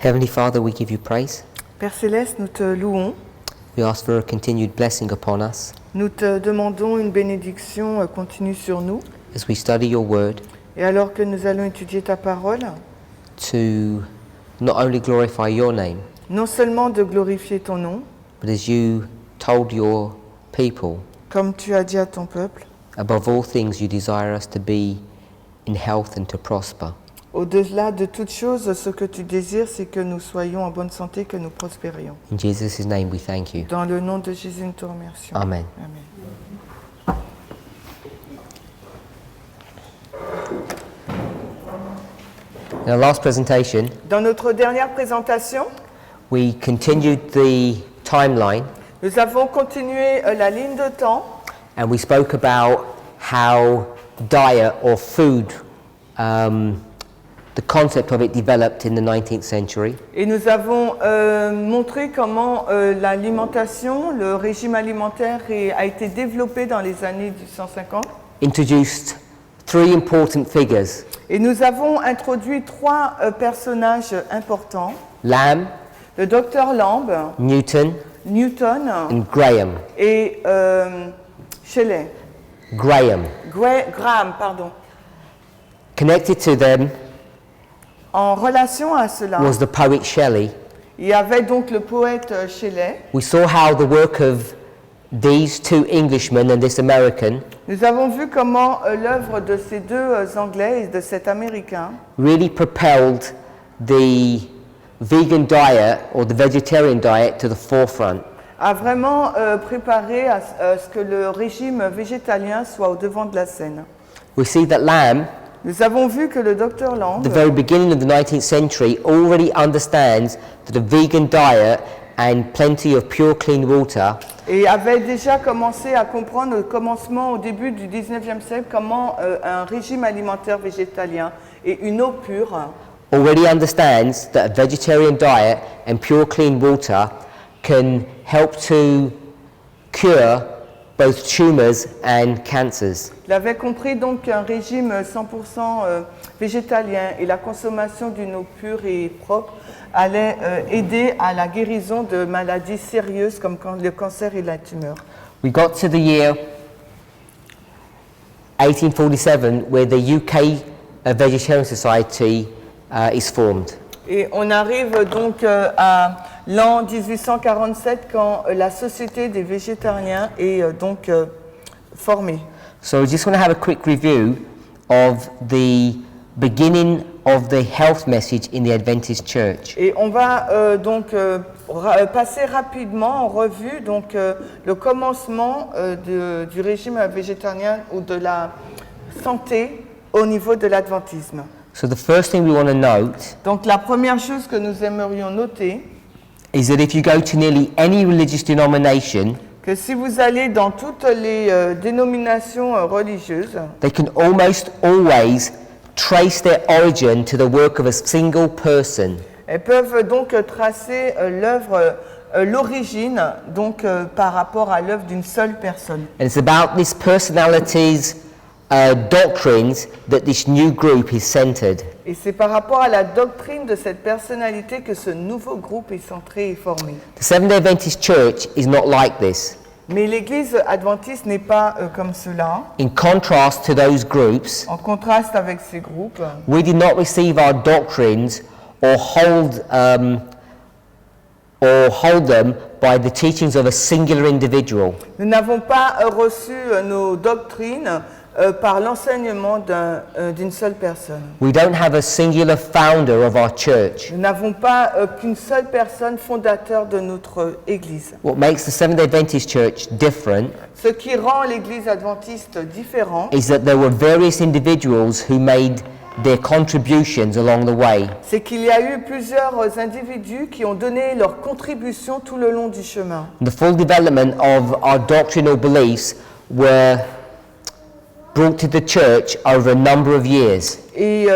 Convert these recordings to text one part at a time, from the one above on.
Heavenly Father, we give you praise. Père Céleste, nous te louons. We ask for a continued blessing upon us Nous te demandons une bénédiction continue sur nous. as we study your word, Et alors que nous allons étudier ta parole, to not only glorify your name, non seulement de glorifier ton nom, but as you told your people, comme tu as dit à ton peuple, above all things you desire us to be in health and to prosper. au-delà de toute chose, ce que tu désires, c'est que nous soyons en bonne santé, que nous prospérions. In Jesus' name we thank you. Dans le nom de Jésus, nous te remercions. Amen. Amen. In our last presentation, Dans notre dernière présentation, we continued the timeline nous avons continué la ligne de temps and we spoke about how diet or food, the concept of it developed in the 19th century. et nous avons montré comment l'alimentation, le régime alimentaire a été développé dans les années 150. Introduced three important figures, Et nous avons introduit trois personnages importants, Lamb, le docteur Lamb, Newton, Newton and Graham. et Shelley. Graham. Graham, pardon. Connected to them En relation à cela, was the poet Shelley. il y avait donc le poète Shelley. We saw how the work of these two Englishmen and this American Nous avons vu comment l'œuvre de ces deux Anglais et de cet Américain really propelled the vegan diet or the vegetarian diet to the forefront. a vraiment préparé à ce que le régime végétalien soit au devant de la scène. We see that Lamb, Nous avons vu que le docteur at Lamb, the very beginning of the 19th century, already understands that a vegan diet and plenty of pure clean water et avait déjà commencé à comprendre au commencement, au début du 19e siècle, comment un régime alimentaire végétalien et une eau pure already understands that a vegetarian diet and pure clean water can help to cure both tumours and cancers. Il avait compris donc qu'un régime 100% végétalien et la consommation d'une eau pure et propre allait aider à la guérison de maladies sérieuses comme le cancer et la tumeur. We got to the year 1847 where the UK Vegetarian Society is formed. Et on arrive donc à l'an 1847 quand la Société des végétariens est donc formée. So I just want to have a quick review of the beginning of the health message in the Adventist Church. Et on va passer rapidement en revue donc le commencement du régime végétarien ou de la santé au niveau de l'adventisme. So the first thing we want to note Donc la première chose que nous aimerions noter, is that if you go to nearly any religious denomination, que si vous allez dans toutes les dénominations religieuses, they can almost always trace their origin to the work of a single person. elles peuvent donc tracer l'origine donc par rapport à l'œuvre d'une seule personne. And it's about this personality's doctrines that this new group is centered. Et c'est par rapport à la doctrine de cette personnalité que ce nouveau groupe est centré et formé. The Seventh-day Adventist Church is not like this. Mais l'Église adventiste n'est pas comme cela. In contrast to those groups, En contraste avec ces groupes, we did not receive our doctrines or hold them by the teachings of a singular individual. nous n'avons pas reçu nos doctrines par l'enseignement d'une seule personne. We don't have a singular founder of our church. Nous n'avons pas qu'une seule personne fondateur de notre Église. What makes the Seventh-day Adventist Church different Ce qui rend l'Église adventiste différente, is that there were various individuals who made their contributions along the way. c'est qu'il y a eu plusieurs individus qui ont donné leur contribution tout le long du chemin. The full development of our doctrinal beliefs were brought to the church over a number of years. Et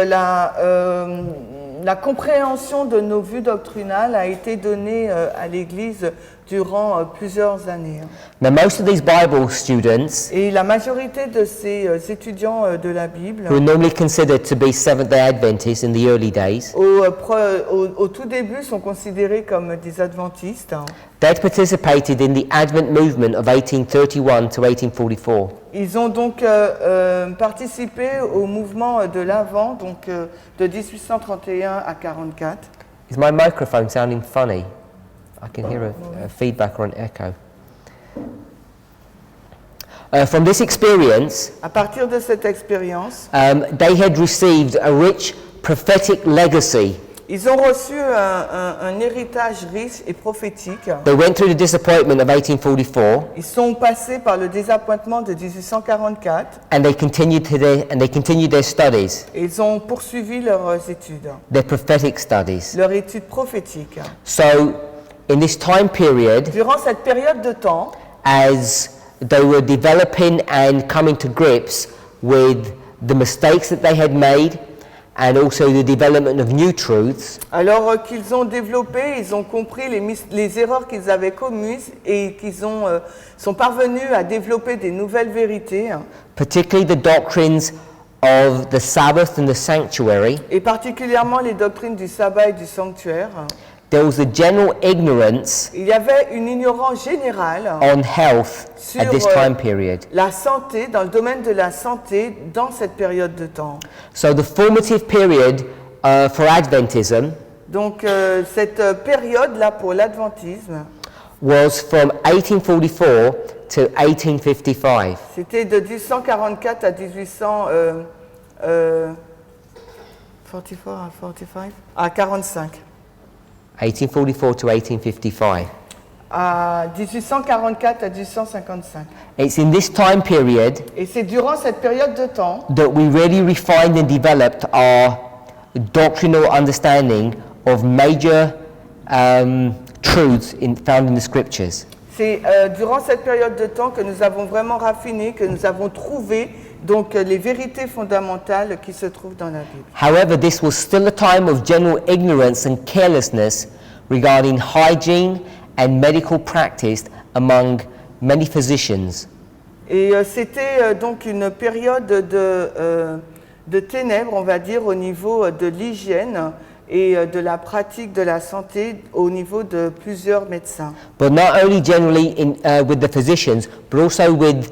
la compréhension de nos vues doctrinales a été donnée à l'Église durant plusieurs années. Now, most of these Bible students, Et la majorité de ces étudiants de la Bible, who are normally considered to be Seventh-day Adventists in the early days, au tout début sont considérés comme des adventistes. they'd participated in the Advent movement of 1831 to 1844. Ils ont donc participé au mouvement de l'Avent, donc de 1831 à 44. Is my microphone sounding funny? I can hear a feedback or an echo. From this experience, À partir de cette expérience, they had received a rich prophetic legacy. ils ont reçu un héritage riche et prophétique. They went through the disappointment of 1844, Ils sont passés par le désappointement de 1844 and they continued their studies, et ils ont poursuivi leurs études, their prophetic studies. leurs études prophétiques. So, in this time period, Durant cette période de temps, as they were developing and coming to grips with the mistakes that they had made, and also the development of new truths, alors qu'ils ont développé, ils ont compris les erreurs qu'ils avaient commises et qu'ils sont parvenus à développer des nouvelles vérités, particularly the doctrines of the Sabbath and the sanctuary, et particulièrement les doctrines du sabbat et du sanctuaire. there was a general ignorance Il y avait une ignorance générale on health sur at this time period. la santé, dans le domaine de la santé, dans cette période de temps. So the formative period for Adventism Donc cette période-là pour l'adventisme, was from 1844 to 1855. c'était de 1844 à 45. 1844 to 1855. À 1844 à 1855. It's in this time period Et c'est durant cette période de temps that we really refined and developed our doctrinal understanding of major truths found in the scriptures. C'est durant cette période de temps que nous avons vraiment raffiné, que nous avons trouvé donc les vérités fondamentales qui se trouvent dans la Bible. However, this was still a time of general ignorance and carelessness regarding hygiene and medical practice among many physicians. Et c'était donc une période de ténèbres, on va dire, au niveau de l'hygiène et de la pratique de la santé au niveau de plusieurs médecins. But not only generally with the physicians, but also with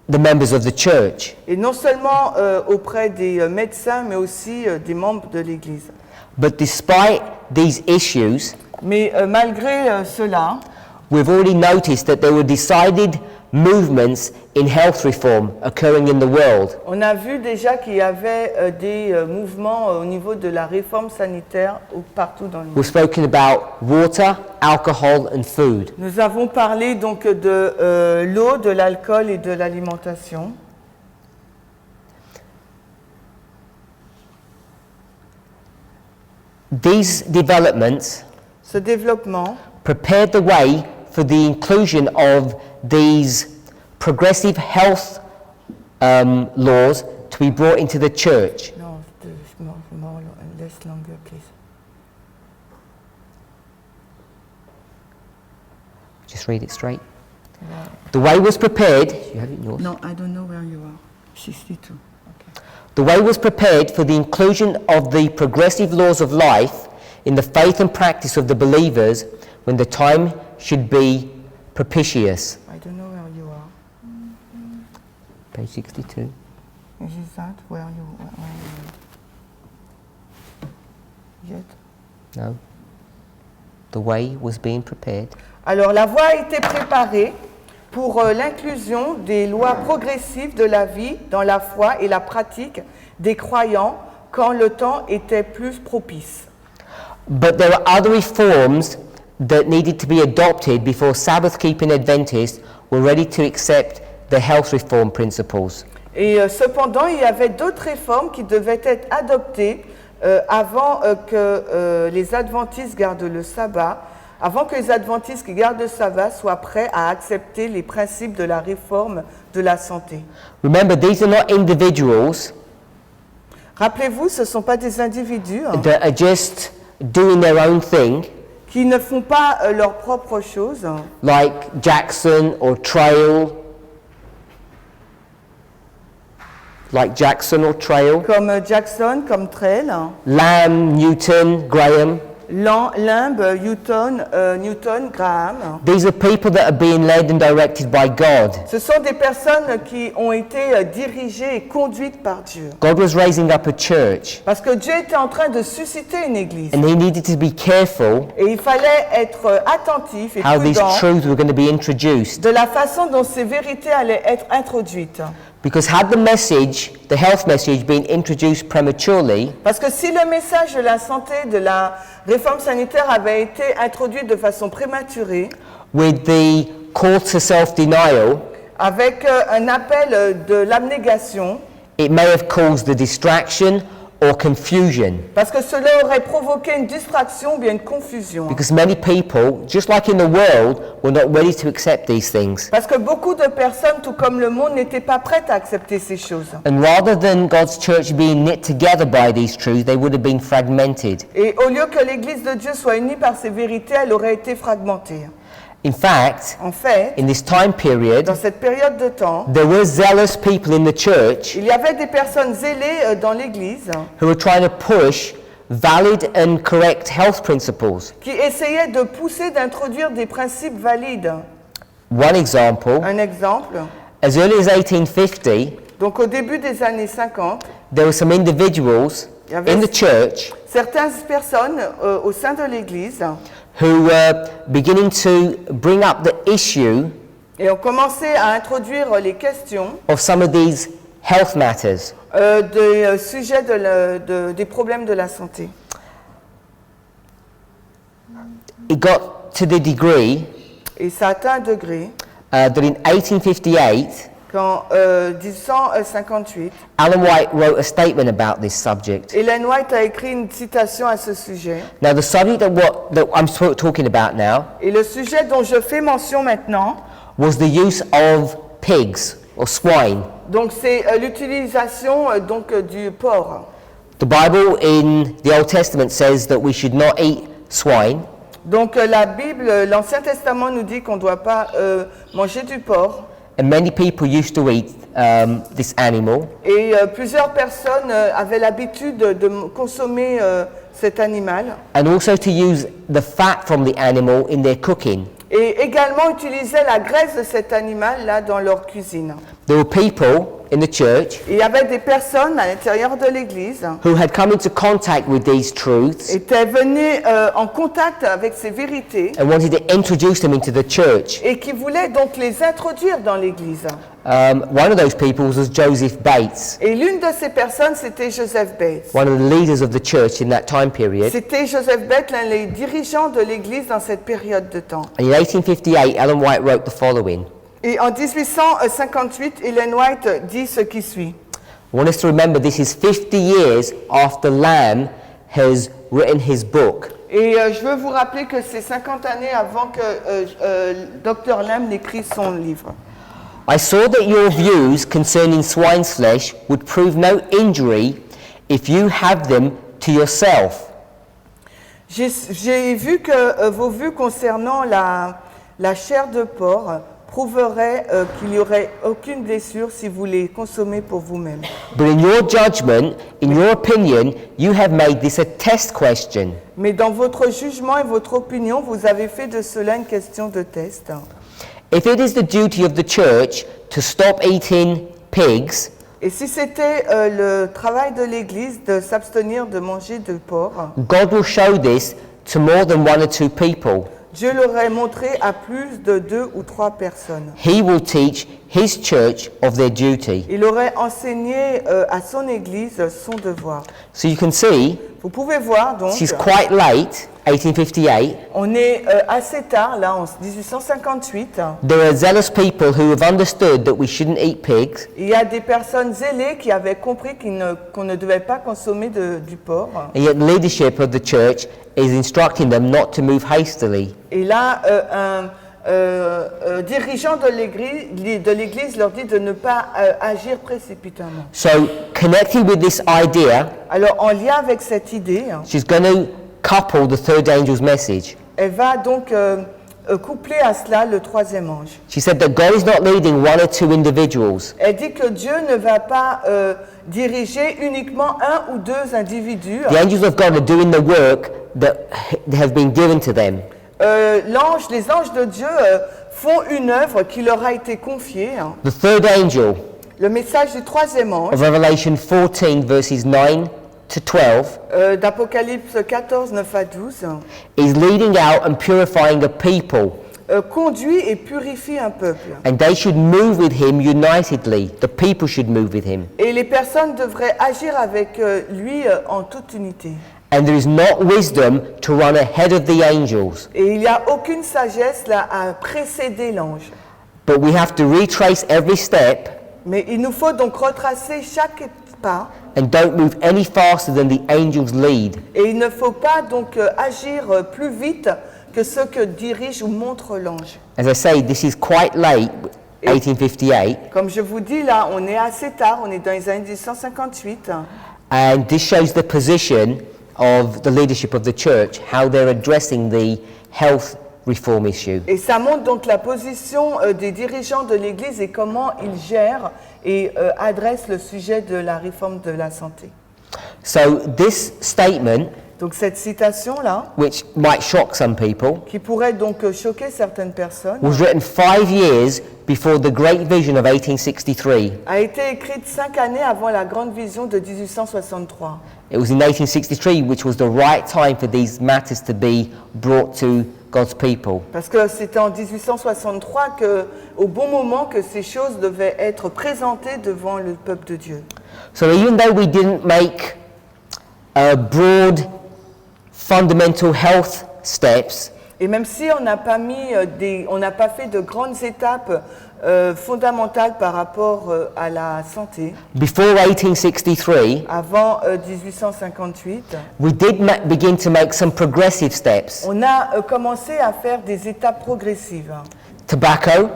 the members of the church. Et non seulement auprès des médecins, mais aussi des membres de l'Église. But despite these issues, Mais malgré cela, we've already noticed that there were decided movements in health reform occurring in the world. on a vu déjà qu'il y avait des mouvements au niveau de la réforme sanitaire partout dans le monde. We've spoken about water, alcohol and food. Nous avons parlé donc de l'eau, de l'alcool et de l'alimentation. These developments Ce développement prepared the way for the inclusion of these progressive health laws to be brought into the church. Non, less longer, please. Just read it straight. The way was prepared. You have it in yours? No, I don't know where you are. 62. Okay. The way was prepared for the inclusion of the progressive laws of life in the faith and practice of the believers when the time should be propitious. I don't know where you are. Page 62. Is that where you yet? No. The way was being prepared. Alors la voie a été préparée pour l'inclusion des lois progressives de la vie dans la foi et la pratique des croyants quand le temps était plus propice. But there were other reforms that needed to be adopted before Sabbath-keeping Adventists were ready to accept the health reform principles. Et cependant, il y avait d'autres réformes qui devaient être adoptées avant que les adventistes gardent le sabbat, avant que les adventistes qui gardent le sabbat soient prêts à accepter les principes de la réforme de la santé. Remember, these are not individuals Rappelez-vous, ce ne sont pas des individus that are just doing their own thing, qui ne font pas leurs propres choses, like Jackson or Trail, comme Jackson, comme Trail, Lamb, Newton, Graham. Lamb, Newton, Graham. These are people that are being led and directed by God. Ce sont des personnes qui ont été dirigées et conduites par Dieu. God was raising up a church, Parce que Dieu était en train de susciter une église. and he needed to be careful Et il fallait être attentif et how these prudent truths were going to be introduced. de la façon dont ces vérités allaient être introduites. Because had the message, the health message, been introduced prematurely, Parce que si le message de la santé, de la réforme sanitaire avait été introduit de façon prématurée, with the call to self-denial, avec un appel de l'abnégation, it may have caused a distraction or confusion. parce que cela aurait provoqué une distraction ou bien une confusion. Because many people, just like in the world, were not ready to accept these things. Parce que beaucoup de personnes, tout comme le monde, n'étaient pas prêtes à accepter ces choses. And rather than God's church being knit together by these truths, they would have been fragmented. Et au lieu que l'Église de Dieu soit unie par ces vérités, elle aurait été fragmentée. In fact, En fait, in this time period, dans cette période de temps, there were zealous people in the church il y avait des personnes zélées dans l'Église who were trying to push valid and correct health principles. qui essayaient de pousser, d'introduire des principes valides. One example, Un exemple, as early as 1850, donc au début des années 50, there were some individuals il y avait in the church certaines personnes au sein de l'Église who were beginning to bring up the issue et ont commencé à introduire les questions of some of these health matters. des sujets des problèmes de la santé. It got to the degree Et ça atteint un degré that in 1858, qu'en 1858, Alan White wrote a statement about this subject. Ellen White a écrit une citation à ce sujet. Now, the subject that I'm talking about now Et le sujet dont je fais mention maintenant, was the use of pigs or swine. donc c'est l'utilisation du porc. The Bible in the Old Testament says that we should not eat swine, Donc la Bible, l'Ancien Testament nous dit qu'on ne doit pas manger du porc. and many people used to eat this animal. Et plusieurs personnes avaient l'habitude de consommer cet animal. And also to use the fat from the animal in their cooking. Et également utilisaient la graisse de cet animal là dans leur cuisine. There were people in the church Et il y avait des personnes à l'intérieur de l'Église who had come into contact with these truths étaient venues en contact avec ces vérités and wanted to introduce them into the church. et qui voulaient donc les introduire dans l'Église. One of those people was Joseph Bates, Et l'une de ces personnes, c'était Joseph Bates. one of the leaders of the church in that time period. C'était Joseph Bates, l'un des dirigeants de l'Église dans cette période de temps. And in 1858, Ellen White wrote the following. Et en 1858, Ellen White dit ce qui suit. I want us to remember this is 50 years after Lamb has written his book. Et je veux vous rappeler que c'est 50 années avant que Dr. Lamb n'écrit son livre. I saw that your views concerning swine's flesh would prove no injury if you have them to yourself. J'ai vu que vos vues concernant la chair de porc prouveraient qu'il n'y aurait aucune blessure si vous les consommez pour vous-même. But in your judgment, in your opinion, you have made this a test question. Mais dans votre jugement et votre opinion, vous avez fait de cela une question de test. If it is the duty of the church to stop eating pigs, Et si c'était le travail de l'Église de s'abstenir de manger de porc, God will show this to more than one or two people. Dieu l'aurait montré à plus de 2 ou 3 personnes. He will teach his church of their duty. Il aurait enseigné à son Église son devoir. So you can see, Vous pouvez voir donc, this is quite late, 1858. on est assez tard là en 1858. There are zealous people who have understood that we shouldn't eat pigs. Il y a des personnes zélées qui avaient compris qu'on ne devait pas consommer du porc. And yet the leadership of the church is instructing them not to move hastily. Et là, dirigeant de l'Église leur dit de ne pas agir précipitamment. So, connecting with this idea, Alors, en lien avec cette idée, she's going to couple the third angel's message. elle va donc coupler à cela le troisième ange. She said that God is not leading one or two individuals. Elle dit que Dieu ne va pas diriger uniquement un ou deux individus. The angels of God are doing the work that have been given to them. Les anges de Dieu font une œuvre qui leur a été confiée. The third angel Le message du troisième ange, of Revelation 14 verses 9 to 12 d'Apocalypse 14, 9 à 12, is leading out and purifying a people, conduit et purifie un peuple. and they should move with him unitedly. The people should move with him. Et les personnes devraient agir avec lui en toute unité. And there is not wisdom to run ahead of the angels, Et il n'y a aucune sagesse là à précéder l'ange. but we have to retrace every step Mais il nous faut donc retracer chaque pas. and don't move any faster than the angels lead. Et il ne faut pas donc agir plus vite que ce que dirige ou montre l'ange. As I say, this is quite late, 1858, Comme je vous dis là, on est assez tard, on est dans les années 1858. and this shows the position of the leadership of the church, how they're addressing the health reform issue. Et ça montre donc la position des dirigeants de l'Église et comment ils gèrent et adressent le sujet de la réforme de la santé. So this statement, Donc cette citation-là, which might shock some people, qui pourrait donc choquer certaines personnes, was written 5 years before the Great Vision of 1863. a été écrite 5 années avant la grande vision de 1863. It was in 1863 which was the right time for these matters to be brought to God's people. Parce que c'était en 1863 au bon moment que ces choses devaient être présentées devant le peuple de Dieu. So even though we didn't make broad fundamental health steps, Et même si on n'a pas fait de grandes étapes fondamentales par rapport à la santé, before 1863, avant 1858, we did begin to make some progressive steps. on a commencé à faire des étapes progressives Tobacco,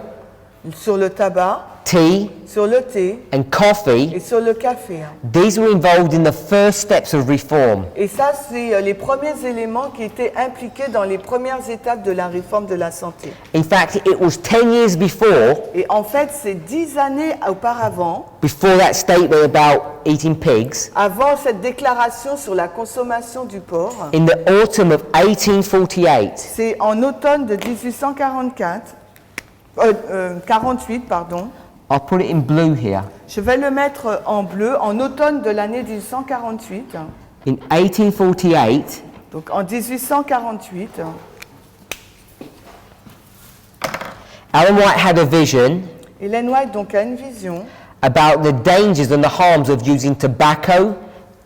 sur le tabac, tea, sur le thé and coffee, et sur le café. these were involved in the first steps of reform. Et ça, c'est les premiers éléments qui étaient impliqués dans les premières étapes de la réforme de la santé. In fact, it was 10 years before Et en fait, c'est 10 années auparavant, that statement about eating pigs, avant cette déclaration sur la consommation du porc, in the autumn of 1848, c'est en automne de 1848, pardon. I'll put it in blue here. Je vais le mettre en bleu, en automne de l'année 1848. In 1848, Donc en 1848, Ellen White had a vision Ellen White donc a une vision about the dangers and the harms of using tobacco,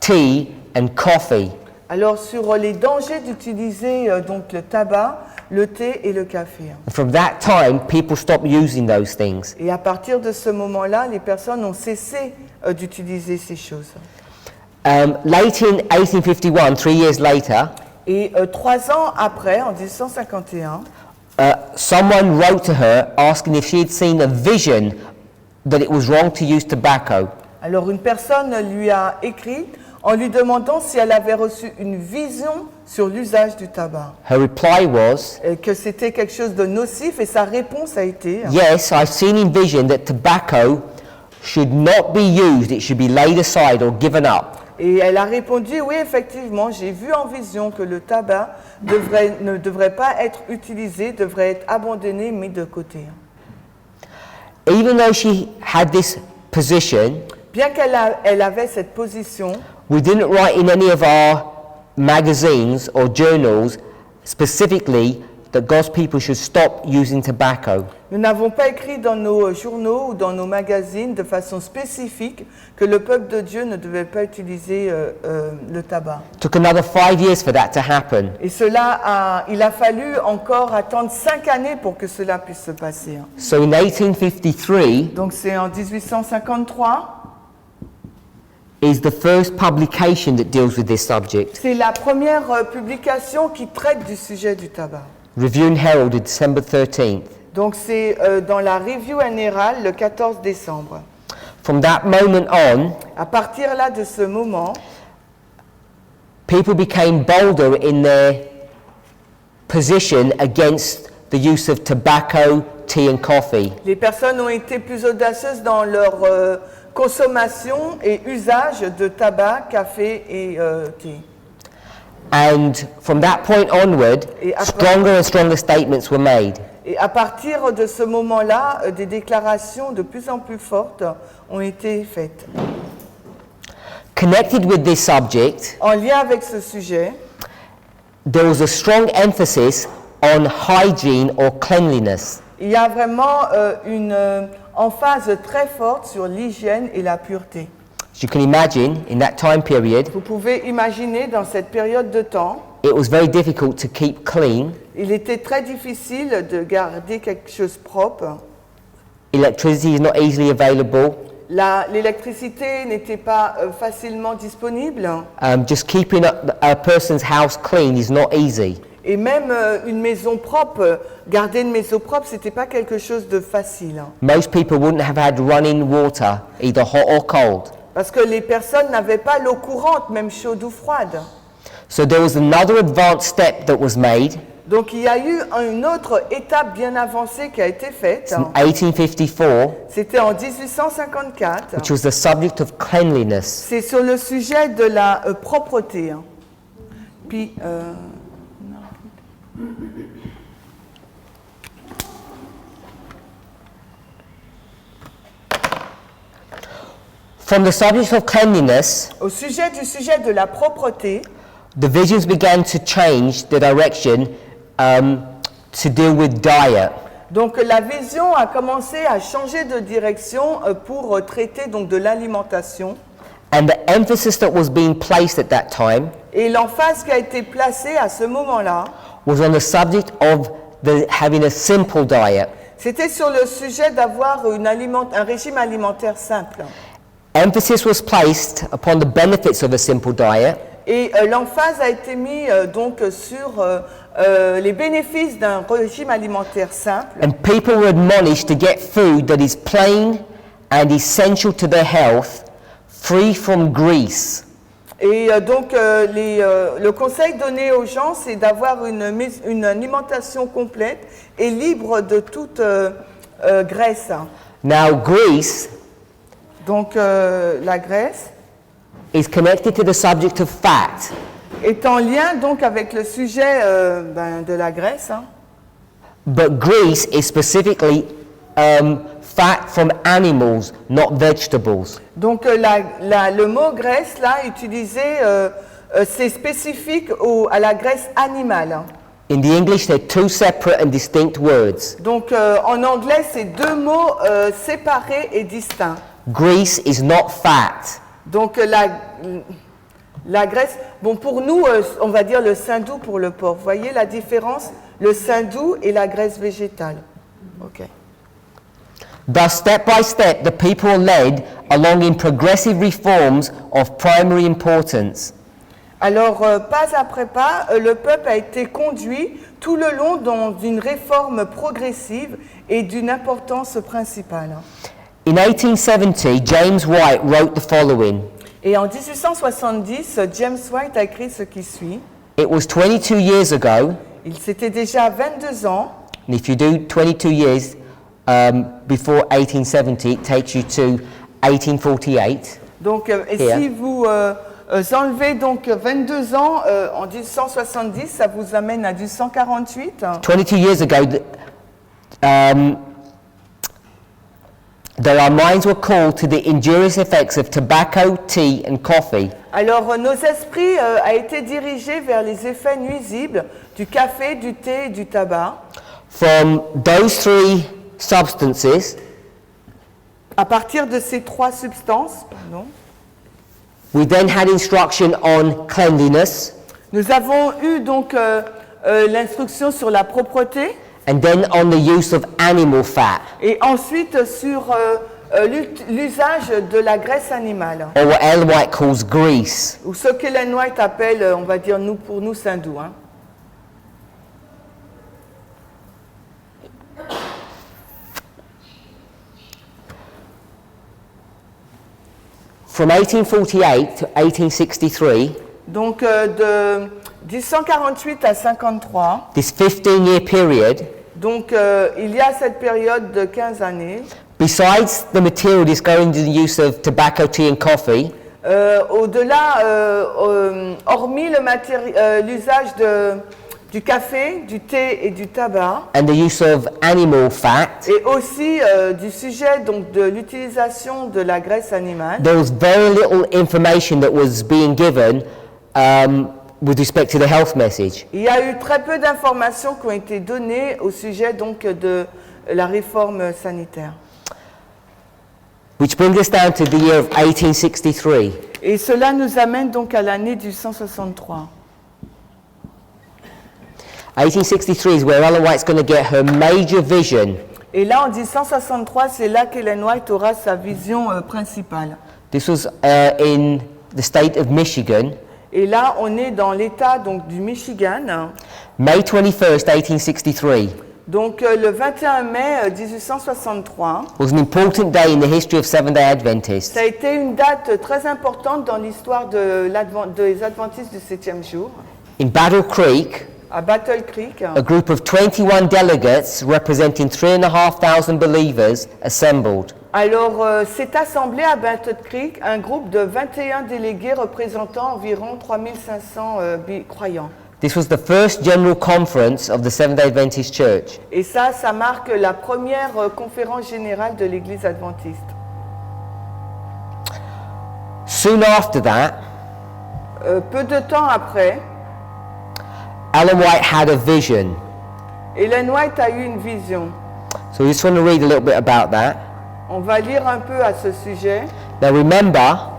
tea, and coffee. alors sur les dangers d'utiliser donc le tabac, le thé et le café. And from that time, people stopped using those things. Et à partir de ce moment-là, les personnes ont cessé d'utiliser ces choses. Late in 1851, 3 years later, Et 3 ans après, en 1851, someone wrote to her asking if she had seen a vision that it was wrong to use tobacco. alors une personne lui a écrit en lui demandant si elle avait reçu une vision sur l'usage du tabac. Her reply was, Et que c'était quelque chose de nocif et sa réponse a été yes, I've seen in vision that tobacco should not be used, it should be laid aside or given up. Et elle a répondu oui, effectivement, j'ai vu en vision que le tabac ne devrait pas être utilisé, devrait être abandonné, mis de côté. Even though she had this position, Bien qu'elle avait cette position, we didn't write in any of our magazines or journals specifically that God's people should stop using tobacco. nous n'avons pas écrit dans nos journaux ou dans nos magazines de façon spécifique que le peuple de Dieu ne devait pas utiliser le tabac. It took another 5 years for that to happen. Et il a fallu encore attendre 5 années pour que cela puisse se passer. So in 1853 Donc c'est en 1853, is the first publication that deals with this subject. c'est la première publication qui traite du sujet du tabac. Review and Herald of December 13th. Donc c'est dans la Review and Herald le 14 décembre. From that moment on, À partir là de ce moment, people became bolder in their position against the use of tobacco, tea and coffee. les personnes ont été plus audacieuses dans leur consommation et usage de tabac, café et thé. And from that point onward, Et après- stronger and stronger statements were made. Et à partir de ce moment-là, des déclarations de plus en plus fortes ont été faites. Connected with this subject, En lien avec ce sujet, there was a strong emphasis on hygiene or cleanliness. il y a vraiment une emphase très forte sur l'hygiène et la pureté. As you can imagine, in that time period, Vous pouvez imaginer dans cette période de temps, it was very difficult to keep clean. il était très difficile de garder quelque chose propre. Electricity is not easily available. L'électricité n'était pas facilement disponible. Just keeping a person's house clean is not easy. Et même une maison propre, garder une maison propre, c'était pas quelque chose de facile. Most people wouldn't have had running water, either hot or cold. Parce que les personnes n'avaient pas l'eau courante, même chaude ou froide. So there was another advanced step that was made Donc il y a eu une autre étape bien avancée qui a été faite. in 1854, C'était en 1854. which was the subject of cleanliness. C'est sur le sujet de la propreté. Puis, From the subject of cleanliness, au sujet du sujet de la propreté, the visions began to change the direction to deal with diet. donc la vision a commencé à changer de direction pour traiter donc de l'alimentation. And the emphasis that was being placed at that time Et l'emphase qui a été placée à ce moment-là, was on the subject of having a simple diet. c'était sur le sujet d'avoir un régime alimentaire simple. Emphasis was placed upon the benefits of a simple diet, Et l'emphase a été mise donc sur les bénéfices d'un régime alimentaire simple. and people were admonished to get food that is plain and essential to their health, free from grease. Et donc le conseil donné aux gens, c'est d'avoir une alimentation complète et libre de toute graisse. Now, grease Donc la graisse is connected to the subject of fat, est en lien donc avec le sujet de la graisse. but grease is specifically fat from animals, not vegetables. Donc le mot graisse là utilisé, c'est spécifique à la graisse animale. In the English, they're two separate and distinct words. Donc en anglais, c'est deux mots séparés et distincts. Grease is not fat. Donc la graisse, bon pour nous, on va dire le sein doux pour le porc. Vous voyez la différence? Le sein doux et la graisse végétale. Ok. Thus, step by step, the people are led along in progressive reforms of primary importance. Alors, pas après pas, le peuple a été conduit tout le long dans une réforme progressive et d'une importance principale. In 1870, James White wrote the following. Et en 1870, James White a écrit ce qui suit. It was 22 years ago, Il s'était déjà 22 ans. and if you do 22 years before 1870, it takes you to 1848. Donc, et Here. si vous enlevez donc 22 ans en 1870, ça vous amène à 1848. 22 years ago, that our minds were called to the injurious effects of tobacco, tea and coffee. Alors, nos esprits a été dirigés vers les effets nuisibles du café, du thé et du tabac. From those three substances, À partir de ces trois substances, pardon, we then had instruction on cleanliness, nous avons eu donc l'instruction sur la propreté and then on the use of animal fat, et ensuite sur l'usage de la graisse animale, or what Ellen White calls grease. ou ce qu'Ellen White appelle, on va dire pour nous, sein doux. Hein. From 1848 to 1863, Donc de 1848 à 53, this 15-year period, donc il y a cette période de 15 années. besides the material discouraging the use of tobacco, tea and coffee, Hormis l'usage du café, du thé et du tabac, and the use of animal fat, et aussi du sujet donc de l'utilisation de la graisse animale, there was very little information that was being given with respect to the health message. il y a eu très peu d'informations qui ont été données au sujet donc de la réforme sanitaire. Which brings us down to the year of 1863. Et cela nous amène donc à l'année du 163. 1863 is where Ellen White's going to get her major vision. Et là, en 1863, c'est là qu'Ellen White aura sa vision principale. This was in the state of Michigan, Et là, on est dans l'État donc du Michigan. May 21st, 1863. Donc le 21 mai 1863, Was an important day in the history of Seventh-day Adventists. ça a été une date très importante dans l'histoire des Adventistes du 7e jour. In Battle Creek, À Battle Creek, a group of 21 delegates representing 3,500 believers assembled. alors s'est assemblé à Battle Creek un groupe de 21 délégués représentant environ 3500 croyants. This was the first general conference of the Seventh-day Adventist Church. Et ça marque la première conférence générale de l'Église adventiste. Soon after that, Peu de temps après, Ellen White had a vision. Ellen White a eu une vision. So we just want to read a little bit about that. On va lire un peu à ce sujet. Now remember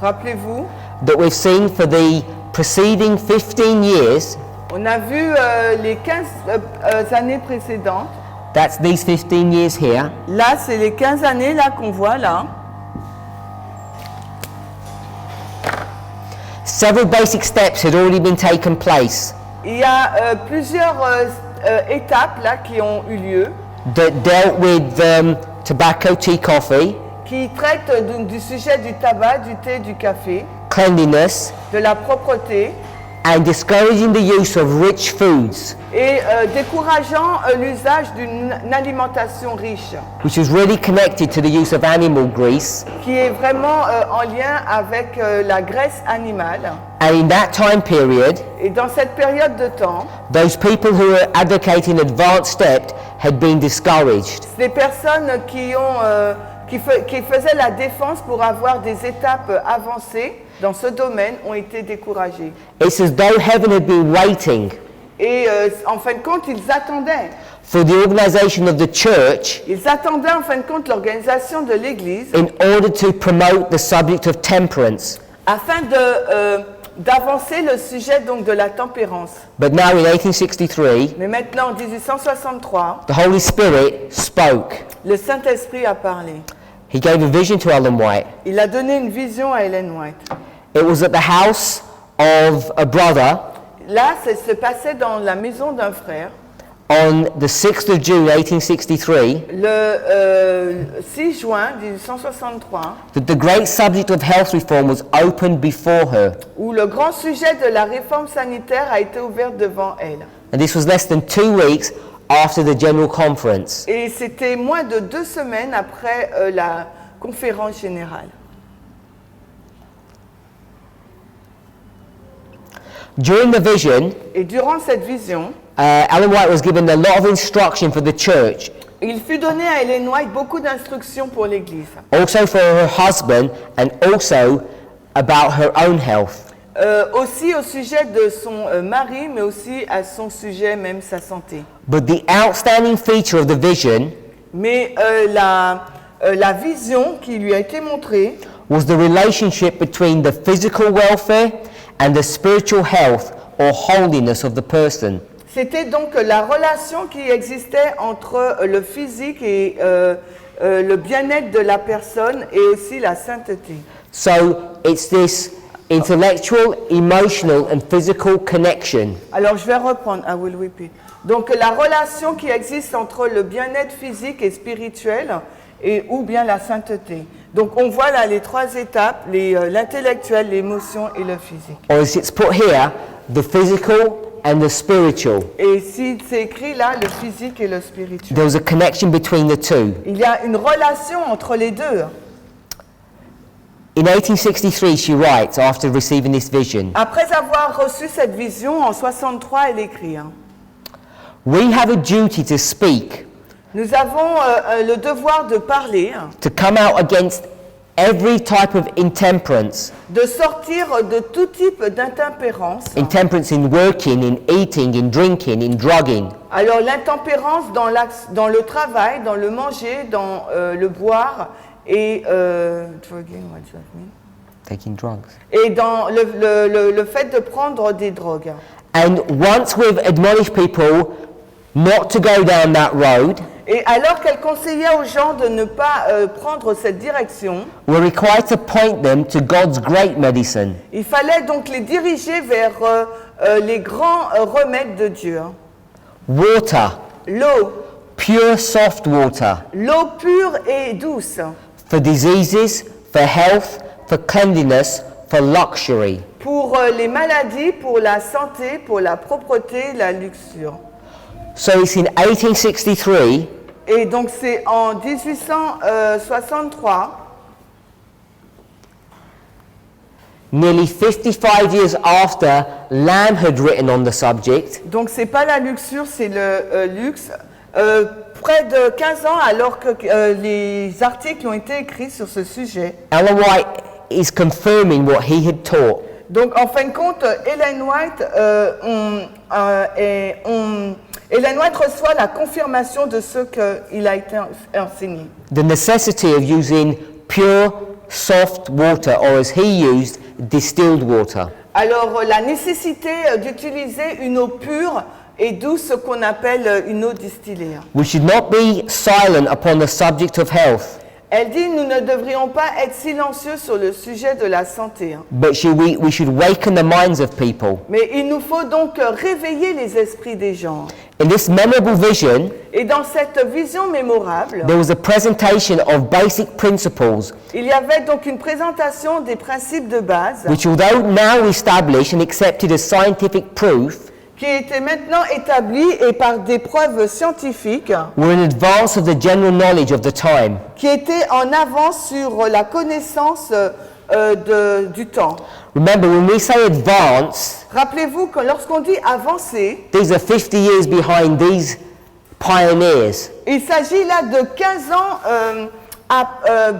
Rappelez-vous, that we've seen for the preceding 15 years, on a vu les 15 années précédentes. that's these 15 years here, Là, c'est les 15 années là qu'on voit là. several basic steps had already been taken place Il y a plusieurs étapes là qui ont eu lieu, that dealt with tobacco, tea, coffee, qui traitent donc du sujet du tabac, du thé, du café, cleanliness, de la propreté and discouraging the use of rich foods, et décourageant l'usage d'une alimentation riche, which is really connected to the use of animal grease. qui est vraiment en lien avec la graisse animale. And in that time period, Et dans cette période de temps, those people who were advocating advanced steps had been discouraged. les personnes qui faisaient la défense pour avoir des étapes avancées dans ce domaine ont été découragées. It's as though heaven had been waiting Et en fin de compte, ils attendaient. for the organization of the church Ils attendaient en fin de compte l'organisation de l'Église in order to promote the subject of temperance. afin d'avancer le sujet donc de la tempérance. But now in 1863, Mais maintenant, en 1863, the Holy Spirit spoke. le Saint-Esprit a parlé. He gave a vision to Ellen White. Il a donné une vision à Ellen White. It was at the house of a brother Là, ça se passait dans la maison d'un frère. on the 6th of June 1863 Le 6 juin 1863, that the great subject of health reform was opened before her. où le grand sujet de la réforme sanitaire a été ouvert devant elle. And this was less than 2 weeks after the general conference. Et c'était moins de 2 semaines après la conférence générale. During the vision, Et durant cette vision, Ellen White was given a lot of instruction for the church, il fut donné à Ellen White beaucoup d'instructions pour l'Église. also for her husband and also about her own health. Aussi au sujet de son mari, mais aussi à son sujet, même sa santé. But the outstanding feature of the vision Mais la vision qui lui a été montrée, was the relationship between the physical welfare and the spiritual health or holiness of the person. c'était donc la relation qui existait entre le physique et le bien-être de la personne et aussi la sainteté. So it's this intellectual, emotional and physical connection Alors je vais reprendre, I will repeat. Donc la relation qui existe entre le bien-être physique et spirituel ou bien la sainteté. Donc on voit là les trois étapes, l'intellectuel, l'émotion et le physique. Or as it's put here, the physical and the spiritual. Et si c'est écrit là, le physique et le spirituel. There was a connection between the two. Il y a une relation entre les deux. In 1863, she writes, after receiving this vision, Après avoir reçu cette vision, en 63, elle écrit, we have a duty to speak, nous avons le devoir de parler, to come out against every type of intemperance. de sortir de tout type d'intempérance. Intemperance in working, in eating, in drinking, in drugging. Alors l'intempérance dans le travail, dans le manger, dans le boire et drugging, what does that mean? Taking drugs. Et dans le fait de prendre des drogues. And once we've admonished people not to go down that road, Et alors qu'elle conseillait aux gens de ne pas prendre cette direction, we're required to point them to God's great medicine. il fallait donc les diriger vers les grands remèdes de Dieu. Water, L'eau, pure soft water, l'eau pure et douce, for diseases, for health, for cleanliness, for luxury. pour les maladies, pour la santé, pour la propreté, la luxure. So it's in 1863 Et donc c'est en 1863, nearly 55 years after Lamb had written on the subject, donc c'est pas la luxure, c'est le luxe, près de 15 ans alors que les articles ont été écrits sur ce sujet. Ellen White is confirming what he had taught. Donc en fin de compte, Ellen White reçoit la confirmation de ce qu'il a été enseigné. The necessity of using pure soft water, or as he used, distilled water. Alors la nécessité d'utiliser une eau pure et douce, ce qu'on appelle une eau distillée. We should not be silent upon the subject of health, Elle dit, nous ne devrions pas être silencieux sur le sujet de la santé. but we should waken the minds of people. Mais il nous faut donc réveiller les esprits des gens. In this memorable vision, Et dans cette vision mémorable, there was a presentation of basic principles, il y avait donc une présentation des principes de base which although now established and accepted as scientific proof, qui étaient maintenant établis et par des preuves scientifiques were in advance of the general knowledge of the time. qui étaient en avance sur la connaissance du temps. Remember, when we say advance, Rappelez-vous que lorsqu'on dit avancer, these are 50 years behind these pioneers. il s'agit là de 15 ans,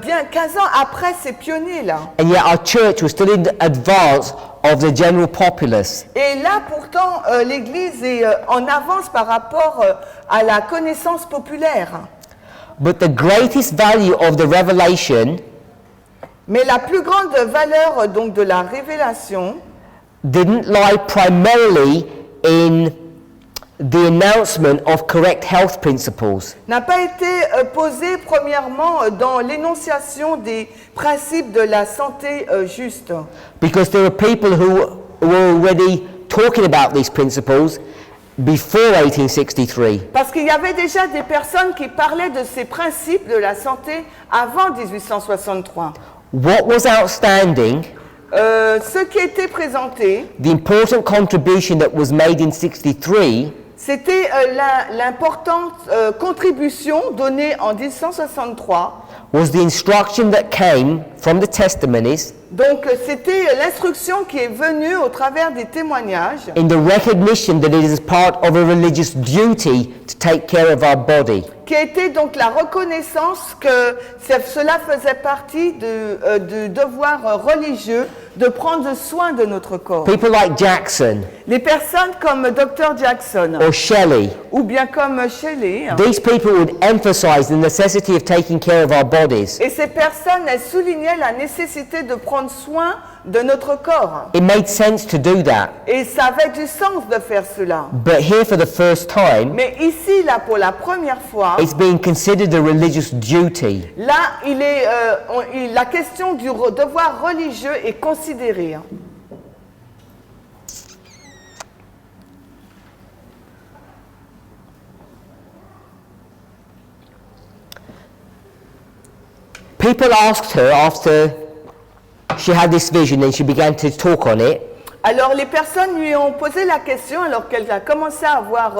bien 15 ans après ces pionniers-là. And yet our church was still in advance of the general populace. Et là, pourtant, l'Église est en avance par rapport à la connaissance populaire. But the greatest value of the revelation Mais la plus grande valeur donc de la révélation didn't lie primarily in the announcement of correct health principles, n'a pas été posée premièrement dans l'énonciation des principes de la santé juste. because there were people who were already talking about these principles before 1863. Parce qu'il y avait déjà des personnes qui parlaient de ces principes de la santé avant 1863. What was outstanding, Ce qui était présenté, the important contribution that was made in 63, c'était l'importante contribution donnée en 1863. was the instruction that came from the testimonies Donc c'était l'instruction qui est venue au travers des témoignages in the recognition that it is part of a religious duty to take care of our body. qui était donc la reconnaissance que cela faisait partie du devoir religieux de prendre soin de notre corps. People like Jackson Les personnes comme Dr. Jackson or Shelley, ou bien comme Shelley, these people would emphasize the necessity of taking care of our bodies. et ces personnes, elles soulignaient la nécessité de prendre soin de notre corps. It made sense to do that. Et ça avait du sens de faire cela. But here for the first time, Mais ici, là, pour la première fois, it's being considered a religious duty. là, la question du devoir religieux est considérée. people asked her after she had this vision and she began to talk on it, Alors les personnes lui ont posé la question alors qu'elle a commencé à avoir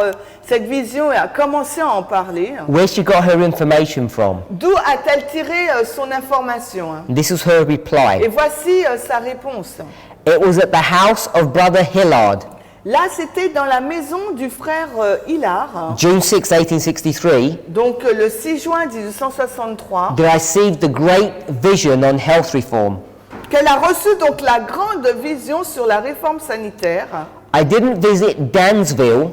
cette vision et a commencé à en parler. where she got her information from. D'où a-t-elle tiré son information? This was her Et reply. voici sa réponse. It was at the house of Brother Hillard, Là, c'était dans la maison du frère Hillard, June 6, 1863, donc le 6 juin 1863, that I received the great vision on health reform. qu'elle a reçu donc la grande vision sur la réforme sanitaire. I didn't visit Dansville,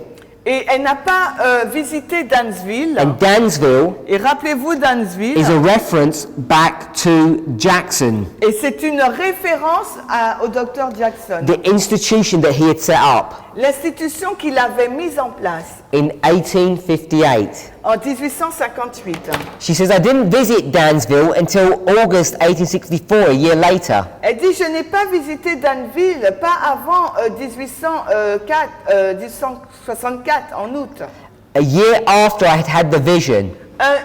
Et elle n'a pas visité Dansville. and Dansville Et rappelez-vous Dansville. is a reference back to Jackson, Et c'est une référence au docteur Jackson, the institution that he had set up l'institution qu'il avait mise en place in 1858. en 1858. She says, I didn't visit Dansville until August 1864, a year later. Elle dit, je n'ai pas visité Danville, pas avant 1864, en août. A year after I had had the vision.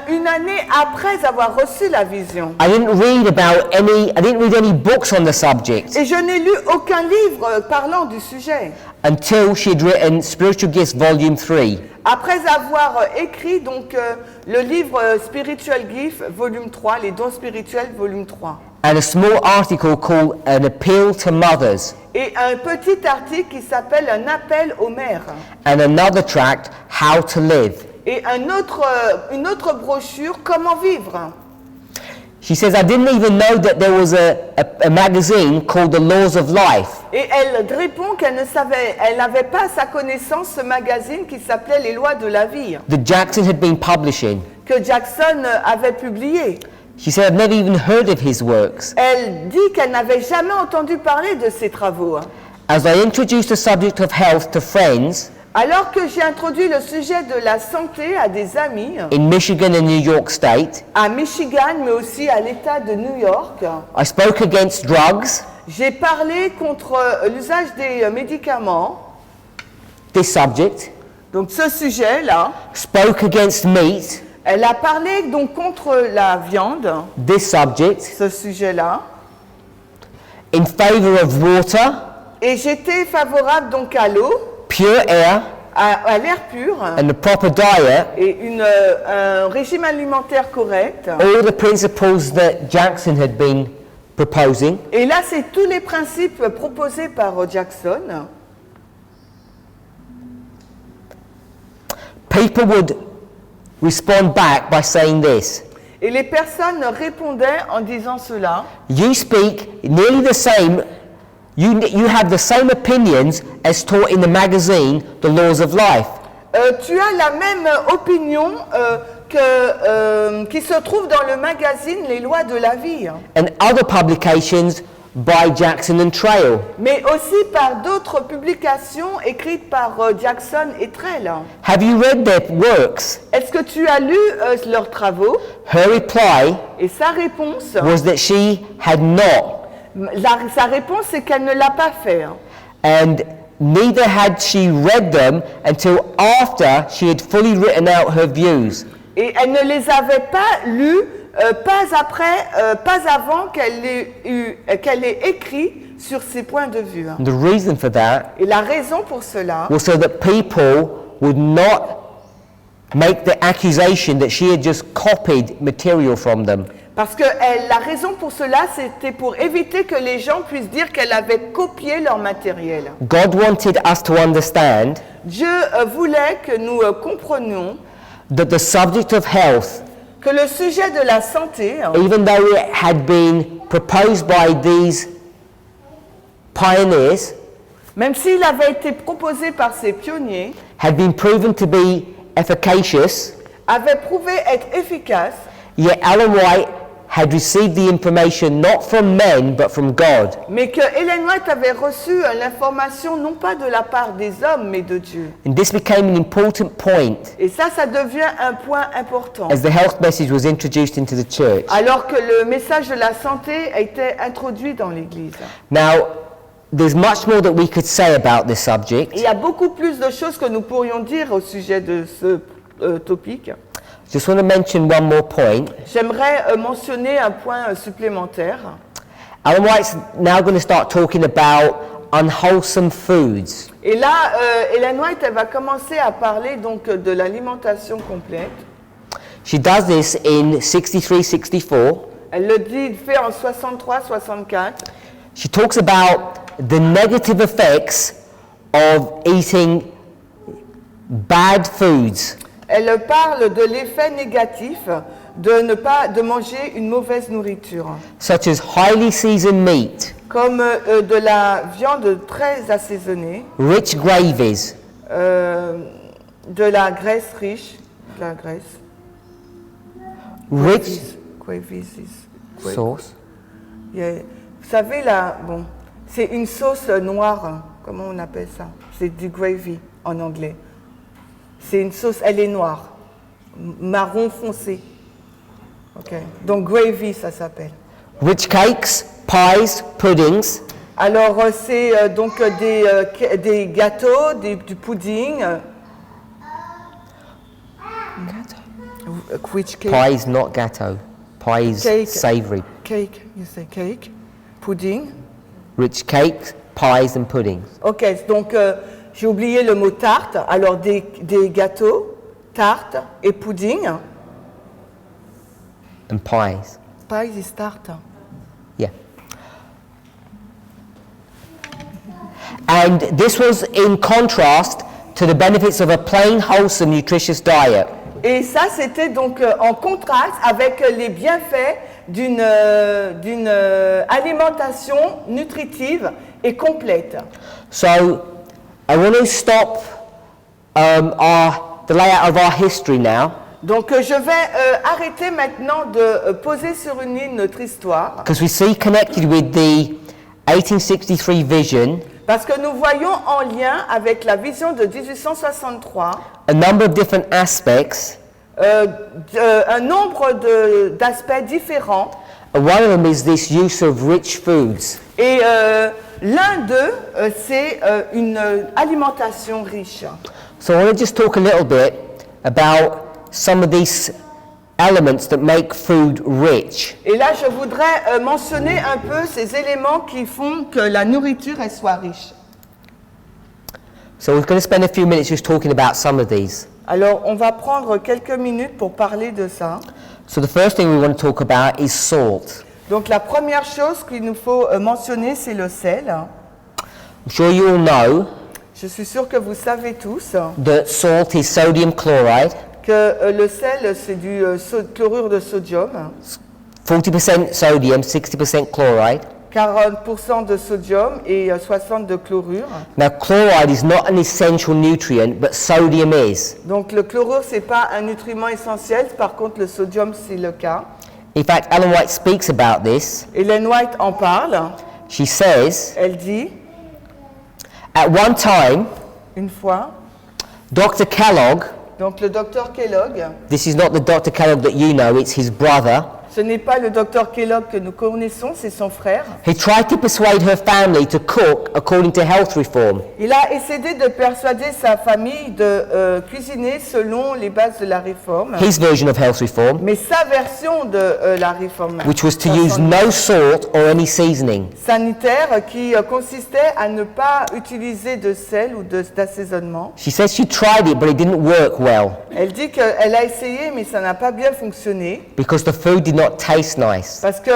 Une année après avoir reçu la vision. I didn't read any books on the subject Et je n'ai lu aucun livre parlant du sujet. until she'd written Spiritual Gifts Volume 3. Après avoir écrit donc le livre Spiritual Gift, volume 3, les dons spirituels, volume 3. And a small article called An Appeal to Mothers, Et un petit article qui s'appelle Un appel aux mères. and another tract, How to Live. Et une autre brochure, Comment vivre. She says, I didn't even know that there was a magazine called The Laws of Life. Et elle répond qu'elle n'avait pas à sa connaissance ce magazine qui s'appelait Les lois de la vie, that Jackson had been publishing. que Jackson avait publié. She said, I've never even heard of his works. Elle dit qu'elle n'avait jamais entendu parler de ses travaux. As I introduced the subject of health to friends Alors que j'ai introduit le sujet de la santé à des amis, in Michigan and New York State, à Michigan, mais aussi à l'État de New York, I spoke against drugs, j'ai parlé contre l'usage des médicaments, this subject, donc ce sujet-là. spoke against meat, Elle a parlé donc contre la viande, this subject, ce sujet-là, in favor of water, et j'étais favorable donc à l'eau, pure air, à l'air pur, and the proper diet, et un régime alimentaire correct. all the principles that Jackson had been proposing. Et là, c'est tous les principes proposés par Jackson. People would respond back by saying this: Et les personnes répondaient en disant cela. you speak nearly the same, you have the same opinions as taught in the magazine, The Laws of Life. Tu as la même opinion qui se trouve dans le magazine Les lois de la vie, And other publications by Jackson and Trail. mais aussi par d'autres publications écrites par Jackson et Trell. Have you read their works? Est-ce que tu as lu leurs travaux? Her reply Et sa réponse, was that she had not, sa réponse c'est qu'elle ne l'a pas fait. and neither had she read them until after she had fully written out her views. Et elle ne les avait pas lus, pas avant qu'elle ait écrit sur ses points de vue. And the reason for that Et la raison pour cela, was so that people would not make the accusation that she had just copied material from them. parce que la raison pour cela, c'était pour éviter que les gens puissent dire qu'elle avait copié leur matériel. God wanted us to understand Dieu voulait que nous comprenions that the subject of health, que le sujet de la santé, even though it had been proposed by these pioneers, même s'il avait été proposé par ces pionniers, had been proven to be efficacious, avait prouvé être efficace, yet Ellen White had received the information not from men but from God. mais que Ellen White avait reçu l'information non pas de la part des hommes, mais de Dieu. And this became an important point Et ça devient un point important. as the health message was introduced into the church. Alors que le message de la santé a été introduit dans l'Église. Now, there's much more that we could say about this subject. Il y a beaucoup plus de choses que nous pourrions dire au sujet de ce topic. Just want to mention one more point. J'aimerais mentionner un point supplémentaire. Ellen White's now going to start talking about unwholesome foods. Et là, Ellen White, elle va commencer à parler donc de l'alimentation complète. She does this in 63-64. Elle le dit, fait en 63-64. She talks about the negative effects of eating bad foods. Elle parle de l'effet négatif de manger une mauvaise nourriture, Such as highly seasoned meat, comme de la viande très assaisonnée, rich gravies, de la graisse riche, de la graisse, rich sauce. Yeah. Vous savez là, bon, c'est une sauce noire, comment on appelle ça? C'est du gravy en anglais. C'est une sauce, elle est noire, marron foncé. Ok. Donc gravy, ça s'appelle. Rich cakes, pies, puddings, Alors c'est donc des gâteaux, du pudding. Which cake? pies not gâteau, pies Cake. savoury. Cake, you say cake. Pudding. Rich cakes, pies and puddings. Ok, donc j'ai oublié le mot tarte. Alors des gâteaux, tarte et pudding. And pies. Pies is tarte. Yeah. And this was in contrast to the benefits of a plain, wholesome, nutritious diet. Et ça, c'était donc en contraste avec les bienfaits d'une alimentation nutritive et complète. So, I want to stop the layout of our history now, Donc je vais arrêter maintenant de poser sur une ligne notre histoire, because we see connected with the 1863 vision parce que nous voyons en lien avec la vision de 1863 a number of different aspects. un nombre d'aspects différents. And one of them is this use of rich foods. Et l'un d'eux, c'est une alimentation riche. So I want to just talk a little bit about some of these elements that make food rich. Et là, je voudrais mentionner un peu ces éléments qui font que la nourriture elle soit riche. So we're going to spend a few minutes just talking about some of these. Alors, on va prendre quelques minutes pour parler de ça. So the first thing we want to talk about is salt. Donc, la première chose qu'il nous faut mentionner, c'est le sel. I'm sure you all know Je suis sûre que vous savez tous that salt is sodium chloride, que le sel, c'est du chlorure de sodium, 40% sodium, 60% chloride. 40% de sodium et 60% de chlorure. Now chloride is not an essential nutrient, but sodium is. Donc, le chlorure, c'est pas un nutriment essentiel. Par contre, le sodium, c'est le cas. In fact, Ellen White speaks about this. Ellen White en parle. She says, Elle dit, at one time, une fois, Dr. Kellogg, donc le docteur Kellogg, this is not the Dr. Kellogg that you know, it's his brother, ce n'est pas le docteur Kellogg que nous connaissons, c'est son frère. he tried to persuade her family to cook according to health reform. Il a essayé de persuader sa famille de cuisiner selon les bases de la réforme, His version of health reform, mais sa version de la réforme which was to use no salt or any seasoning. sanitaire qui consistait à ne pas utiliser de sel ou d'assaisonnement. She says she tried it, but it didn't work well Elle dit qu'elle a essayé, mais ça n'a pas bien fonctionné because the food did not taste nice. parce que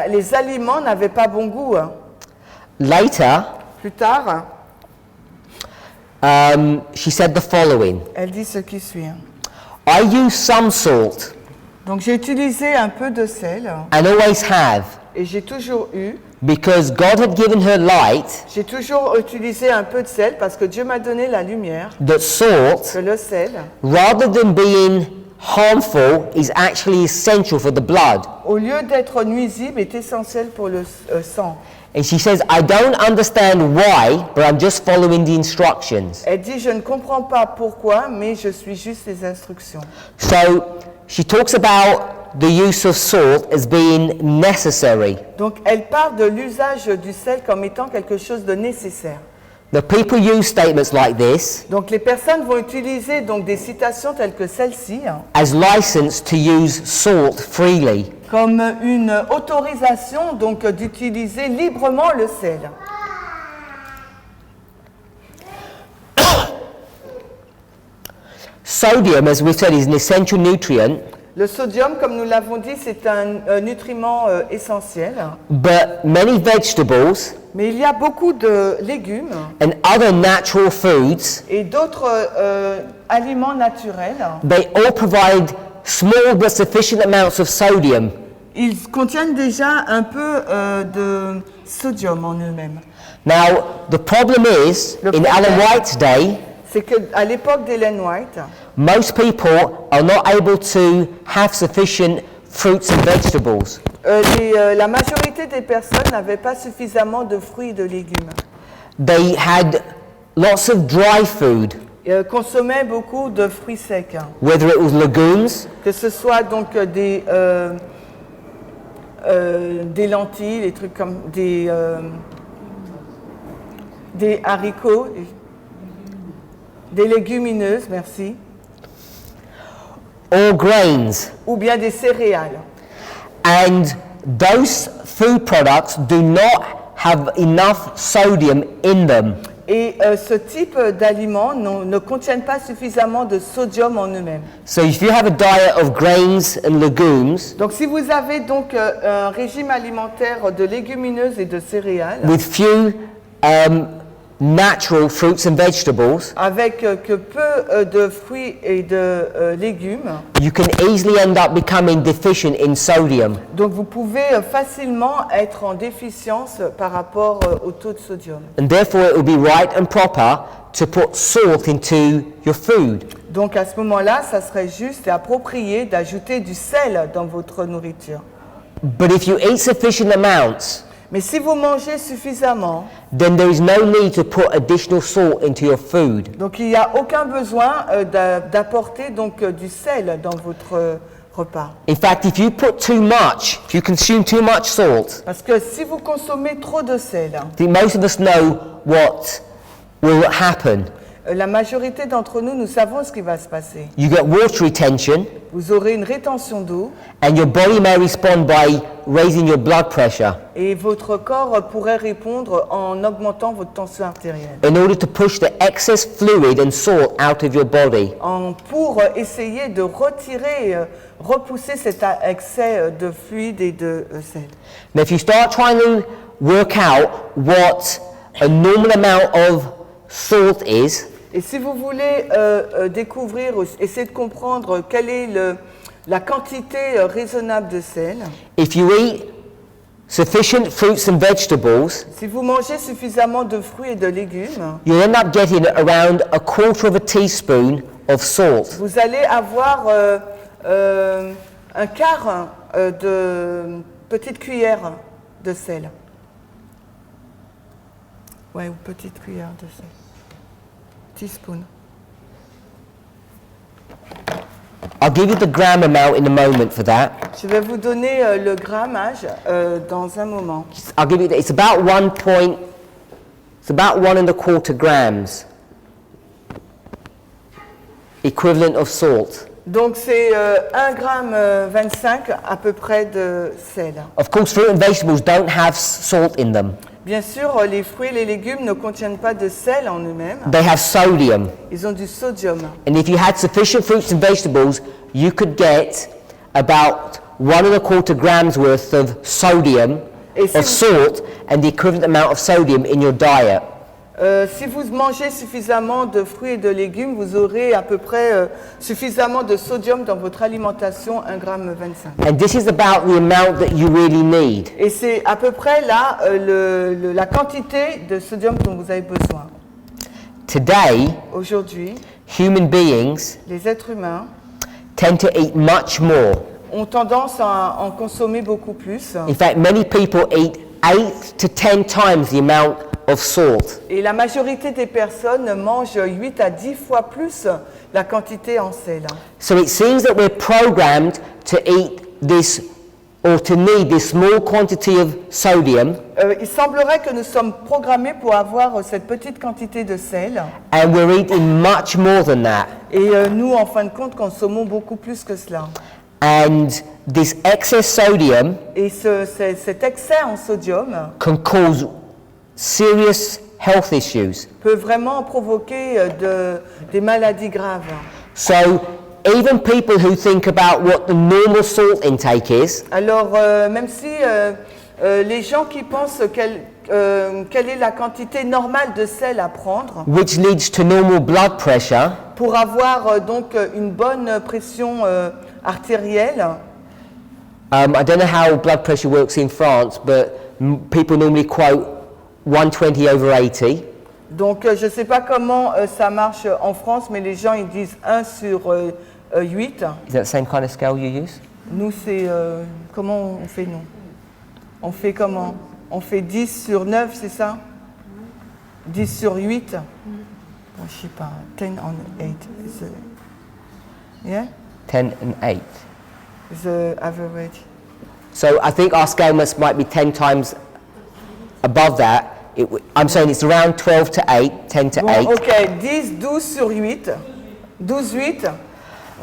les aliments n'avaient pas bon goût. Later, Plus tard, she said the following: elle dit ce qui suit. I use some salt Donc j'ai utilisé un peu de sel and always have, et j'ai toujours eu. because God had given her light J'ai toujours utilisé un peu de sel parce que Dieu m'a donné la lumière, that salt, que le sel, rather than being harmful, is actually essential for the blood. au lieu d'être nuisible, est essentiel pour le sang. And she says, I don't understand why, but I'm just following the instructions. Elle dit, je ne comprends pas pourquoi, mais je suis juste les instructions. So she talks about the use of salt as being necessary. Donc elle parle de l'usage du sel comme étant quelque chose de nécessaire. The people use statements like this Donc les personnes vont utiliser donc des citations telles que celle-ci as license to use salt freely. comme une autorisation donc d'utiliser librement le sel. Sodium, as we've said, is an essential nutrient, Le sodium, comme nous l'avons dit, c'est un nutriment essentiel. but many vegetables Mais il y a beaucoup de légumes and other natural foods, et d'autres aliments naturels. they all provide small but sufficient amounts of sodium. Ils contiennent déjà un peu de sodium en eux-mêmes. Now, the problem is, Le in problème- Ellen White's day, C'est qu'à l'époque d'Ellen White, most people are not able to have sufficient fruits and vegetables. la majorité des personnes n'avaient pas suffisamment de fruits et de légumes. They had lots of dry food, Consommaient beaucoup de fruits secs, whether it was legumes, que ce soit donc des lentilles, des trucs comme des haricots, des légumineuses, merci, or grains. ou bien des céréales. And those food products do not have enough sodium in them. Et ce type d'aliments ne contiennent pas suffisamment de sodium en eux-mêmes. So if you have a diet of grains and legumes Donc si vous avez donc un régime alimentaire de légumineuses et de céréales, with few natural fruits and vegetables, avec que peu de fruits et de légumes, you can easily end up becoming deficient in sodium. donc vous pouvez facilement être en déficience par rapport au taux de sodium. And therefore it would be right and proper to put salt into your food. Donc à ce moment-là, ça serait juste et approprié d'ajouter du sel dans votre nourriture. But if you eat sufficient amounts, Mais si vous mangez suffisamment, then there is no need to put additional salt into your food. donc il n'y a aucun besoin d'apporter donc du sel dans votre repas. In fact, if you put too much, if you consume too much salt, Parce que si vous consommez trop de sel, I think most of us know what will happen. la majorité d'entre nous, nous savons ce qui va se passer. You get water retention, Vous aurez une rétention d'eau and your body may respond by raising your blood pressure et votre corps pourrait répondre en augmentant votre tension artérielle. in order to push the excess fluid and salt out of your body. Pour essayer de retirer, repousser cet excès de fluide et de sel. Now, if you start trying to work out what a normal amount of salt is, Et si vous voulez découvrir, essayer de comprendre quelle est la quantité raisonnable de sel, if you eat sufficient fruits and vegetables, si vous mangez suffisamment de fruits et de légumes, you'll end up getting around a quarter of a teaspoon of salt. vous allez avoir un quart de petite cuillère de sel. Ouais, ou petite cuillère de sel. Teaspoon. I'll give you the gram amount in a moment for that. Je vais vous donner le grammage dans un moment. I'll give you it's about 1 1/4 grams equivalent of salt. Donc c'est 1,25 g à peu près de sel. Of course, fruit and vegetables don't have salt in them. Bien sûr, les fruits et les légumes ne contiennent pas de sel en eux-mêmes. They have sodium. Ils ont du sodium. And if you had sufficient fruits and vegetables, you could get about 1 1/4 grams worth of sodium, Et si of salt, and the equivalent amount of sodium in your diet. Si vous mangez suffisamment de fruits et de légumes, vous aurez à peu près suffisamment de sodium dans votre alimentation, 1,25 g. And this is about the amount that you really need. Et c'est à peu près là la quantité de sodium dont vous avez besoin. Today, Aujourd'hui, human beings les êtres humains tend to eat much more. ont tendance à en consommer beaucoup plus. In fact, many people eat 8 to 10 times the amount of salt. Et la majorité des personnes mangent 8 à 10 fois plus la quantité en sel. So it seems that we're programmed to eat this or to need this small quantity of sodium, il semblerait que nous sommes programmés pour avoir cette petite quantité de sel. and we're eating much more than that. Et nous, en fin de compte, consommons beaucoup plus que cela. And this excess sodium Et cet excès en sodium can cause serious health issues. peut vraiment provoquer des maladies graves. So even people who think about what the normal salt intake is, Alors, même si les gens qui pensent quelle est la quantité normale de sel à prendre which leads to normal blood pressure, pour avoir donc une bonne pression artérielle, I don't know how blood pressure works in France, but people normally quote 120 over 80. donc je ne sais pas comment ça marche en France, mais les gens ils disent 1 sur 8. Is that the same kind of scale you use? Nous, c'est... comment on fait, nous? On fait comment? On fait 10 sur 9, c'est ça? 10 sur 8? Bon, je ne sais pas. 10 on 8. Yeah? 10 and 8. The average. So I think our scale might be 10 times above that. I'm saying it's around 12 to 8, 10 to Bon, 8. ok, 10, 12 sur 8. 12, 8.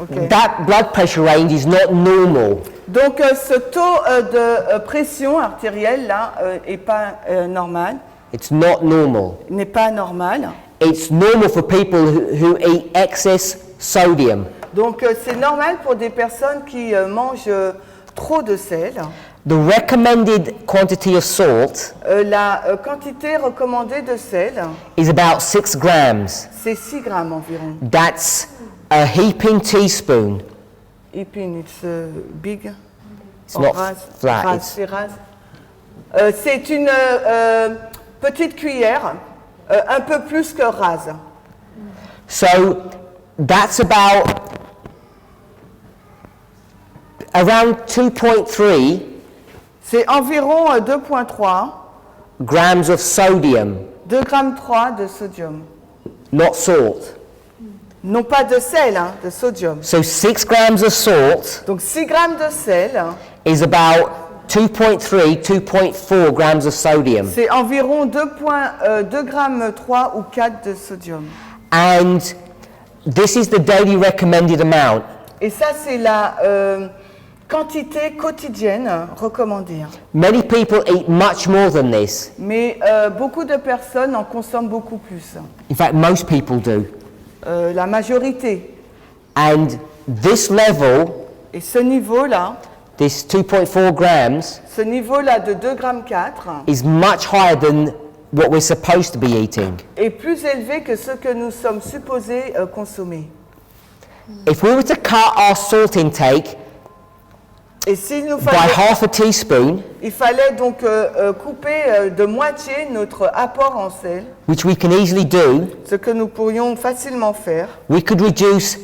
Okay. That blood pressure range is not normal. Donc ce taux de pression artérielle là est pas normal. It's not normal. N'est pas normal. It's normal for people who eat excess sodium. Donc c'est normal pour des personnes qui mangent trop de sel. The recommended quantity of salt La quantité recommandée de sel, is about 6 grams. c'est 6 grammes environ. That's a heaping teaspoon. Ipin, it's big. It's not flat. Rase, c'est rase. C'est une petite cuillère, un peu plus que rase. So that's about around 2.3 C'est environ 2,3 grams of sodium, 2,3 grammes de sodium. not salt. Non pas de sel, hein, de sodium. So 6 grams of salt Donc 6 grammes de sel, is about 2.3, 2.4 grams of sodium. c'est environ 2,3 grammes ou 4 de sodium. And this is the daily recommended amount. Et ça, c'est la quantité quotidienne recommandée. Many people eat much more than this. Mais beaucoup de personnes en consomment beaucoup plus. In fact, most people do. La majorité. And this level, Et ce niveau-là, this 2.4 grams, ce niveau-là de 2,4 grammes is much higher than what we're supposed to be eating. est plus élevé que ce que nous sommes supposés consommer. If we were to cut our salt intake Et s'il nous by fallait, half a teaspoon, il fallait donc couper de moitié notre apport en sel, which we can easily do, ce que nous pourrions facilement faire, we could reduce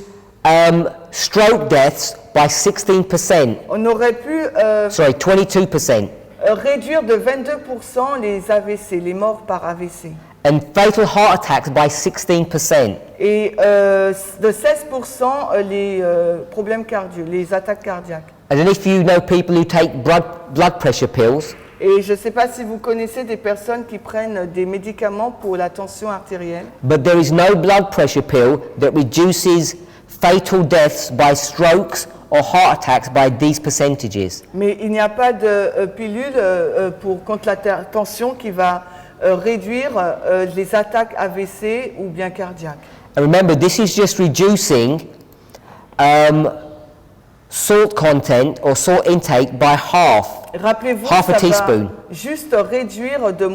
stroke deaths by 16%. on aurait pu Sorry, 22%. réduire de 22% les AVC, les morts par AVC. And fatal heart attacks by 16%. Et de 16% les problèmes cardiaques, les attaques cardiaques. I don't know if you know people who take blood pressure pills, Et je ne sais pas si vous connaissez des personnes qui prennent des médicaments pour la tension artérielle, but there is no blood pressure pill that reduces fatal deaths by strokes or heart attacks by these percentages. mais il n'y a pas de pilule contre la tension qui va réduire les attaques AVC ou bien cardiaques. And remember, this is just reducing salt content or salt intake by half. Rappelez-vous, Half a ça va teaspoon. juste réduire de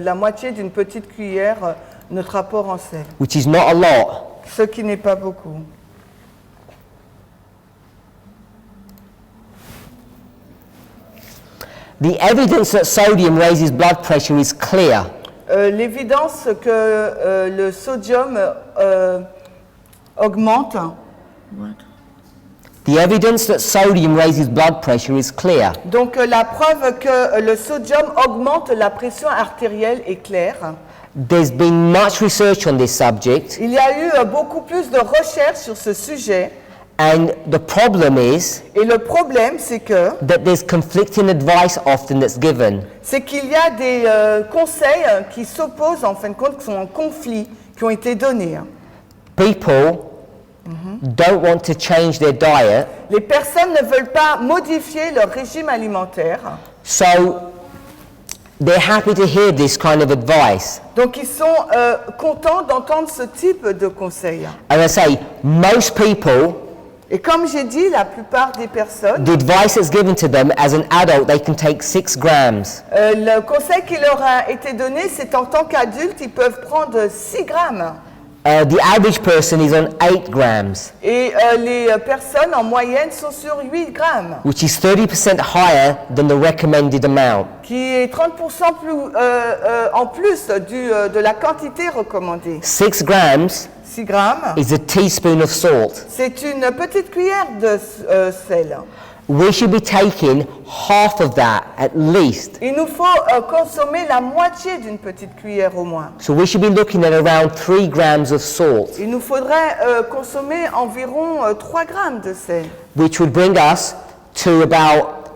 la moitié d'une petite cuillère notre apport en sel, Which is not a lot. ce qui n'est pas beaucoup. The evidence that sodium raises blood pressure is clear. L'évidence que le sodium augmente. The evidence that sodium raises blood pressure is clear. Donc la preuve que le sodium augmente la pression artérielle est claire. There's been much research on this subject, Il y a eu beaucoup plus de recherches sur ce sujet And the problem is Et le problème, c'est that there's conflicting advice often that's given. c'est qu'il y a des conseils qui s'opposent, en fin de compte, qui sont en conflit, qui ont été donnés. People don't want to change their diet, Les personnes ne veulent pas modifier leur régime alimentaire, so they're happy to hear this kind of advice. donc ils sont contents d'entendre ce type de conseils. And I say, most people, Et comme j'ai dit, la plupart des personnes, the advice that's given to them as an adult, they can take 6 grams. le conseil qui leur a été donné, c'est en tant qu'adultes, ils peuvent prendre 6 grammes. The average person is on 8 grams, Et les personnes en moyenne sont sur 8 grammes, which is 30% higher than the recommended amount. qui est 30% plus, en plus de la quantité recommandée. 6 grams 6 grammes, is a teaspoon of salt. c'est une petite cuillère de sel. We should be taking half of that at least. Il nous faut consommer la moitié d'une petite cuillère au moins. So we should be looking at around 3 grams of salt, Il nous faudrait consommer environ 3 grammes de sel, which would bring us to about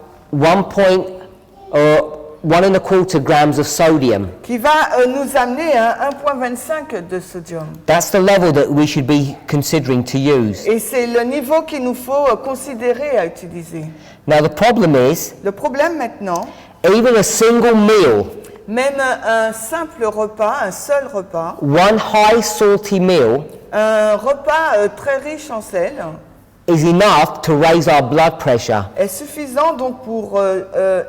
1.25 grams of sodium. qui va nous amener à 1,25 de sodium. That's the level that we should be considering to use. Et c'est le niveau qu'il nous faut considérer à utiliser. Now the problem is, Le problème maintenant, even a single meal, même un simple repas, un seul repas, one high salty meal, un repas très riche en sel, is enough to raise our blood pressure. est suffisant donc pour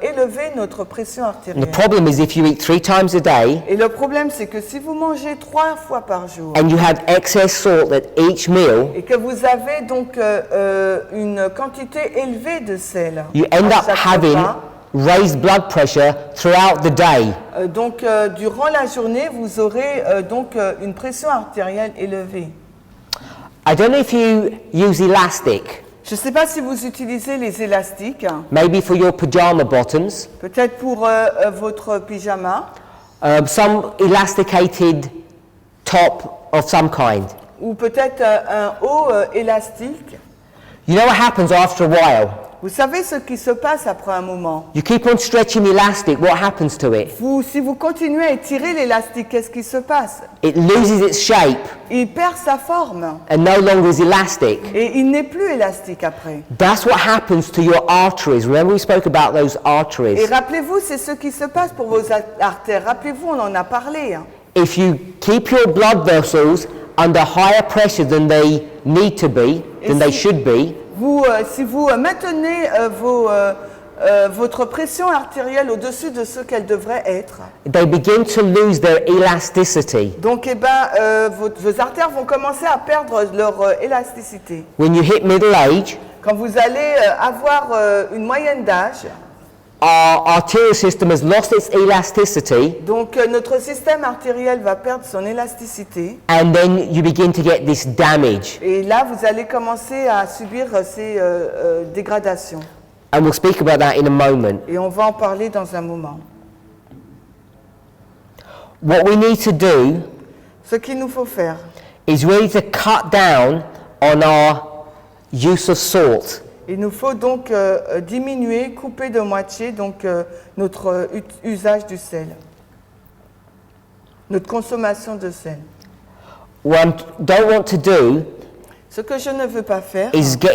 élever notre pression And artérielle. the problem is if you eat 3 times a day Et le problème, c'est que si vous mangez 3 fois par jour and you have excess salt at each meal, et que vous avez donc une quantité élevée de sel, you end à up chaque having repas, raised blood pressure throughout the day. donc durant la journée, vous aurez donc une pression artérielle élevée. I don't know if you use elastic, Je ne sais pas si vous utilisez les élastiques, maybe for your pajama bottoms, peut-être pour votre pyjama, some elasticated top of some kind. ou peut-être un haut élastique. You know what happens after a while? Vous savez ce qui se passe après un moment. You keep on stretching the elastic, what happens to it? Si vous continuez à étirer l'élastique, qu'est-ce qui se passe? It loses its shape Il perd sa forme and no longer is elastic. et il n'est plus élastique après. That's what happens to your arteries. Remember we spoke about those Et arteries. rappelez-vous, c'est ce qui se passe pour vos artères. Rappelez-vous, on en a parlé. If you keep your blood vessels under higher pressure than they need to be, than they should be, Si vous maintenez votre pression artérielle au-dessus de ce qu'elle devrait être, they begin to lose their elasticity. donc vos artères vont commencer à perdre leur élasticité. When you hit middle age, Quand vous allez avoir une moyenne d'âge, our arterial system has lost its elasticity, donc notre système artériel va perdre son élasticité. and then you begin to get this damage. Et là, vous allez commencer à subir ces dégradations. And we'll speak about that in a moment. Et on va en parler dans un moment. What we need to do Ce qu'il nous faut faire, is really to cut down on our use of salt. il nous faut donc diminuer, couper de moitié donc, notre usage du sel, notre consommation de sel. What I don't want to do Ce que je ne veux pas faire, is get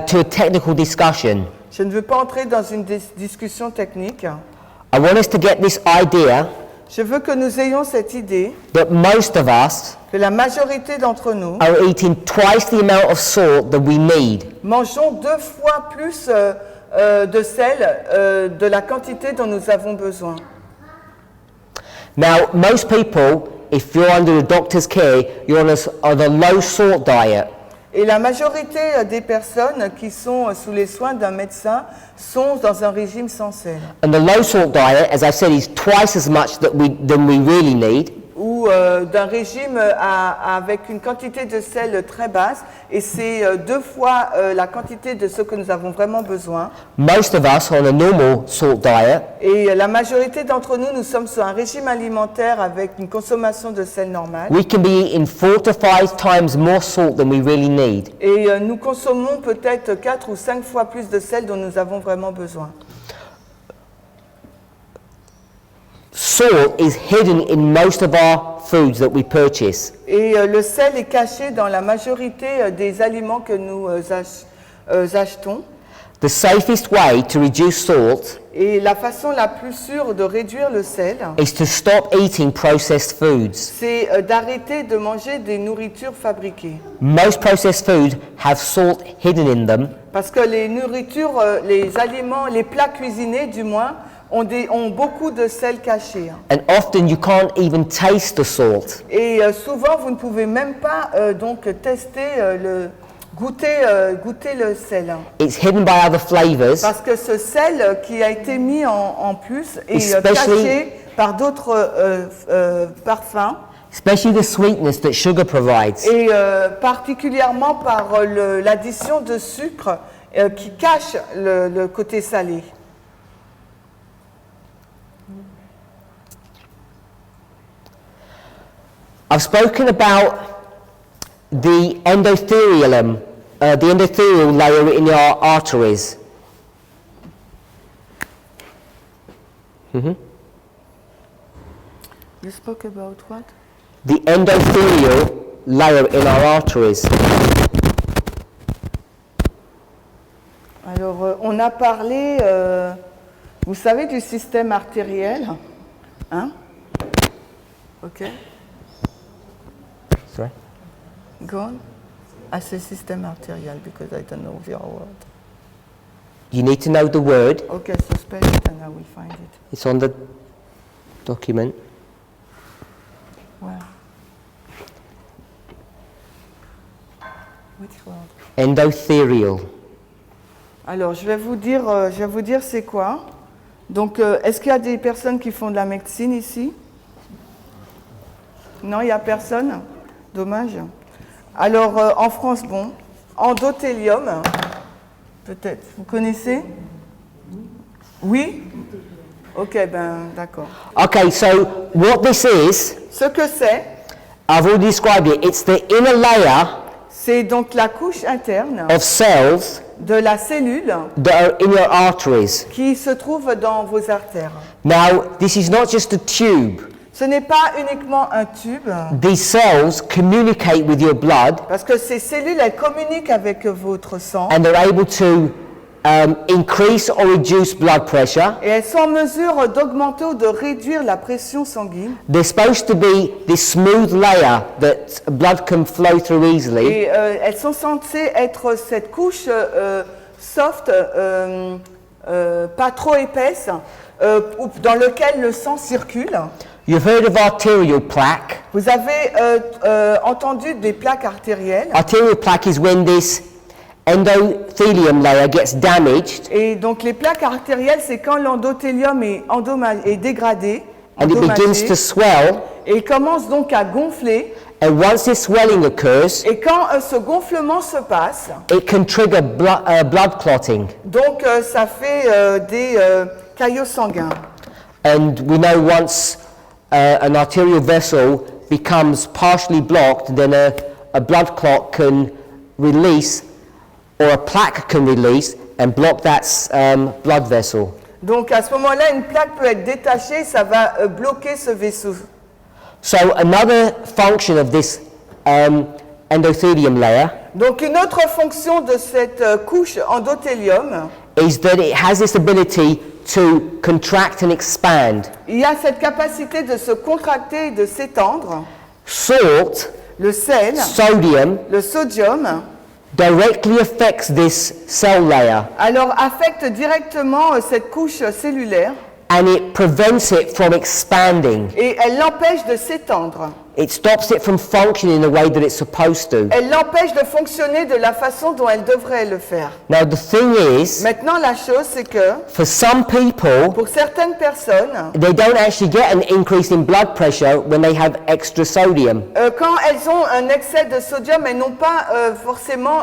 to a technical discussion. je ne veux pas entrer dans une discussion technique. I want us to get this idea Je veux que nous ayons cette idée that most of us que la majorité d'entre nous are eating twice the amount of salt that we need. mangeons 2 fois plus de sel de la quantité dont nous avons besoin. Now, most people, if you're under the doctor's care, you're on a low salt diet. Et la majorité des personnes qui sont sous les soins d'un médecin sont dans un régime sans sel. And the low salt diet, as I said, is twice as much than we really need. ou d'un régime avec une quantité de sel très basse, et c'est 2 fois la quantité de ce que nous avons vraiment besoin. Most of us on a normal salt diet Et la majorité d'entre nous, nous sommes sur un régime alimentaire avec une consommation de sel normale. we can be eating 4 to 5 times more salt than we really need. Et nous consommons peut-être 4 ou 5 fois plus de sel dont nous avons vraiment besoin. Salt is hidden in most of our foods that we purchase. Et le sel est caché dans la majorité des aliments que nous achetons. The safest way to reduce salt Et la façon la plus sûre de réduire le sel, is to stop eating processed foods. c'est d'arrêter de manger des nourritures fabriquées. Most processed foods have salt hidden in them, Parce que les nourritures, les aliments, les plats cuisinés du moins, ont beaucoup de sel caché. and often you can't even taste the salt. Et souvent, vous ne pouvez même pas donc tester, goûter le sel. It's hidden by other flavors, Parce que ce sel qui a été mis en plus est Especially- caché par d'autres parfums, especially the sweetness that sugar provides. et particulièrement par l'addition de sucre qui cache le côté salé. I've spoken about the endothelium, the endothelial layer in your arteries. You spoke about what? The endothelial layer in our arteries. Alors, on a parlé, vous savez, du système artériel, hein? Ok. Sorry? Go on. I say système artériel because I don't know your word. You need to know the word. Okay, so spell it and I will find it. It's on the document. Where? Which word? Endothelial. Alors, je vais vous dire c'est quoi. Donc, est-ce qu'il y a des personnes qui font de la médecine ici? Non, il n'y a personne? Dommage. Alors, en France, bon, endothélium, peut-être. Vous connaissez? Oui? Ok, ben, d'accord. Okay, so what this is, Ce que c'est, I've already described it. It's the inner layer c'est donc la couche interne of cells de la cellule that are in your arteries. qui se trouve dans vos artères. Now, this is not just a tube. Ce n'est pas uniquement un tube, These cells communicate with your blood parce que ces cellules, elles communiquent avec votre sang and they're able to increase or reduce blood pressure. et elles sont en mesure d'augmenter ou de réduire la pression sanguine. They're supposed to be this smooth layer that blood can flow through easily. Et elles sont censées être cette couche soft, pas trop épaisse, dans laquelle le sang circule. You've heard of arterial plaque. Vous avez entendu des plaques artérielles. Arterial plaque is when this endothelium layer gets damaged Et donc les plaques artérielles, c'est quand l'endothélium est dégradé, and it begins endommagé, to swell. et il commence donc à gonfler. And once this swelling occurs, Et quand ce gonflement se passe, it can trigger blood clotting. donc ça fait des caillots sanguins. And we know once an arterial vessel becomes partially blocked, then a blood clot can release, or a plaque can release and block that blood vessel. Donc à ce moment-là, une plaque peut être détachée, ça va bloquer ce vaisseau. So another function of this endothelium layer Donc une autre fonction de cette couche endothélium, is that it has this ability to contract and expand. il y a cette capacité de se contracter et de s'étendre. Salt, Le sel, sodium, le sodium, directly affects this cell layer alors affecte directement cette couche cellulaire and it prevents it from expanding. et elle l'empêche de s'étendre. It stops it from functioning the way that it's supposed to. Elle l'empêche de fonctionner de la façon dont elle devrait le faire. Now the thing is, Maintenant, la chose, c'est que for some people, pour certaines personnes, they don't actually get an increase in blood pressure when they have extra sodium. quand elles ont un excès de sodium, elles n'ont pas forcément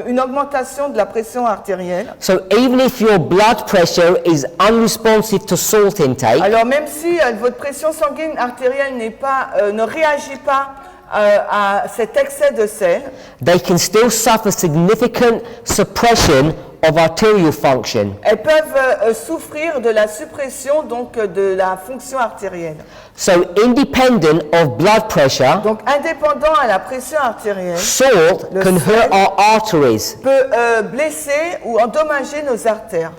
une augmentation de la pression artérielle. So even if your blood pressure is unresponsive to salt intake, Alors même si votre pression sanguine artérielle ne réagit pas à cet excès de sel, they can still suffer significant suppression of arterial function. elles peuvent souffrir de la suppression donc de la fonction artérielle. So independent of blood pressure, Donc indépendant à la pression artérielle, salt Le can sel hurt our arteries, peut blesser ou endommager nos artères.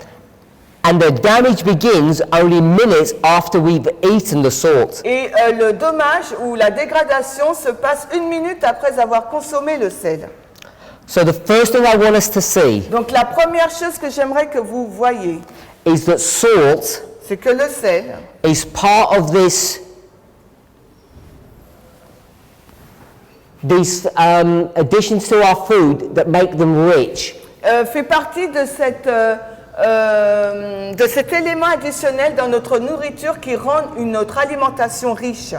and the damage begins only minutes after we've eaten the salt. Et le dommage ou la dégradation se passe 1 minute après avoir consommé le sel. So the first thing I want us to see Donc la première chose que j'aimerais que vous voyiez, is that salt c'est que le sel is part of these additions to our food that make them rich. fait partie de cet élément additionnel dans notre nourriture qui rend notre alimentation riche.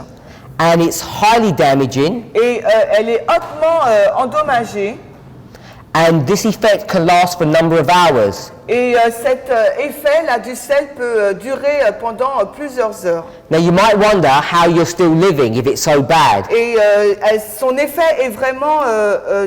And it's highly damaging, Et elle est hautement endommagée. and this effect can last for a number of hours. Et cet effet là, du sel peut durer pendant plusieurs heures. Now you might wonder how you're still living if it's so bad. Et son effet est vraiment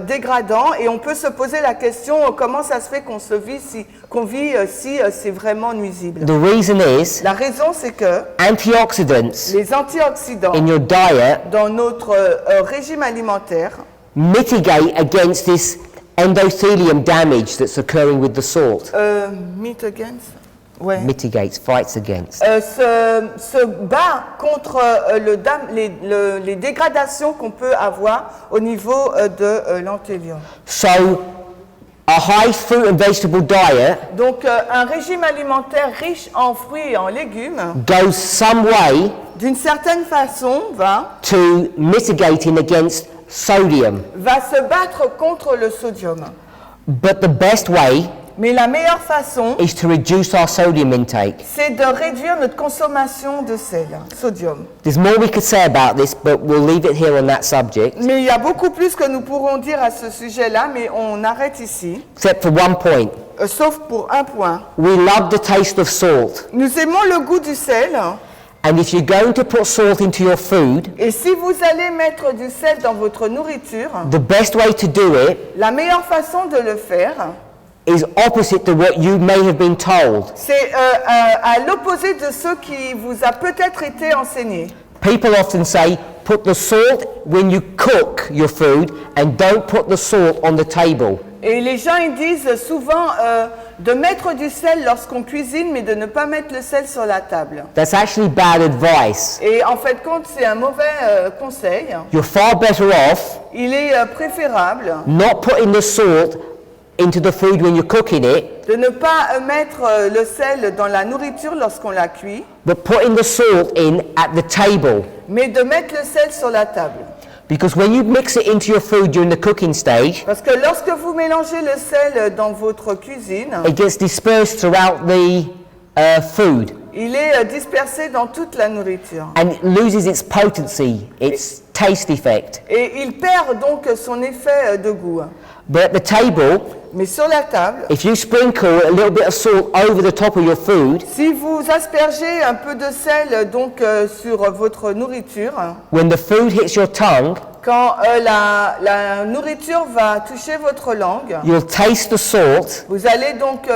dégradant et on peut se poser la question comment ça se fait qu'on vit si c'est vraiment nuisible. The reason is La raison c'est que antioxidants les antioxydants in your diet dans notre régime alimentaire mitigate against this endothelium damage that's occurring with the salt. meet against ouais. Mitigates, fights against. se bat contre les dégradations qu'on peut avoir au niveau de l'enthélium. So a high fruit and vegetable diet Donc un régime alimentaire riche en fruits et en légumes, goes some way d'une certaine façon, to mitigating against sodium. va se battre contre le sodium. But the best way Mais la meilleure façon, is to reduce our sodium intake. c'est de réduire notre consommation de sel, sodium. There's more we could say about this, but we'll leave it here on that subject, Mais il y a beaucoup plus que nous pourrons dire à ce sujet-là, mais on arrête ici. except for one point. Sauf pour un point. We love the taste of salt. Nous aimons le goût du sel. And if you're going to put salt into your food, Et si vous allez mettre du sel dans votre nourriture, the best way to do it la meilleure façon de le faire, is opposite to what you may have been told. c'est à l'opposé de ce qui vous a peut-être été enseigné. People often say, put the salt when you cook your food and don't put the salt on the table. Et les gens ils disent souvent de mettre du sel lorsqu'on cuisine, mais de ne pas mettre le sel sur la table. That's actually bad advice. Et en fait, compte, c'est un mauvais conseil. You're far better off Il est préférable not putting the salt into the food when you're cooking it, de ne pas mettre le sel dans la nourriture lorsqu'on la cuit, but putting the salt in at the table. mais de mettre le sel sur la table. Because when you mix it into your food during the cooking stage, Parce que lorsque vous mélangez le sel dans votre cuisine, it gets dispersed throughout the food, il est dispersé dans toute la nourriture. and it loses its potency, its taste effect. Et il perd donc son effet de goût. But at the table, Mais sur la table, if you sprinkle a little bit of salt over the top of your food, si vous aspergez un peu de sel donc sur votre nourriture, when the food hits your tongue, quand la nourriture va toucher votre langue, you'll taste the salt vous allez donc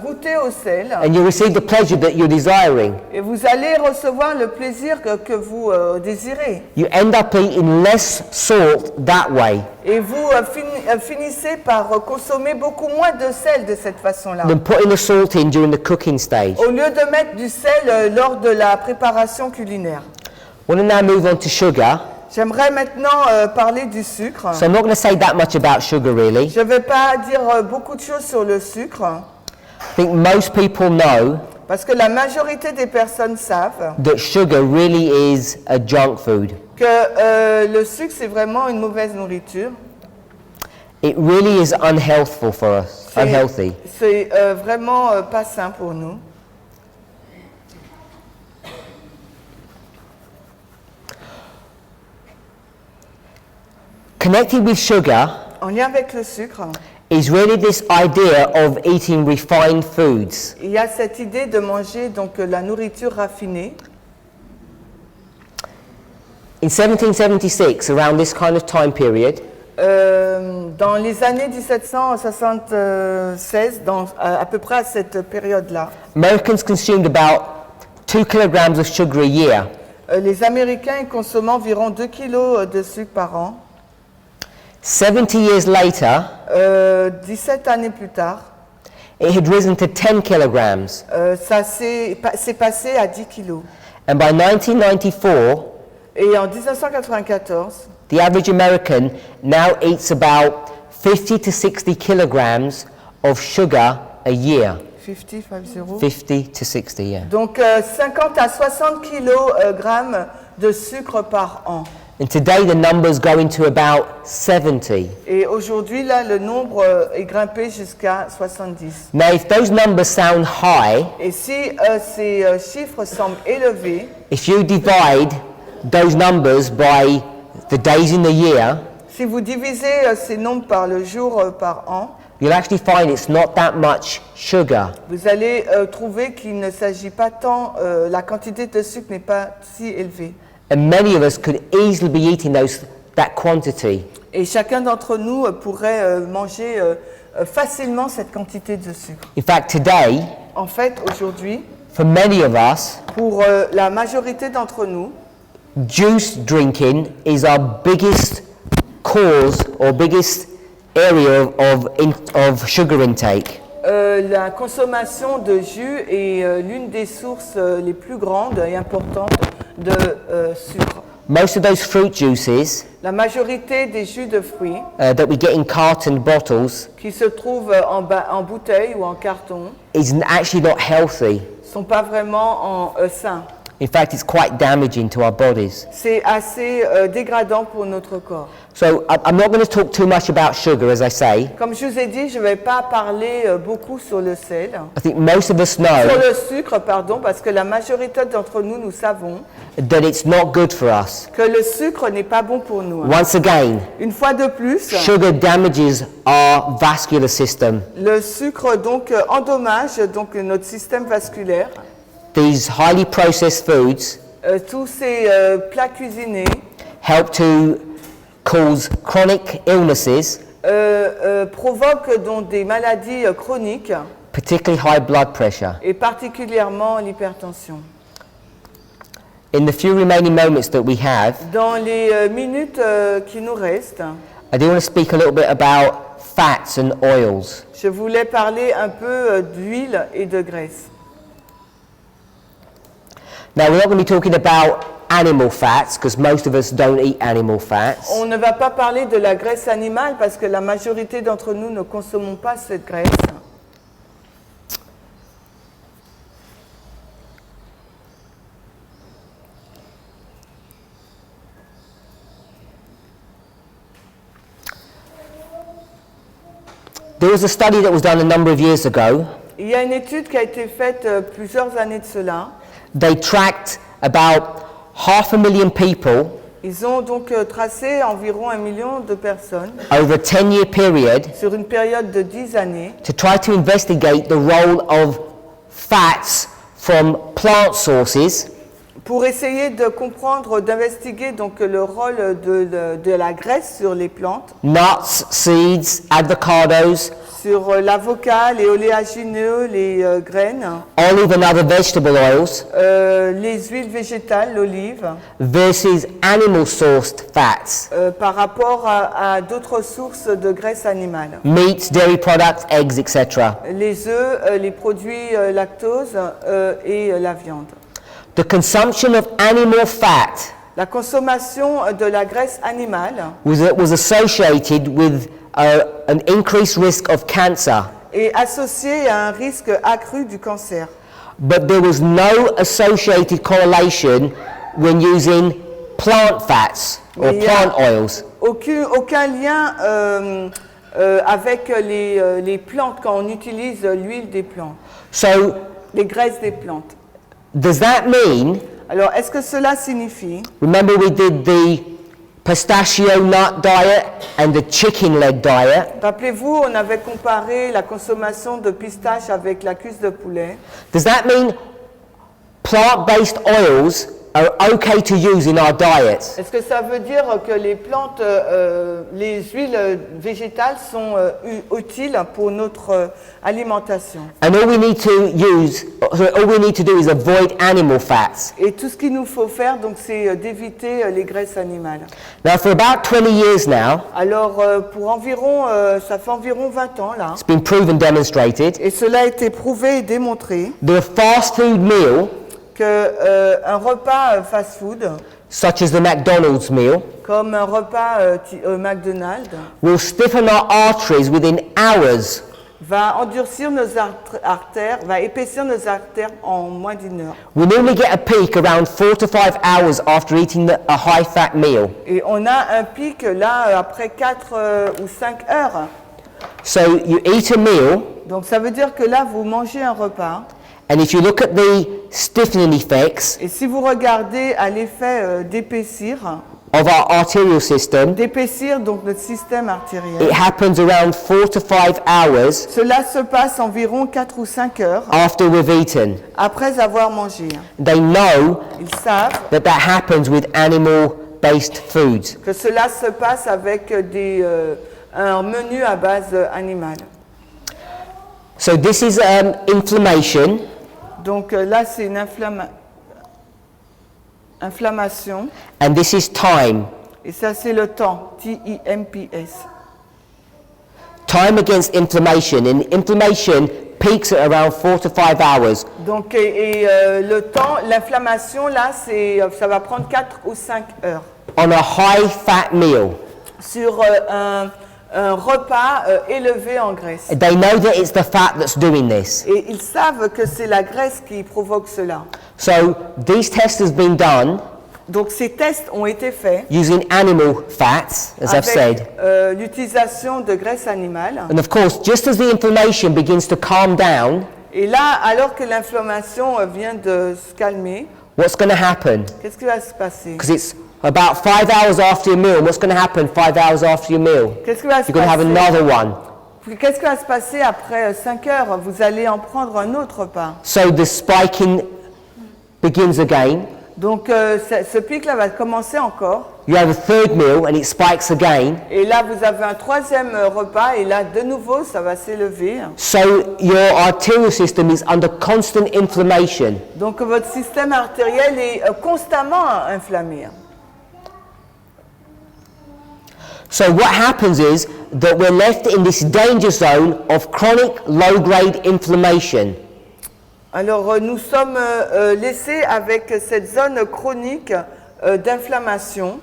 goûter au sel and you'll receive the pleasure that you're desiring. et vous allez recevoir le plaisir que vous désirez. You end up eating less salt that way Et vous finissez par consommer beaucoup moins de sel de cette façon-là, than putting the salt in during the cooking stage. au lieu de mettre du sel lors de la préparation culinaire. I want to now move on to sugar. J'aimerais maintenant parler du sucre. So I'm not going to say that much about sugar really. Je ne vais pas dire beaucoup de choses sur le sucre, I think most people know parce que la majorité des personnes savent that sugar really is a junk food. que le sucre, c'est vraiment une mauvaise nourriture. It really is unhealthful for us, unhealthy. C'est vraiment pas sain pour nous. Connected with sugar En lien avec le sucre, is really this idea of eating refined foods. il y a cette idée de manger donc la nourriture raffinée. In 1776, around this kind of time period, Dans les années 1776, à peu près à cette période-là, Americans consumed about 2 kilograms of sugar a year. Les Américains consomment environ 2 kilos de sucre par an. 70 years later, 17 années plus tard, it had risen to 10 kilograms. ça s'est passé à 10 kilos. And by 1994, Et en 1994, the average American now eats about 50 to 60 kilograms of sugar a year. 50 to 60, yeah. Donc 50 à 60 kilogrammes de sucre par an. And today the number's going to about 70. Et aujourd'hui, là, le nombre est grimpé jusqu'à 70. Now, if those numbers sound high, Et si ces chiffres semblent élevés, if you divide those numbers by the days in the year, si vous divisez ces nombres par le jour par an, you'll actually find it's not that much sugar. vous allez trouver qu'il ne s'agit pas tant, la quantité de sucre n'est pas si élevée. And many of us could easily be eating that quantity. Et chacun d'entre nous pourrait manger facilement cette quantité de sucre. In fact, today, En fait, aujourd'hui, for many of us, pour la majorité d'entre nous, juice drinking is our biggest cause or biggest area of sugar intake. la consommation de jus est l'une des sources les plus grandes et importantes de sucre. Most of those fruit juices La majorité des jus de fruits that we get in carton bottles qui se trouvent en bouteille ou en carton is actually not healthy. ne sont pas vraiment sains. In fact, it's quite damaging to our bodies. C'est assez dégradant pour notre corps. So I'm not going to talk too much about sugar, as I say. Comme je vous ai dit, je ne vais pas parler beaucoup sur le sel. I think most of us Sur know le sucre, pardon, parce que la majorité d'entre nous, nous savons that it's not good for us. que le sucre n'est pas bon pour nous. Once again, Une fois de plus, sugar damages our vascular system. le sucre donc endommage donc notre système vasculaire. These highly processed foods Tous ces plats cuisinés help to cause chronic illnesses, provoquent donc des maladies chroniques particularly high blood pressure. et particulièrement l'hypertension. In the few remaining moments that we have, Dans les minutes qui nous restent, I do want to speak a little bit about fats and oils. je voulais parler un peu d'huile et de graisse. Now, we're not going to be talking about animal fats, because most of us don't eat animal fats. On ne va pas parler de la graisse animale parce que la majorité d'entre nous ne consommons pas cette graisse. There was a study that was done a number of years ago. Il y a une étude qui a été faite plusieurs années de cela. They tracked about 500,000 people Ils ont donc tracé environ 1 million de personnes over a 10-year period sur une période de 10 années to try to investigate the role of fats from plant sources pour essayer de comprendre, d'investiguer donc le rôle de la graisse sur les plantes, nuts, seeds, avocados, sur l'avocat, les oléagineux, les graines, olive and other vegetable oils les huiles végétales, l'olive, versus animal-sourced fats, par rapport à d'autres sources de graisse animale. meats, dairy products, eggs, etc. Les œufs, les produits lactose et la viande. The consumption of animal fat La consommation de la graisse animale was associated with an increased risk of cancer, est associée à un risque accru du cancer. but there was no associated correlation when using plant fats or Mais il y a plant oils. aucun lien avec les plantes quand on utilise l'huile des plantes, So les graisses des plantes. does that mean, Alors, est-ce que cela signifie, remember we did the pistachio nut diet and the chicken leg diet? rappelez-vous, on avait comparé la consommation de pistache avec la cuisse de poulet. Does that mean plant-based oils are okay to use in our diets? Est-ce que ça veut dire que les plantes, les huiles végétales sont utiles pour notre alimentation? And all we need to do is avoid animal fats. Et tout ce qu'il nous faut faire, donc, c'est d'éviter les graisses animales. Now, for about 20 years now, Alors, pour environ, ça fait environ 20 ans là, it's been proven, demonstrated, et cela a été prouvé et démontré the fast food meal, qu'un repas fast-food, such as the McDonald's meal, comme un repas McDonald's, will stiffen our arteries within hours. va endurcir nos artères, va épaissir nos artères en moins d'1 heure. We normally get a peak around 4 to 5 hours after eating a high-fat meal. Et on a un pic là après 4 ou 5 heures. So you eat a meal, Donc ça veut dire que là vous mangez un repas. and if you look at the stiffening effects Et si vous regardez à l'effet d'épaissir of our arterial system, donc notre système it artériel, happens around 4 to 5 hours cela se passe environ 4 ou 5 heures after we've eaten. après avoir mangé. They know Ils savent that happens with animal-based foods. que cela se passe avec un menu à base animale. So this is inflammation, Donc là c'est une inflammation, and this is time. et ça c'est le temps, TIMPS. Time against inflammation, and inflammation peaks at around 4 to 5 hours. Donc le temps, l'inflammation là, ça va prendre 4 ou 5 heures On a high-fat meal. sur un repas élevé en graisse. They know that it's the fat that's doing this. Et ils savent que c'est la graisse qui provoque cela. So these tests have been done Donc ces tests ont été faits using animal fats, as I've said. avec l'utilisation de graisse animale. And of course, just as the inflammation begins to calm down, Et là, alors que l'inflammation vient de se calmer, what's going to happen? qu'est-ce qui va se passer? Because it's about 5 hours after your meal. What's going to happen 5 hours after your meal? Qu'est-ce qui va se You're going to have passer? another one. Qu'est-ce qui va se passer après 5 heures? Vous allez en prendre un autre repas. So the spiking begins again. Donc ce pic-là va commencer encore. You have a third meal and it spikes again. Et là, vous avez un troisième repas. Et là, de nouveau, ça va s'élever. So your arterial system is under constant inflammation. Donc votre système artériel est constamment inflammé. So what happens is that we're left in this danger zone of chronic low-grade inflammation. Alors nous sommes laissés avec cette zone chronique d'inflammation.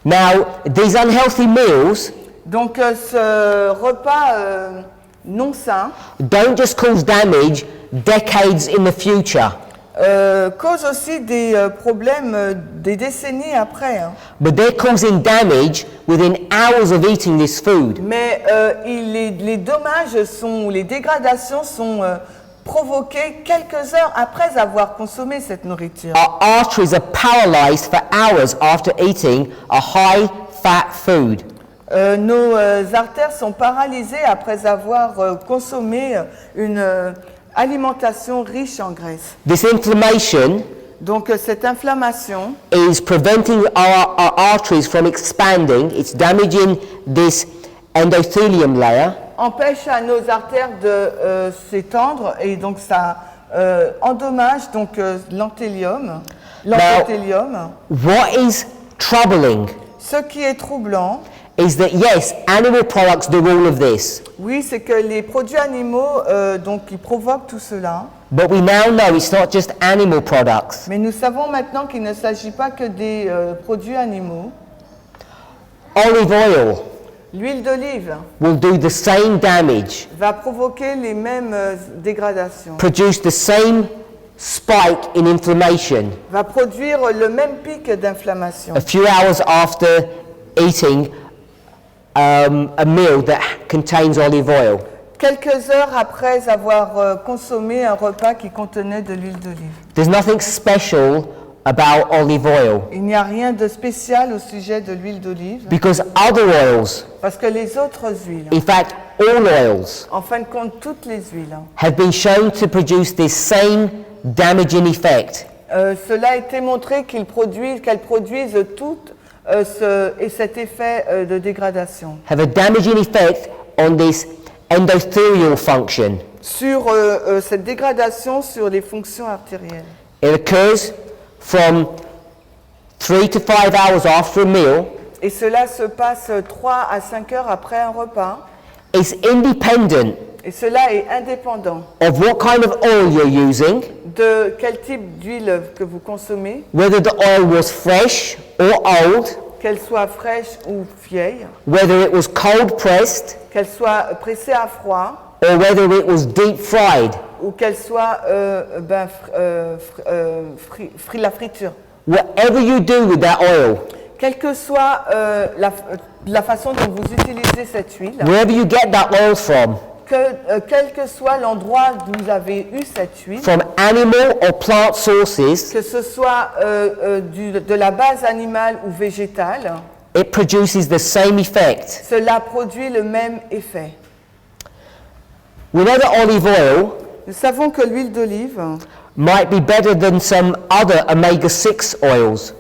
Now, these unhealthy meals Donc ce repas non sain don't just cause damage decades in the future, cause aussi des problèmes des décennies après. Hein. but they're causing damage within hours of eating this food. Mais les dommages sont, les dégradations sont provoquées quelques heures après avoir consommé cette nourriture. Our arteries are paralyzed for hours after eating a high-fat food. Nos artères sont paralysées après avoir consommé une alimentation riche en graisse. This inflammation Donc cette inflammation is preventing our arteries from expanding. It's damaging this endothelium layer. empêche à nos artères de s'étendre et donc ça endommage donc l'endothélium. What is troubling Ce qui est troublant, is that yes, animal products do all of this, oui, c'est que les produits animaux donc ils provoquent tout cela. but we now know it's not just animal products. Mais nous savons maintenant qu'il ne s'agit pas que des produits animaux. Olive oil L'huile d'olive will do the same damage, va provoquer les mêmes dégradations, produce the same spike in inflammation va produire le même pic d'inflammation a few hours after eating a meal that contains olive oil. quelques heures après avoir consommé un repas qui contenait de l'huile d'olive. There's nothing special about olive oil Il n'y a rien de spécial au sujet de l'huile d'olive because other oils, parce que les autres huiles, in fact all oils, en fin de compte toutes les huiles, have been shown to produce this same damaging effect. cela a été montré qu'elles produisent toutes cet effet de dégradation Have a damaging effect on this endothelial function. sur cette dégradation sur les fonctions artérielles. It occurs from 3 to 5 hours after a meal. Et cela se passe 3 à 5 heures après un repas. It's independent Et cela est indépendant of what kind of oil you're using, de quel type d'huile que vous consommez, whether the oil was fresh or old, qu'elle soit fraîche ou vieille, whether it was cold pressed qu'elle soit pressée à froid or whether it was deep fried. ou qu'elle soit la friture. Whatever you do with that oil, Quelle que soit la façon dont vous utilisez cette huile, wherever you get that oil from quel que soit l'endroit d'où vous avez eu cette huile, from animal or plant sources, que ce soit de la base animale ou végétale, it produces the same effect. cela produit le même effet. We know that olive oil Nous savons que l'huile d'olive might be better than some other omega-6 oils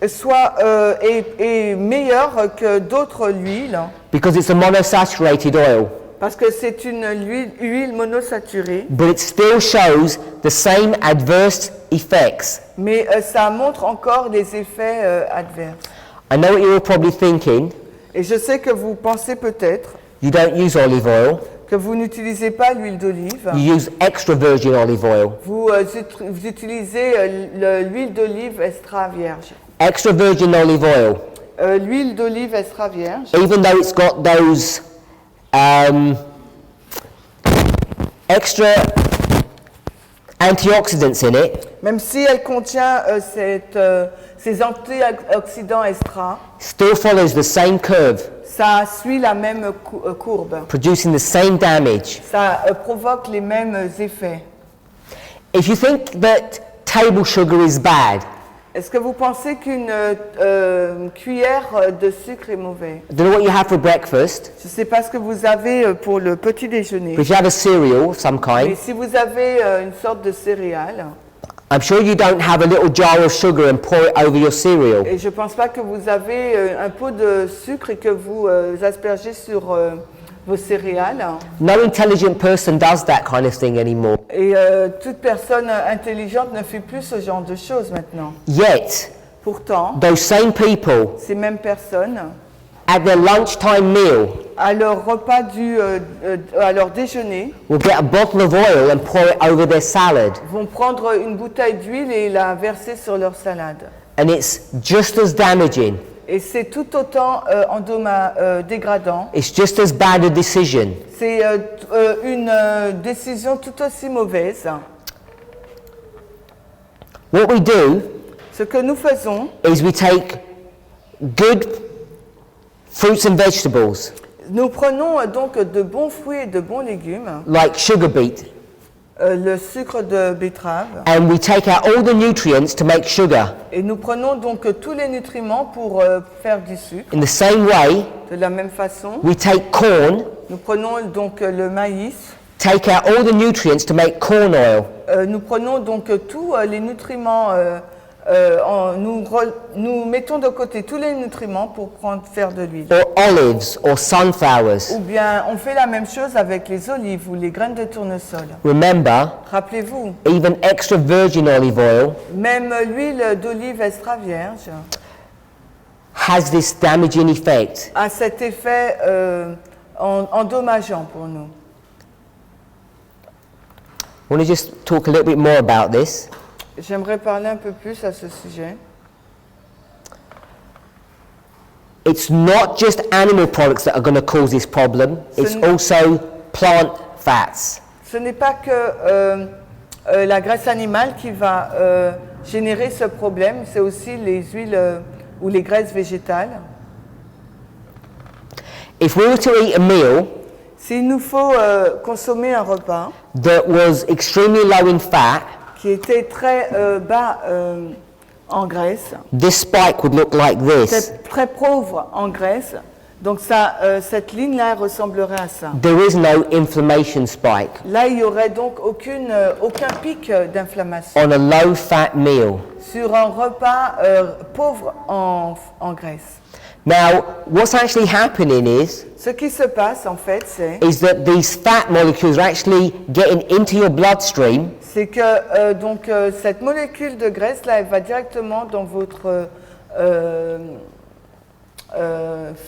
est meilleure que d'autres huiles because it's a monosaturated oil, parce que c'est une huile monosaturée, but it still shows the same adverse effects. mais ça montre encore des effets adverses. I know what you're probably thinking, Et je sais que vous pensez peut-être you don't use olive oil, que vous n'utilisez pas l'huile d'olive, you use extra virgin olive oil. vous utilisez l'huile d'olive extra vierge. Extra virgin olive oil, L'huile d'olive extra vierge, even though it's got those extra antioxidants in it, même si elle contient ces antioxydants extra, still follows the same curve, ça suit la même courbe. producing the same damage. Ça provoque les mêmes effets. If you think that table sugar is bad, Est-ce que vous pensez qu'une cuillère de sucre est mauvais? I don't know what you have for breakfast, Je ne sais pas ce que vous avez pour le petit déjeuner. but if you have a cereal of some Mais kind, si vous avez une sorte de céréale, I'm sure you don't have a little jar of sugar and pour it over your cereal. et je ne pense pas que vous avez un pot de sucre et que vous aspergez sur vos céréales. No intelligent person does that kind of thing anymore. Et toute personne intelligente ne fait plus ce genre de choses maintenant. Yet, Pourtant, those same people ces mêmes personnes, at their lunchtime meal à leur repas à leur déjeuner, will get a bottle of oil and pour it over their salad. vont prendre une bouteille d'huile et la verser sur leur salade. And it's just as damaging. Et c'est tout autant dégradant. It's just as bad a decision. C'est une décision tout aussi mauvaise. What we do Ce que nous faisons, is we take good fruits and vegetables, nous prenons donc de bons fruits et de bons légumes, like sugar beet, le sucre de betterave, and we take out all the nutrients to make sugar. et nous prenons donc tous les nutriments pour faire du sucre. In the same way, De la même façon, we take corn, nous prenons donc le maïs, take out all the nutrients to make corn oil. nous prenons donc tous les nutriments, nous mettons de côté tous les nutriments pour faire de l'huile. Or olives or sunflowers. Ou bien on fait la même chose avec les olives ou les graines de tournesol. Remember, Rappelez-vous, even extra virgin olive oil même l'huile d'olive extra vierge has this damaging effect. a cet effet endommageant pour nous. I want to just talk a little bit more about this. J'aimerais parler un peu plus à ce sujet. It's not just animal products that are going to cause this problem, it's also plant fats. Ce n'est pas que la graisse animale qui va générer ce problème, c'est aussi les huiles ou les graisses végétales. If we were to eat a meal S'il nous faut consommer un repas that was extremely low in fat, qui était très bas en graisse, this spike would look like this. c'est très pauvre en graisse, donc ça, cette ligne-là ressemblerait à ça. There is no inflammation spike Là, il n'y aurait donc aucun pic d'inflammation on a low fat meal. sur un repas pauvre en graisse. Now, what's actually happening Ce qui se passe en fait, is that these fat molecules are actually getting into your bloodstream, c'est que donc cette molécule de graisse là, elle va directement dans votre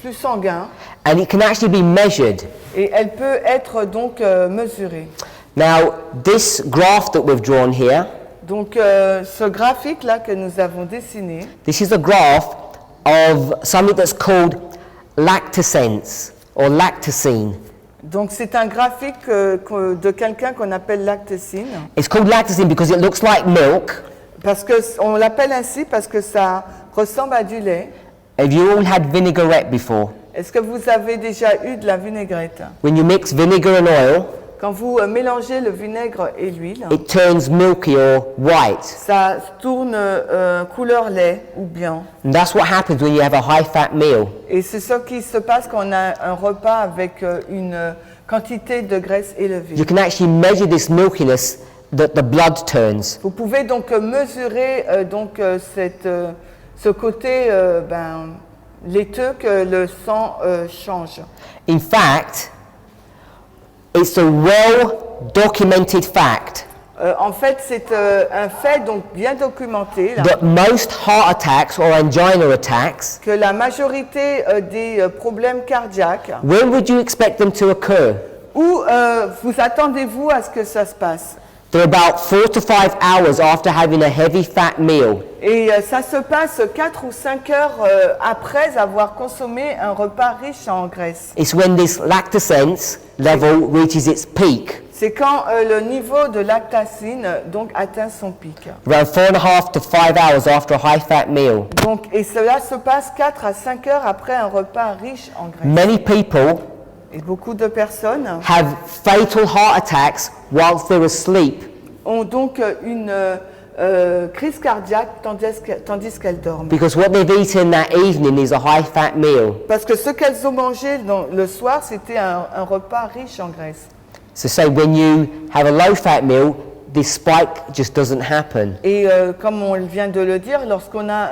flux sanguin and it can actually be measured. et elle peut être donc mesurée. Now, this graph that we've drawn here, Donc ce graphique là que nous avons dessiné, this is a graph of something that's called lactescence or lactocene. donc c'est un graphique de quelqu'un qu'on appelle lactocine, It's called lactocene because it looks like milk. parce que on l'appelle ainsi parce que ça ressemble à du lait. Have you all had vinaigrette before? Est-ce que vous avez déjà eu de la vinaigrette? When you mix vinegar and oil, Quand vous mélangez le vinaigre et l'huile, it turns milky or white. ça tourne couleur lait ou blanc. And that's what happens when you have a high-fat meal. Et c'est ce qui se passe quand on a un repas avec une quantité de graisse élevée. You can actually measure this milkiness that the blood turns. Vous pouvez donc mesurer ce côté laiteux que le sang change. In fact, it's a well-documented fact En fait, c'est un fait donc bien documenté là, that most heart attacks or angina attacks, que la majorité des problèmes cardiaques, when would you expect them to occur? où vous attendez-vous à ce que ça se passe? They're about 4 to 5 hours after having a heavy fat meal. Et ça se passe 4 ou 5 heures après avoir consommé un repas riche en graisse. It's when this lactescence level reaches its peak, C'est quand le niveau de lactacine donc atteint son pic. around 4.5 to 5 hours after a high fat meal. Donc, et cela se passe 4 à 5 heures après un repas riche en graisse. Many people Et beaucoup de personnes have fatal heart attacks whilst they're asleep. ont donc une crise cardiaque tandis qu'elles dorment. Because what they've eaten that evening is a high fat meal. Parce que ce qu'elles ont mangé le soir, c'était un repas riche en graisse. So say when you have a low fat meal, this spike just doesn't happen. Et comme on vient de le dire, lorsqu'on a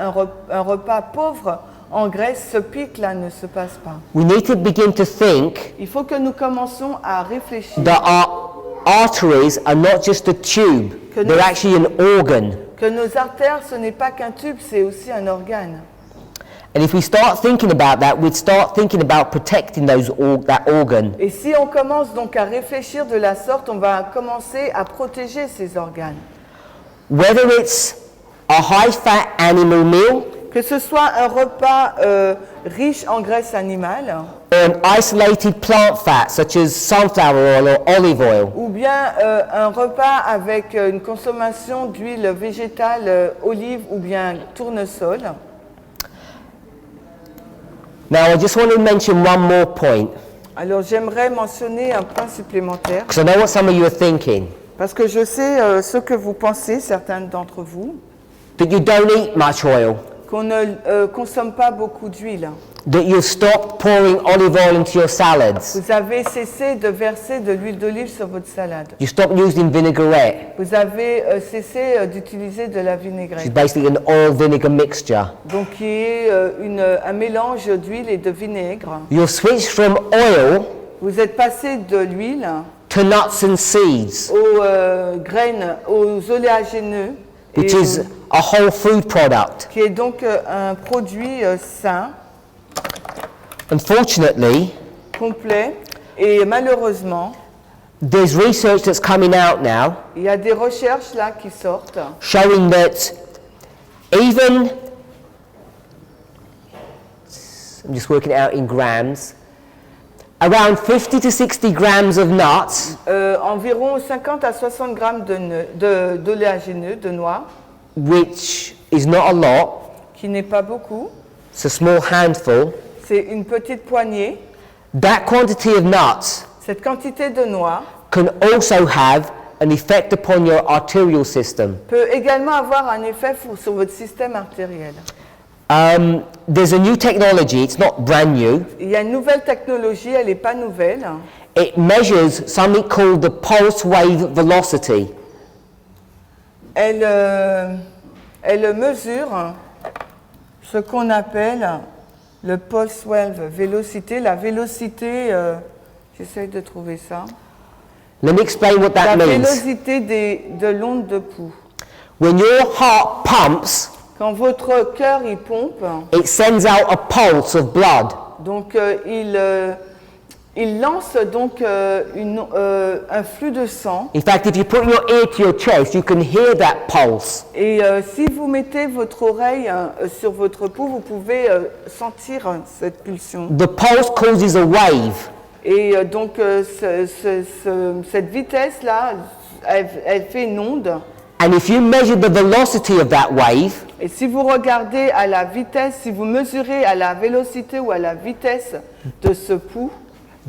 un repas pauvre en graisse, ce pic-là ne se passe pas. We need to begin to think Il faut que nous commençons à réfléchir that our arteries are not just a tube, they're actually an organ. que nos artères, ce n'est pas qu'un tube, c'est aussi un organe. And if we start thinking about that, we'd start thinking about protecting that organ. Et si on commence donc à réfléchir de la sorte, on va commencer à protéger ces organes. Whether it's a high-fat animal meal Que ce soit un repas riche en graisse animale, or an isolated plant fat such as sunflower oil or olive oil, ou bien un repas avec une consommation d'huile végétale, olive ou bien tournesol. now I just want to mention one more point, Alors j'aimerais mentionner un point supplémentaire, because I know what some of you are thinking, parce que je sais ce que vous pensez, certains d'entre vous, that you don't eat much oil, qu'on ne consomme pas beaucoup d'huile. that you've stopped pouring olive oil into your salads, Vous avez cessé de verser de l'huile d'olive sur votre salade. you stopped using vinaigrette, Vous avez cessé d'utiliser de la which is vinaigrette, basically an oil-vinegar mixture. donc qui est un mélange d'huile et de vinaigre. You've switched from oil Vous êtes passé de l'huile to nuts and seeds, aux graines, aux oléagineux, which is a whole food product. qui est donc un produit sain, Unfortunately, complet, et malheureusement, there's research that's coming out now il y a des recherches là qui sortent showing that even, I'm just working it out in grams, around 50 to 60 grams of nuts, environ 50 à 60 grammes d'oléagineux, de noix, which is not a lot, qui n'est pas beaucoup. it's a small handful. C'est une petite poignée. That quantity of nuts Cette quantité de noix can also have an effect upon your arterial system. peut également avoir un effet sur votre système artériel. There's a new technology, it's not brand new. Il y a une nouvelle technologie, elle n'est pas nouvelle. It measures something called the pulse wave velocity. Elle mesure ce qu'on appelle le pulse wave velocity, la vélocité, j'essaie de trouver ça, Let me explain what la that means. vélocité de l'onde de pouls. When your heart pumps, Quand votre cœur il pompe, it sends out a pulse of blood. donc il lance donc un flux de sang. In fact, if you put your ear to your chest, you can hear that pulse. Et si vous mettez votre oreille sur votre pouls, vous pouvez sentir cette pulsion. The pulse causes a wave. Et donc cette vitesse-là, elle fait une onde. And if you measure the velocity of that wave, Et si vous regardez à la vitesse, si vous mesurez à la vélocité ou à la vitesse de ce pouls,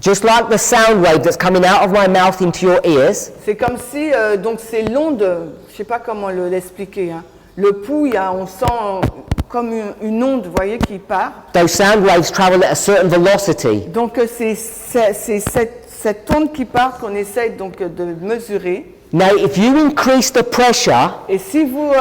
just like the sound wave that's coming out of my mouth into your ears, c'est comme si, donc c'est l'onde, je ne sais pas comment l'expliquer, hein. Le pouls, on sent comme une onde, vous voyez, qui part. those sound waves travel at a certain velocity. Donc c'est cette onde qui part qu'on essaye donc de mesurer. Now, if you increase the pressure Et si vous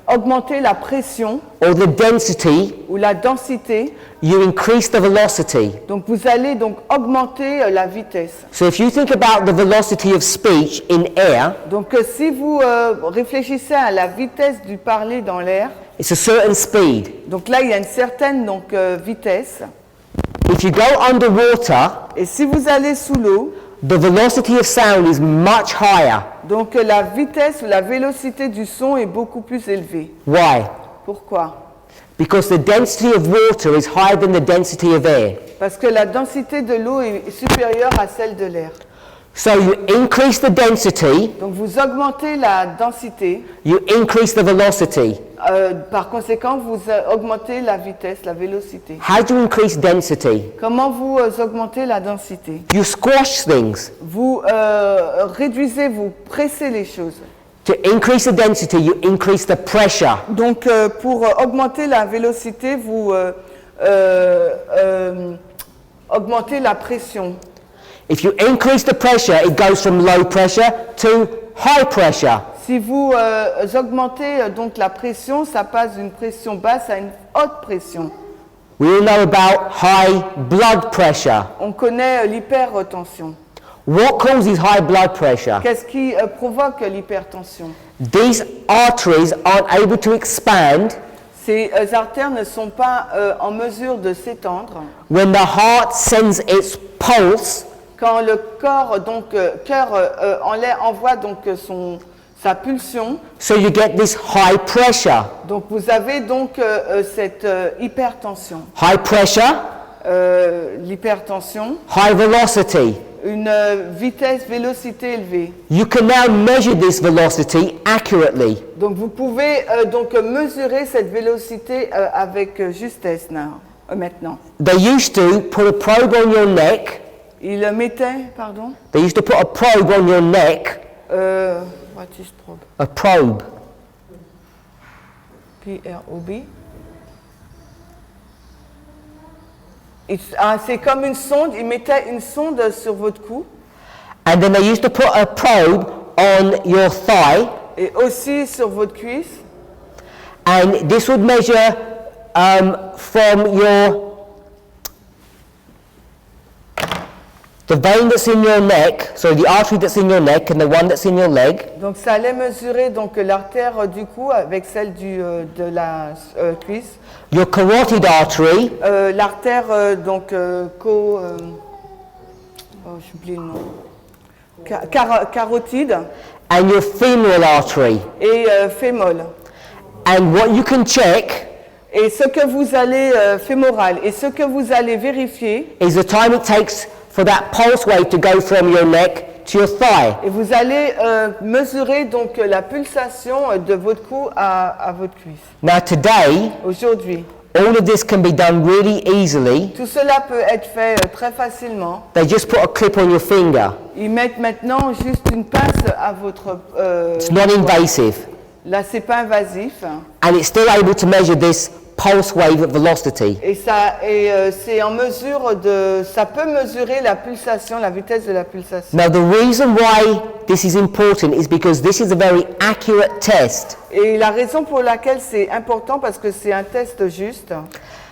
augmentez la pression or the density, ou la densité, you increase the velocity. donc vous allez donc augmenter la vitesse. So if you think about the velocity of speech in air, Donc si vous réfléchissez à la vitesse du parler dans l'air, it's a certain speed. donc là il y a une certaine vitesse. If you go underwater, Et si vous allez sous l'eau, the velocity of sound is much higher. donc la vitesse ou la vélocité du son est beaucoup plus élevée. Why? Pourquoi? Because the density of water is higher than the density of air. Parce que la densité de l'eau est supérieure à celle de l'air. So you increase the density, Donc vous augmentez la densité, you increase the velocity. par conséquent vous augmentez la vitesse, la vélocité. How do you increase density? Comment vous augmentez la densité? You squash things. Vous réduisez, vous pressez les choses. To increase the density, you increase the pressure. Donc pour augmenter la vélocité, vous augmentez la pression. If you increase the pressure, it goes from low pressure to high pressure. Si vous augmentez donc la pression, ça passe d'une pression basse à une haute pression. We all know about high blood pressure. On connaît l'hypertension. What causes high blood pressure? Qu'est-ce qui provoque l'hypertension? These arteries aren't able to expand Ces artères ne sont pas en mesure de s'étendre. when the heart sends its pulse Quand le corps, donc cœur, envoie donc sa pulsion, so you get this high pressure. donc vous avez donc cette hypertension. High pressure, L'hypertension, high velocity. une vitesse, vélocité élevée. You can now measure this velocity accurately. Donc vous pouvez donc mesurer cette vélocité avec justesse maintenant. They used to put a probe on your neck. Il mettait, pardon, They used to put a probe on your neck. what is probe? A probe. P-R-O-B. C'est comme une sonde, il mettait une sonde sur votre cou. And then they used to put a probe on your thigh. Et aussi sur votre cuisse. And this would measure from the vein that's in your neck, so the artery that's in your neck and the one that's in your leg. Donc ça allait mesurer donc l'artère du cou avec celle de la cuisse. Your carotid artery, L'artère j'oublie le nom. Carotide and your femoral artery. et fémole. And what you can check Et ce que vous allez, fémoral, et ce que vous allez vérifier, is the time it takes for that pulse wave to go from your neck to your thigh. et vous allez mesurer donc la pulsation de votre cou à votre cuisse. Now today, Aujourd'hui, all of this can be done really easily. tout cela peut être fait très facilement. They just put a clip on your finger. Ils mettent maintenant juste une pince à votre... It's non invasive. là, c'est pas invasif. And it's still able to measure this pulse wave at velocity. Et c'est en mesure de... Ça peut mesurer la pulsation, la vitesse de la pulsation. Now the reason why this is important is because this is a very accurate test. Et la raison pour laquelle c'est important, parce que c'est un test juste,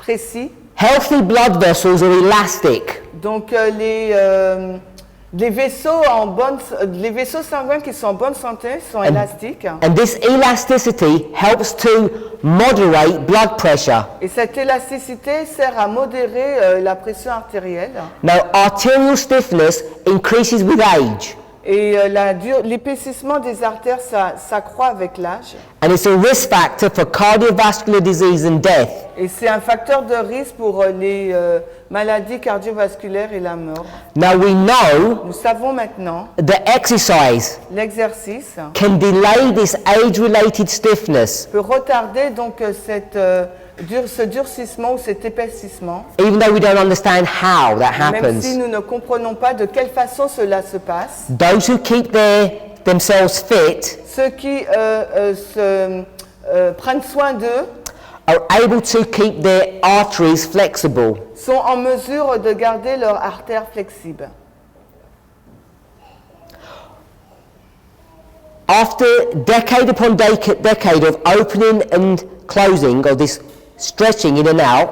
précis. Healthy blood vessels are elastic. Donc les vaisseaux sanguins qui sont en bonne santé sont élastiques. And this elasticity helps to moderate blood pressure. Et cette élasticité sert à modérer la pression artérielle. Now arterial stiffness increases with age. Et l'épaississement des artères, ça s'accroît avec l'âge. And it's a risk factor for cardiovascular disease and death. Et c'est un facteur de risque pour les maladies cardiovasculaires et la mort. Now we know Nous savons maintenant that exercise l'exercice can delay this age-related stiffness, peut retarder donc ce durcissement ou cet épaississement, even though we don't understand how that même si happens. nous ne comprenons pas de quelle façon cela se passe. Those who keep themselves fit Ceux qui prennent soin d'eux are able to keep their arteries flexible. sont en mesure de garder leurs artères flexibles. After decade upon decade of opening and closing, or this stretching in and out,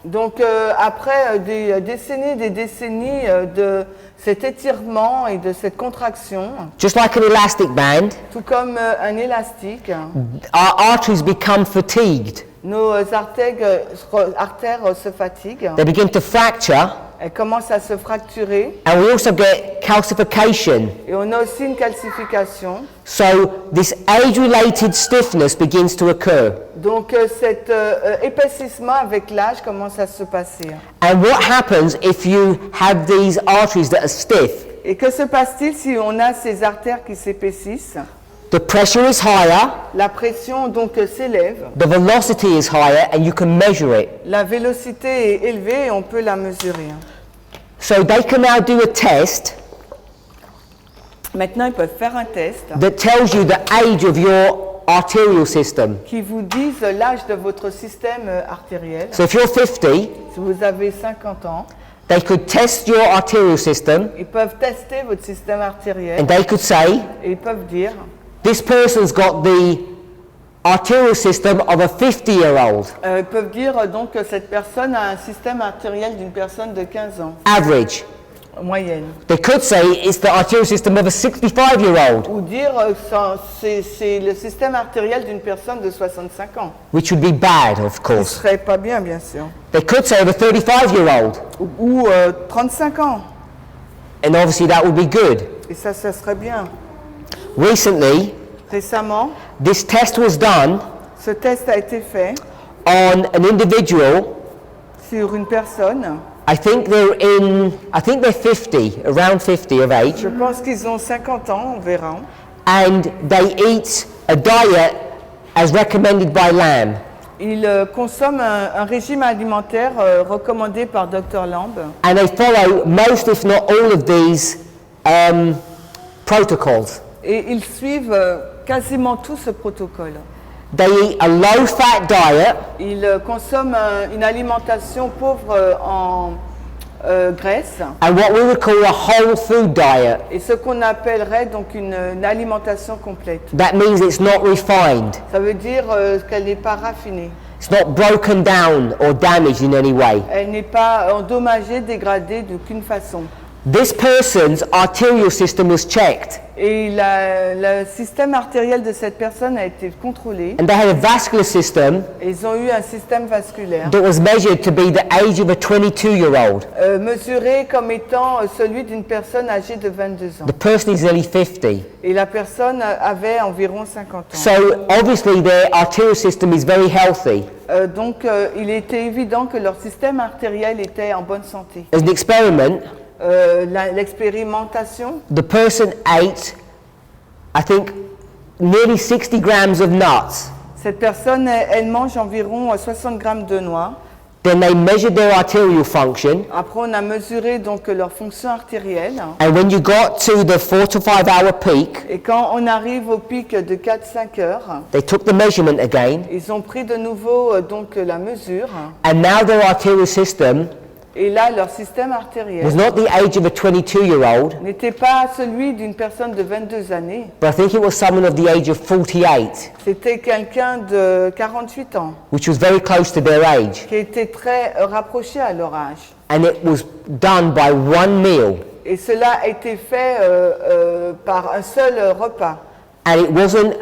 Donc après des décennies de cet étirement et de cette contraction, just like an elastic band, tout comme un élastique, our arteries become fatigued. nos artères se fatiguent, They begin to fracture, elles commencent à se fracturer and we also get calcification. et on a aussi une calcification. So this age-related stiffness begins to occur. Donc cet épaississement avec l'âge commence à se passer. And what happens if you have these arteries that are stiff? Et que se passe-t-il si on a ces artères qui s'épaississent? The pressure is higher, La pression donc s'élève, the velocity is higher, and you can measure it. la vélocité est élevée et on peut la mesurer. So they can now do a test Maintenant, ils peuvent faire un test that tells you the age of your arterial system. qui vous dise l'âge de votre système artériel. So if you're 50, Si vous avez 50 ans, they could test your arterial system, ils peuvent tester votre système artériel and they could say, et ils peuvent dire this person's got the arterial system of a 50-year-old, ils peuvent dire donc que cette personne a un système artériel d'une personne de 15 ans, average. en moyenne. They could say it's the arterial system of a 65-year-old, Ou dire c'est le système artériel d'une personne de 65 ans. which would be bad, of Ce course. serait pas bien, bien sûr. They could say of a 35-year-old, Ou 35 ans. and obviously that would be good. Et ça serait bien. Recently, Récemment, this test was done ce test a été fait on an individual. sur une personne. I think they're 50, around 50 of age, Je pense qu'ils ont 50 ans, on verra. and they eat a diet as recommended by Lamb. Ils consomment un régime alimentaire recommandé par Dr Lamb. And they follow most, if not all, of these protocols. Et ils suivent quasiment tout ce protocole. They eat a low-fat diet, Ils consomment une alimentation pauvre en graisse and what we would call a whole food diet. et ce qu'on appellerait donc une alimentation complète. That means it's not refined. Ça veut dire qu'elle n'est pas raffinée. It's not broken down or damaged in any way. Elle n'est pas endommagée, dégradée d'aucune façon. This person's arterial system was checked, Et le système artériel de cette personne a été contrôlé. and they had a vascular system Et ils ont eu un système vasculaire that was measured to be the age of a 22-year-old. mesuré comme étant celui d'une personne âgée de 22 ans. The person is nearly 50. Et la personne avait environ 50 ans. So obviously their arterial system is very healthy. Donc il était évident que leur système artériel était en bonne santé. As an experiment, L'expérimentation, the person ate, I think, nearly 60 grams of nuts. cette personne, elle mange environ 60 grammes de noix. Then they measured their arterial function, Après, on a mesuré donc leur fonction artérielle. and when you got to the 4 to 5 hour peak, Et quand on arrive au pic de 4-5 heures, they took the measurement again, ils ont pris de nouveau donc la mesure. and now their arterial system Et là, leur système artériel was not the age of a 22-year-old, n'était pas celui d'une personne de 22 années. but I think it was someone of the age of 48, C'était quelqu'un de 48 ans, which was very close to their age. qui était très rapproché à leur âge. And it was done by one meal, Et cela a été fait par un seul repas. and it wasn't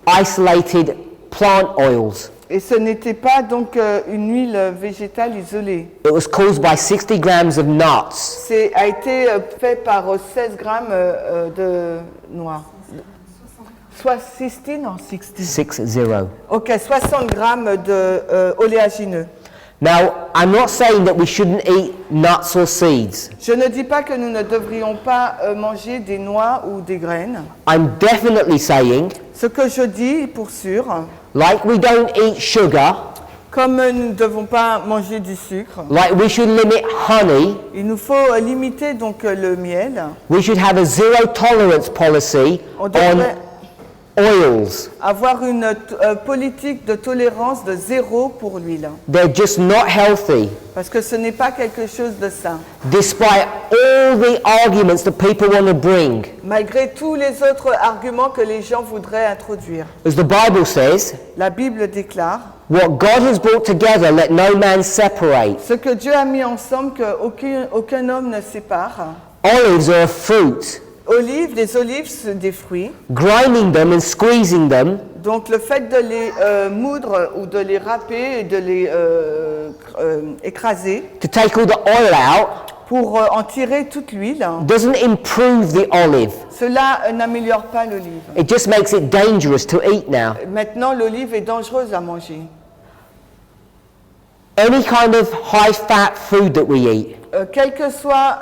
isolated plant oils. Et ce n'était pas donc une huile végétale isolée. It was caused by 60 grams of nuts. C'est a été fait par 16 grammes de noix. Soit 16 ou 60? 60. Ok, 60 grammes de oléagineux. Now, I'm not saying that we shouldn't eat nuts or seeds. Je ne dis pas que nous ne devrions pas manger des noix ou des graines. I'm definitely saying, Ce que je dis pour sûr, like we don't eat sugar, comme nous ne devons pas manger du sucre, like we should limit honey, il nous faut limiter donc le miel. we should have a zero tolerance policy On on devrait oils. avoir une politique de tolérance de 0 pour l'huile. They're just not healthy, Parce que ce n'est pas quelque chose de sain. despite all the arguments that people want to bring. Malgré tous les autres arguments que les gens voudraient introduire. As the Bible says, La Bible déclare, what God has brought together, let no man separate. ce que Dieu a mis ensemble, qu'aucun homme ne sépare. Olives are a fruit. Les olives, c'est des fruits. Grinding them and squeezing them Donc le fait de les moudre ou de les râper et de les écraser to take all the oil out pour en tirer toute l'huile, doesn't improve the olive. cela n'améliore pas l'olive. It just makes it dangerous to eat now. Maintenant, l'olive est dangereuse à manger. Any kind of high-fat food that we eat, Quelle que soit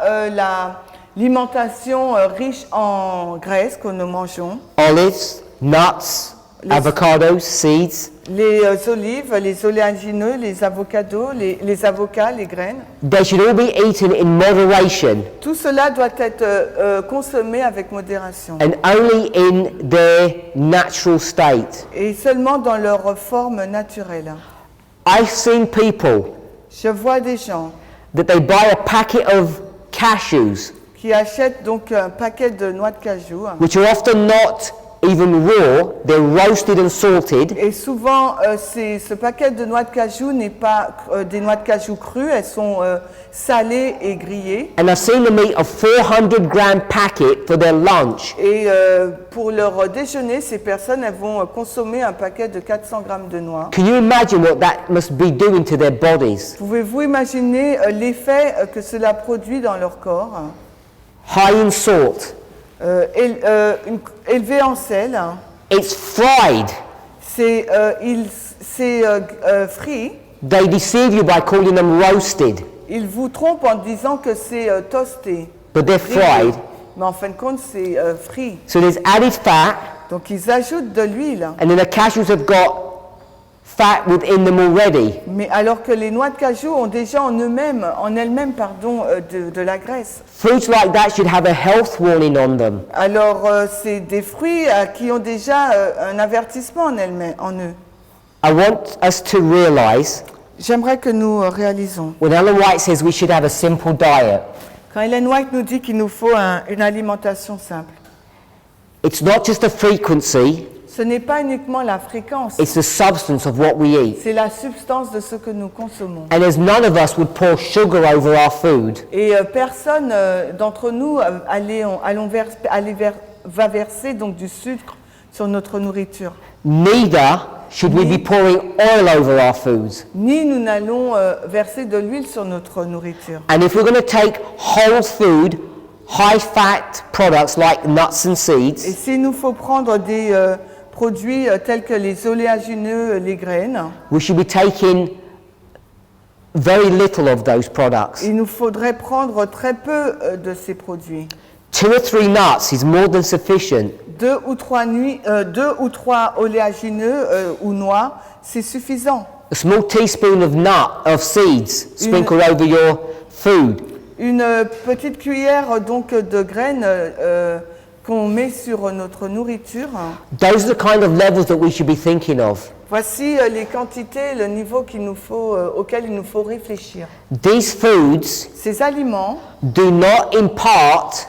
l'alimentation riche en graisse que nous mangeons, olives, nuts, avocados, seeds, les olives, les oléagineux, les avocados, les avocats, les graines, they should all be eaten in moderation tout cela doit être consommé avec modération and only in their natural state. et seulement dans leur forme naturelle. I've seen people Je vois des gens that they buy a packet of cashews, qui achètent donc un paquet de noix de cajou which are often not even raw, they're roasted and salted, et souvent ce paquet de noix de cajou n'est pas des noix de cajou crues, elles sont salées et grillées. and I've seen them eat a 400-gram packet for their lunch. Et pour leur déjeuner, ces personnes elles vont consommer un paquet de 400 grammes de noix. Can you imagine what that must be doing to their bodies? Pouvez-vous imaginer l'effet que cela produit dans leur corps? High in salt. Élevé en sel, It's fried. c'est frit. They deceive you by calling them roasted, Ils vous trompent en disant que c'est toasté. but they're fried. Mais en fin de compte, c'est frit. So there's added fat, Donc ils ajoutent de l'huile. and then the cashews have got fat within them already. Mais alors que les noix de cajou ont déjà en elles-mêmes, de la graisse. Fruits like that should have a health warning on them. Alors c'est des fruits qui ont déjà un avertissement en eux. I want us to realize J'aimerais que nous réalisons. when Ellen White says we should have a simple diet, Quand Ellen White nous dit qu'il nous faut une alimentation simple, it's not just a frequency, Ce n'est pas uniquement la fréquence, it's the substance of what we eat. c'est la substance de ce que nous consommons. And as none of us would pour sugar over our food, Et personne d'entre nous va verser donc du sucre sur notre nourriture. neither should we be pouring oil over our foods. Ni nous n'allons verser de l'huile sur notre nourriture. And if we're going to take whole food, high-fat products like nuts and Et seeds, s'il nous faut prendre des produits tels que les oléagineux, les graines, we should be taking very little of those products. il nous faudrait prendre très peu de ces produits. 2 or 3 nuts is more than sufficient. 2 ou 3 oléagineux ou noix, c'est suffisant. A small teaspoon of seeds sprinkled over your food. Une petite cuillère donc de graines qu'on met sur notre nourriture. Those are the kind of levels that we should be thinking of. Voici les quantités, le niveau auquel il nous faut réfléchir. These foods Ces aliments do not impart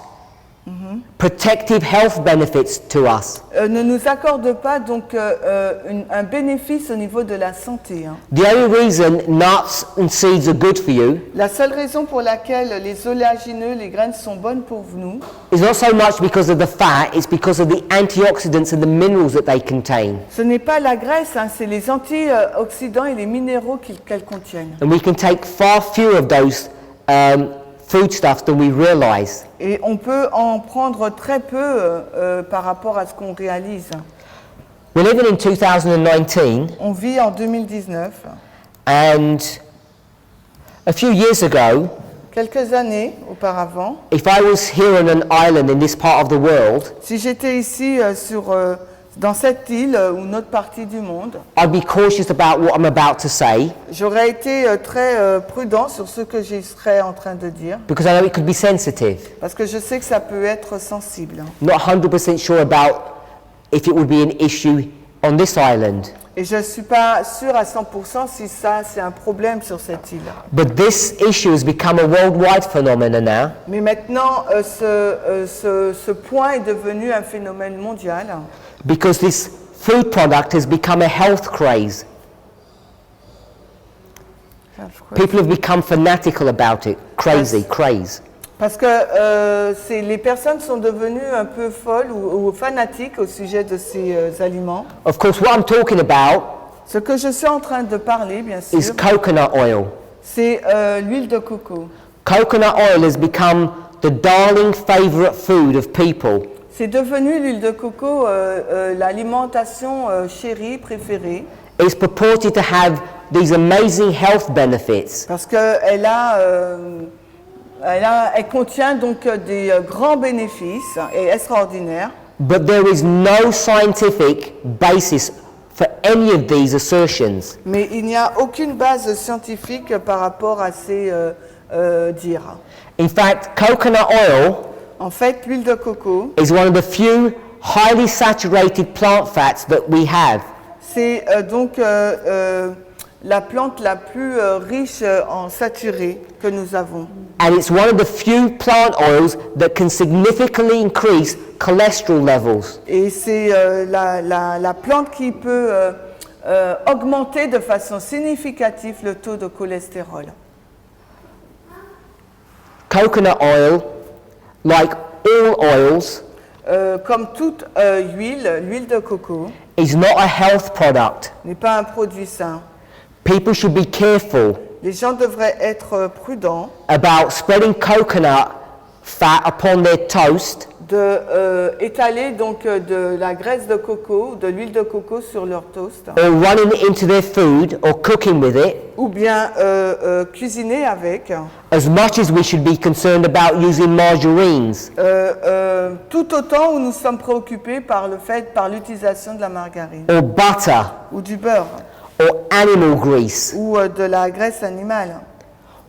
protective health benefits to us. ne nous accordent pas donc un bénéfice au niveau de la santé. The only reason nuts and seeds are good for you La seule raison pour laquelle les oléagineux, les graines sont bonnes pour nous, is not so much because of the fat, it's because of the antioxidants and the minerals that they contain. ce n'est pas la graisse, c'est les antioxydants et les minéraux qu'elles contiennent. And we can take far fewer of those foodstuffs than we realize. Et on peut en prendre très peu par rapport à ce qu'on réalise. We're living in 2019, On vit en 2019. and a few years ago, Quelques années auparavant, if I was here on an island in this part of the world, si j'étais ici dans cette île ou une autre partie du monde, I'd be cautious about what I'm about to say j'aurais été très prudent sur ce que je serais en train de dire, because I know it could be sensitive. parce que je sais que ça peut être sensible. Not 100% sure about if it would be an issue on this island. Et je ne suis pas sûre à 100% si ça, c'est un problème sur cette île. But this issue has become a worldwide phenomenon now, Mais maintenant, ce point est devenu un phénomène mondial, because this food product has become a health craze. People have become fanatical about it, craze. parce que les personnes sont devenues un peu folles ou fanatiques au sujet de ces aliments. Of course, what I'm talking about Ce que je suis en train de parler, bien sûr, is coconut oil. c'est l'huile de coco. Coconut oil has become the darling favorite food of people. C'est devenu l'huile de coco l'alimentation chérie, préférée, It's purported to have these amazing health benefits, parce qu'elle elle contient donc des grands bénéfices et extraordinaires. but there is no scientific basis for any of these assertions. Mais il n'y a aucune base scientifique par rapport à ces dires. In fact, coconut oil En fait, l'huile de coco, is one of the few highly saturated plant fats that we have. c'est donc la plante la plus riche en saturé que nous avons. And it's one of the few plant oils that can significantly increase cholesterol levels. Et c'est la plante qui peut augmenter de façon significative le taux de cholestérol. Coconut oil, like all oils, Comme toute l'huile de coco is not a health product. n'est pas un produit sain. People should be careful Les gens devraient être prudents about spreading coconut fat upon their toast étaler donc de la graisse de coco, de l'huile de coco sur leur toast, or running it into their food or cooking with it, ou bien cuisiner avec, as much as we should be concerned about using margarines tout autant où nous sommes préoccupés par l'utilisation de la margarine or butter ou du beurre or animal grease. ou de la graisse animale.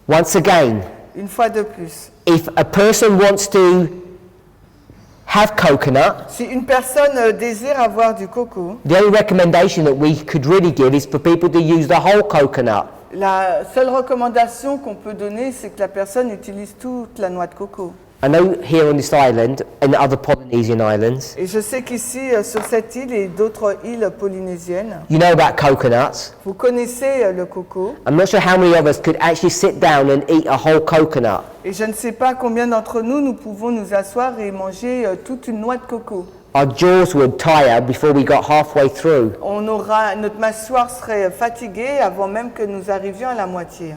Once again, Une fois de plus, if a person wants to have coconut, si une personne désire avoir du coco, the only recommendation that we could really give is for people to use the whole coconut. la seule recommandation qu'on peut donner, c'est que la personne utilise toute la noix de coco. I know here on this island and other Polynesian islands, Et je sais qu'ici, sur cette île et d'autres îles polynésiennes, you know about coconuts. vous connaissez le coco. I'm not sure how many of us could actually sit down and eat a whole coconut. Et je ne sais pas combien d'entre nous, nous pouvons nous asseoir et manger toute une noix de coco. Our jaws would tire before we got halfway through. Notre mâchoire serait fatiguée avant même que nous arrivions à la moitié.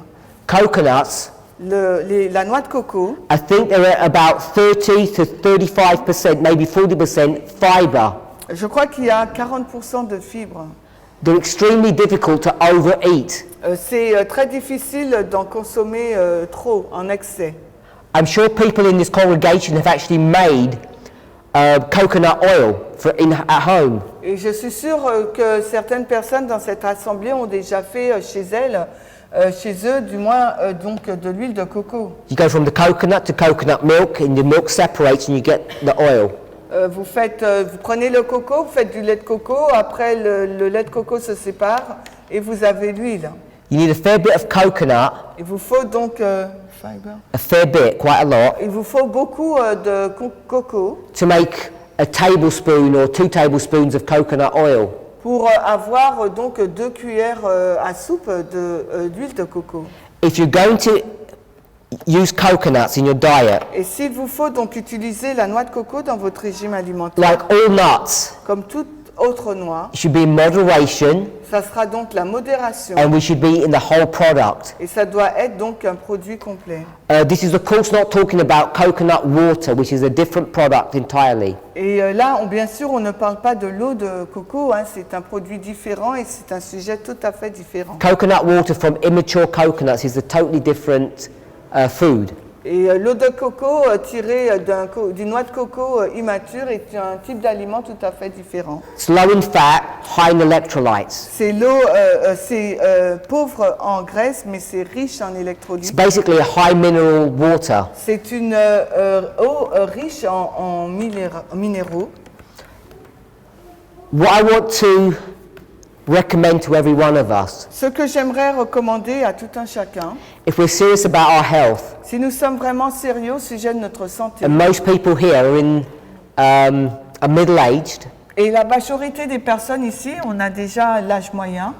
Coconuts, La noix de coco, I think they're at about 30 to 35%, maybe 40% fiber. je crois qu'il y a 40% de fibres. They're extremely difficult to overeat. C'est très difficile d'en consommer trop, en excès. I'm sure people in this congregation have actually made coconut oil at home. Et je suis sûre que certaines personnes dans cette assemblée ont déjà fait chez eux, du moins, donc de l'huile de coco. You go from the coconut to coconut milk, and the milk separates, and you get the oil. Vous prenez le coco, vous faites du lait de coco, après le lait de coco se sépare et vous avez l'huile. You need a fair bit of coconut, Il vous faut donc fiber. a fair bit, quite a lot, Il vous faut beaucoup de coco to make a tablespoon or 2 tablespoons of coconut oil. pour avoir donc 2 cuillères à soupe d'huile de coco. If you're going to use coconuts in your diet, Et s'il vous faut donc utiliser la noix de coco dans votre régime alimentaire, like all nuts, comme toute autre noix, it should be in moderation, ça sera donc la modération and we should be in the whole product. et ça doit être donc un produit complet. This is of course not talking about coconut water, which is a different product entirely. Et là, bien sûr, on ne parle pas de l'eau de coco, hein, c'est un produit différent et c'est un sujet tout à fait différent. Coconut water from immature coconuts is a totally different food. Et l'eau de coco tirée d'une noix de coco immature est un type d'aliment tout à fait différent. It's low in fat, high in electrolytes. C'est pauvre en graisse, mais c'est riche en It's électrolytes. basically a high mineral water. C'est une eau riche en minéraux. What I want to recommend to every one of us, Ce que j'aimerais recommander à tout un chacun, if we're serious about our health, si nous sommes vraiment sérieux au sujet de notre santé, and most people here are middle-aged, et la majorité des personnes ici, on a déjà l'âge moyen,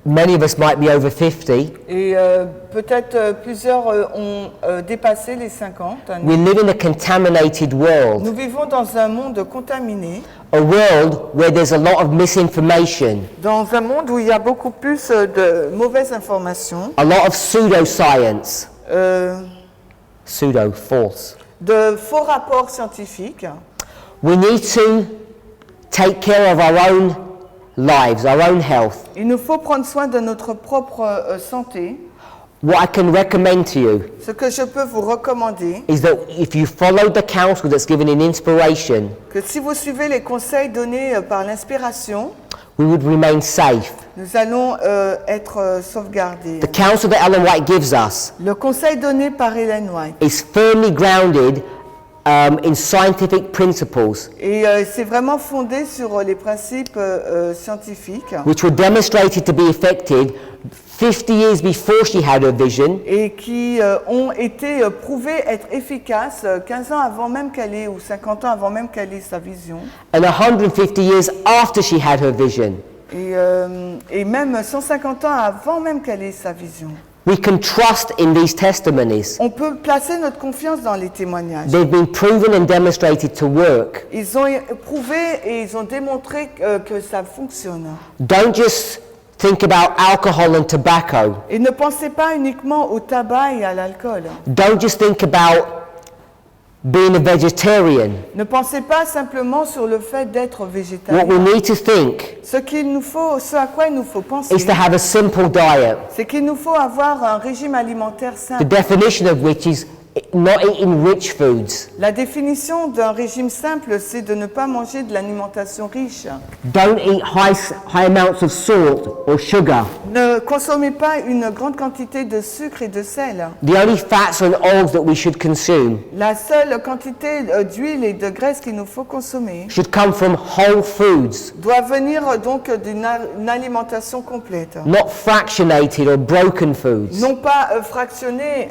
many of us might be over 50, et peut-être plusieurs ont dépassé les 50 années. we live in a contaminated world, Nous vivons dans un monde contaminé, a world where there's a lot of misinformation, dans un monde où il y a beaucoup plus de mauvaises informations, a lot of pseudoscience, euh, pseudo, false. de faux rapports scientifiques. We need to take care of our own lives, our own health. Il nous faut prendre soin de notre propre santé. What I can recommend to you Ce que je peux vous recommander, is that if you follow the counsel that's given in inspiration, que si vous suivez les conseils donnés par l'inspiration, we would remain safe. nous allons être sauvegardés. The counsel that Ellen White gives us Le conseil donné par Ellen White, is firmly grounded in scientific principles, et c'est vraiment fondé sur les principes scientifiques, which were demonstrated to be effective 50 years before she had her vision, et qui ont été prouvés être efficaces 15 ans avant même qu'elle ait, ou 50 ans avant même qu'elle ait sa vision, and 150 years after she had her vision. et même 150 ans avant même qu'elle ait sa vision. We can trust in these testimonies. On peut placer notre confiance dans les témoignages. They've been proven and demonstrated to work. Ils ont prouvé et ils ont démontré que ça fonctionne. Don't just think about alcohol and tobacco. Et ne pensez pas uniquement au tabac et à l'alcool. Don't just think about being a vegetarian. Ne pensez pas simplement sur le fait d'être végétalien. What we need to think Ce à quoi il nous faut penser, is to have a simple diet, c'est qu'il nous faut avoir un régime alimentaire the simple. definition of which is not eating rich foods. La définition d'un régime simple, c'est de ne pas manger de l'alimentation riche. Don't eat high amounts of salt or sugar. Ne consommez pas une grande quantité de sucre et de sel. The only fats and oils that we should consume La seule quantité d'huile et de graisse qu'il nous faut consommer should come from whole foods, doit venir donc d'une alimentation complète. not fractionated or broken foods. Non pas fractionné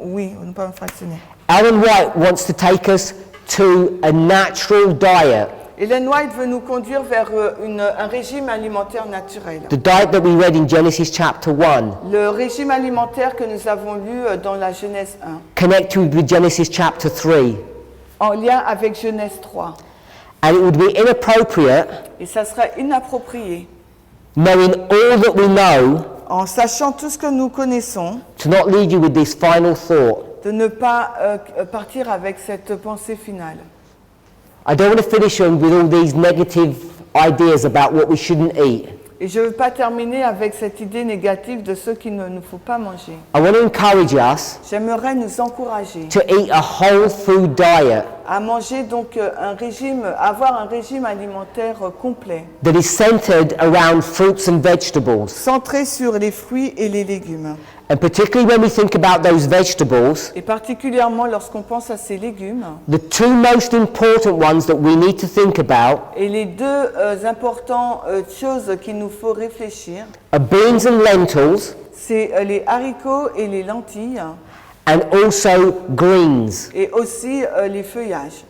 oui, ou ne pas fractionner. Ellen White wants to take us to a natural diet, Ellen White veut nous conduire vers un régime alimentaire naturel. the diet that we read in Genesis chapter 1, Le régime alimentaire que nous avons lu dans la Genèse 1, connected with Genesis chapter 3. en lien avec Genèse 3. And it would be inappropriate, Et ça serait inapproprié, knowing all that we know, en sachant tout ce que nous connaissons, to not leave you with this final thought. de ne pas partir avec cette pensée finale. I don't want to finish on with all these negative ideas about what we shouldn't eat. Et je ne veux pas terminer avec cette idée négative de ce qu'il ne nous faut pas manger. I want to encourage us J'aimerais nous encourager to eat a whole food diet à manger donc avoir un régime alimentaire complet, that is centered around fruits and vegetables. centré sur les fruits et les légumes. And particularly when we think about those vegetables, Et particulièrement lorsqu'on pense à ces légumes, the two most important ones that we need to think about et les deux importantes choses qu'il nous faut réfléchir, are beans and lentils, c'est les haricots et les lentilles, and also greens. et aussi les feuillages.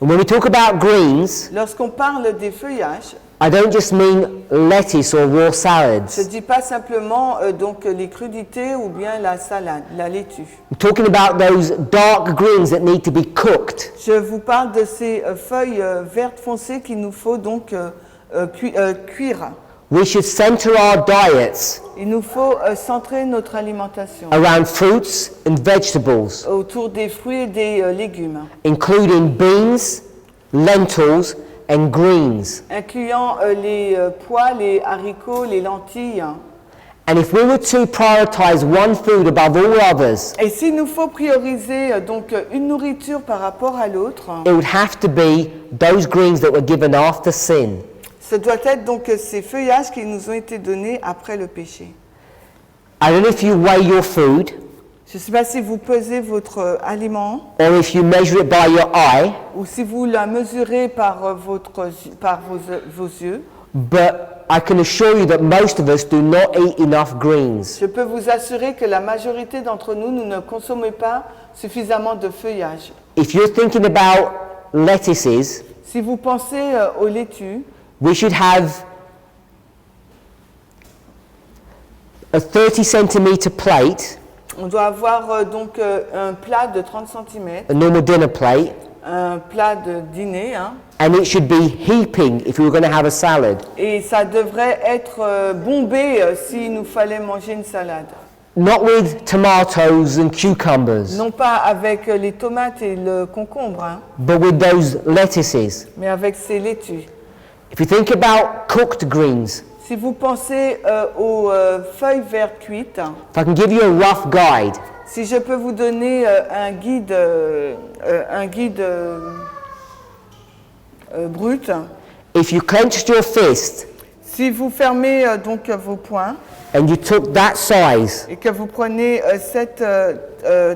And when we talk about greens, Lorsqu'on parle des feuillages, I don't just mean lettuce or raw je ne salads. dis pas simplement donc les crudités ou bien la salade, la laitue. I'm talking about those dark greens that need to be cooked. Je vous parle de ces feuilles vertes foncées qu'il nous faut donc cuire. We should center our diets Il nous faut centrer notre alimentation around fruits and vegetables, autour des fruits et des légumes, including beans, lentils, and greens. incluant les pois, les haricots, les lentilles. And if we were to prioritize one food above all others, Et s'il nous faut prioriser donc une nourriture par rapport à l'autre, it would have to be those greens that were given after sin. ce doit être donc ces feuillages qui nous ont été donnés après le péché. I don't know if you weigh your food Je ne sais pas si vous pesez votre aliment or if you measure it by your eye, ou si vous la mesurez par vos yeux. but I can assure you that most of us do not eat enough greens. Je peux vous assurer que la majorité d'entre nous, nous ne consommons pas suffisamment de feuillage. If you're thinking about lettuces, Si vous pensez aux laitues, we should have a 30 centimeter plate, on doit avoir donc un plat de 30 cm, a normal dinner plate, un plat de dîner, hein, and it should be heaping if we were going to have a salad. et ça devrait être bombé s'il nous fallait manger une salade. Not with tomatoes and cucumbers, Non pas avec les tomates et le concombre, hein, but with those lettuces. mais avec ces laitues. If you think about cooked greens, Si vous pensez aux feuilles vertes cuites, if I can give you a rough guide, si je peux vous donner un guide brut, if you clenched your fist si vous fermez donc vos poings and you took that size, et que vous prenez cette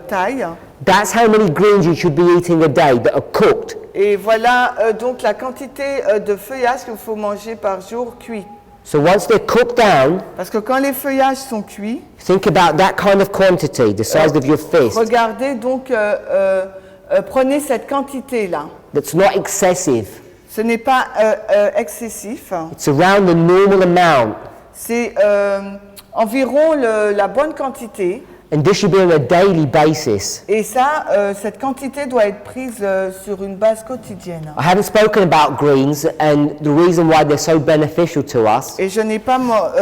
taille, that's how many greens you should be eating a day that are cooked. et voilà donc la quantité de feuillage qu'il faut manger par jour cuit. So once they're cooked down, Parce que quand les feuillages sont cuits, think about that kind of quantity, the size of your fist, regardez donc, prenez cette quantité-là. that's not excessive. Ce n'est pas excessif, It's around the normal amount. c'est environ la bonne quantité. And this should be on a daily basis. Et ça, cette quantité doit être prise sur une base quotidienne. I haven't spoken about greens and the reason why they're so beneficial to us, Et je n'ai pas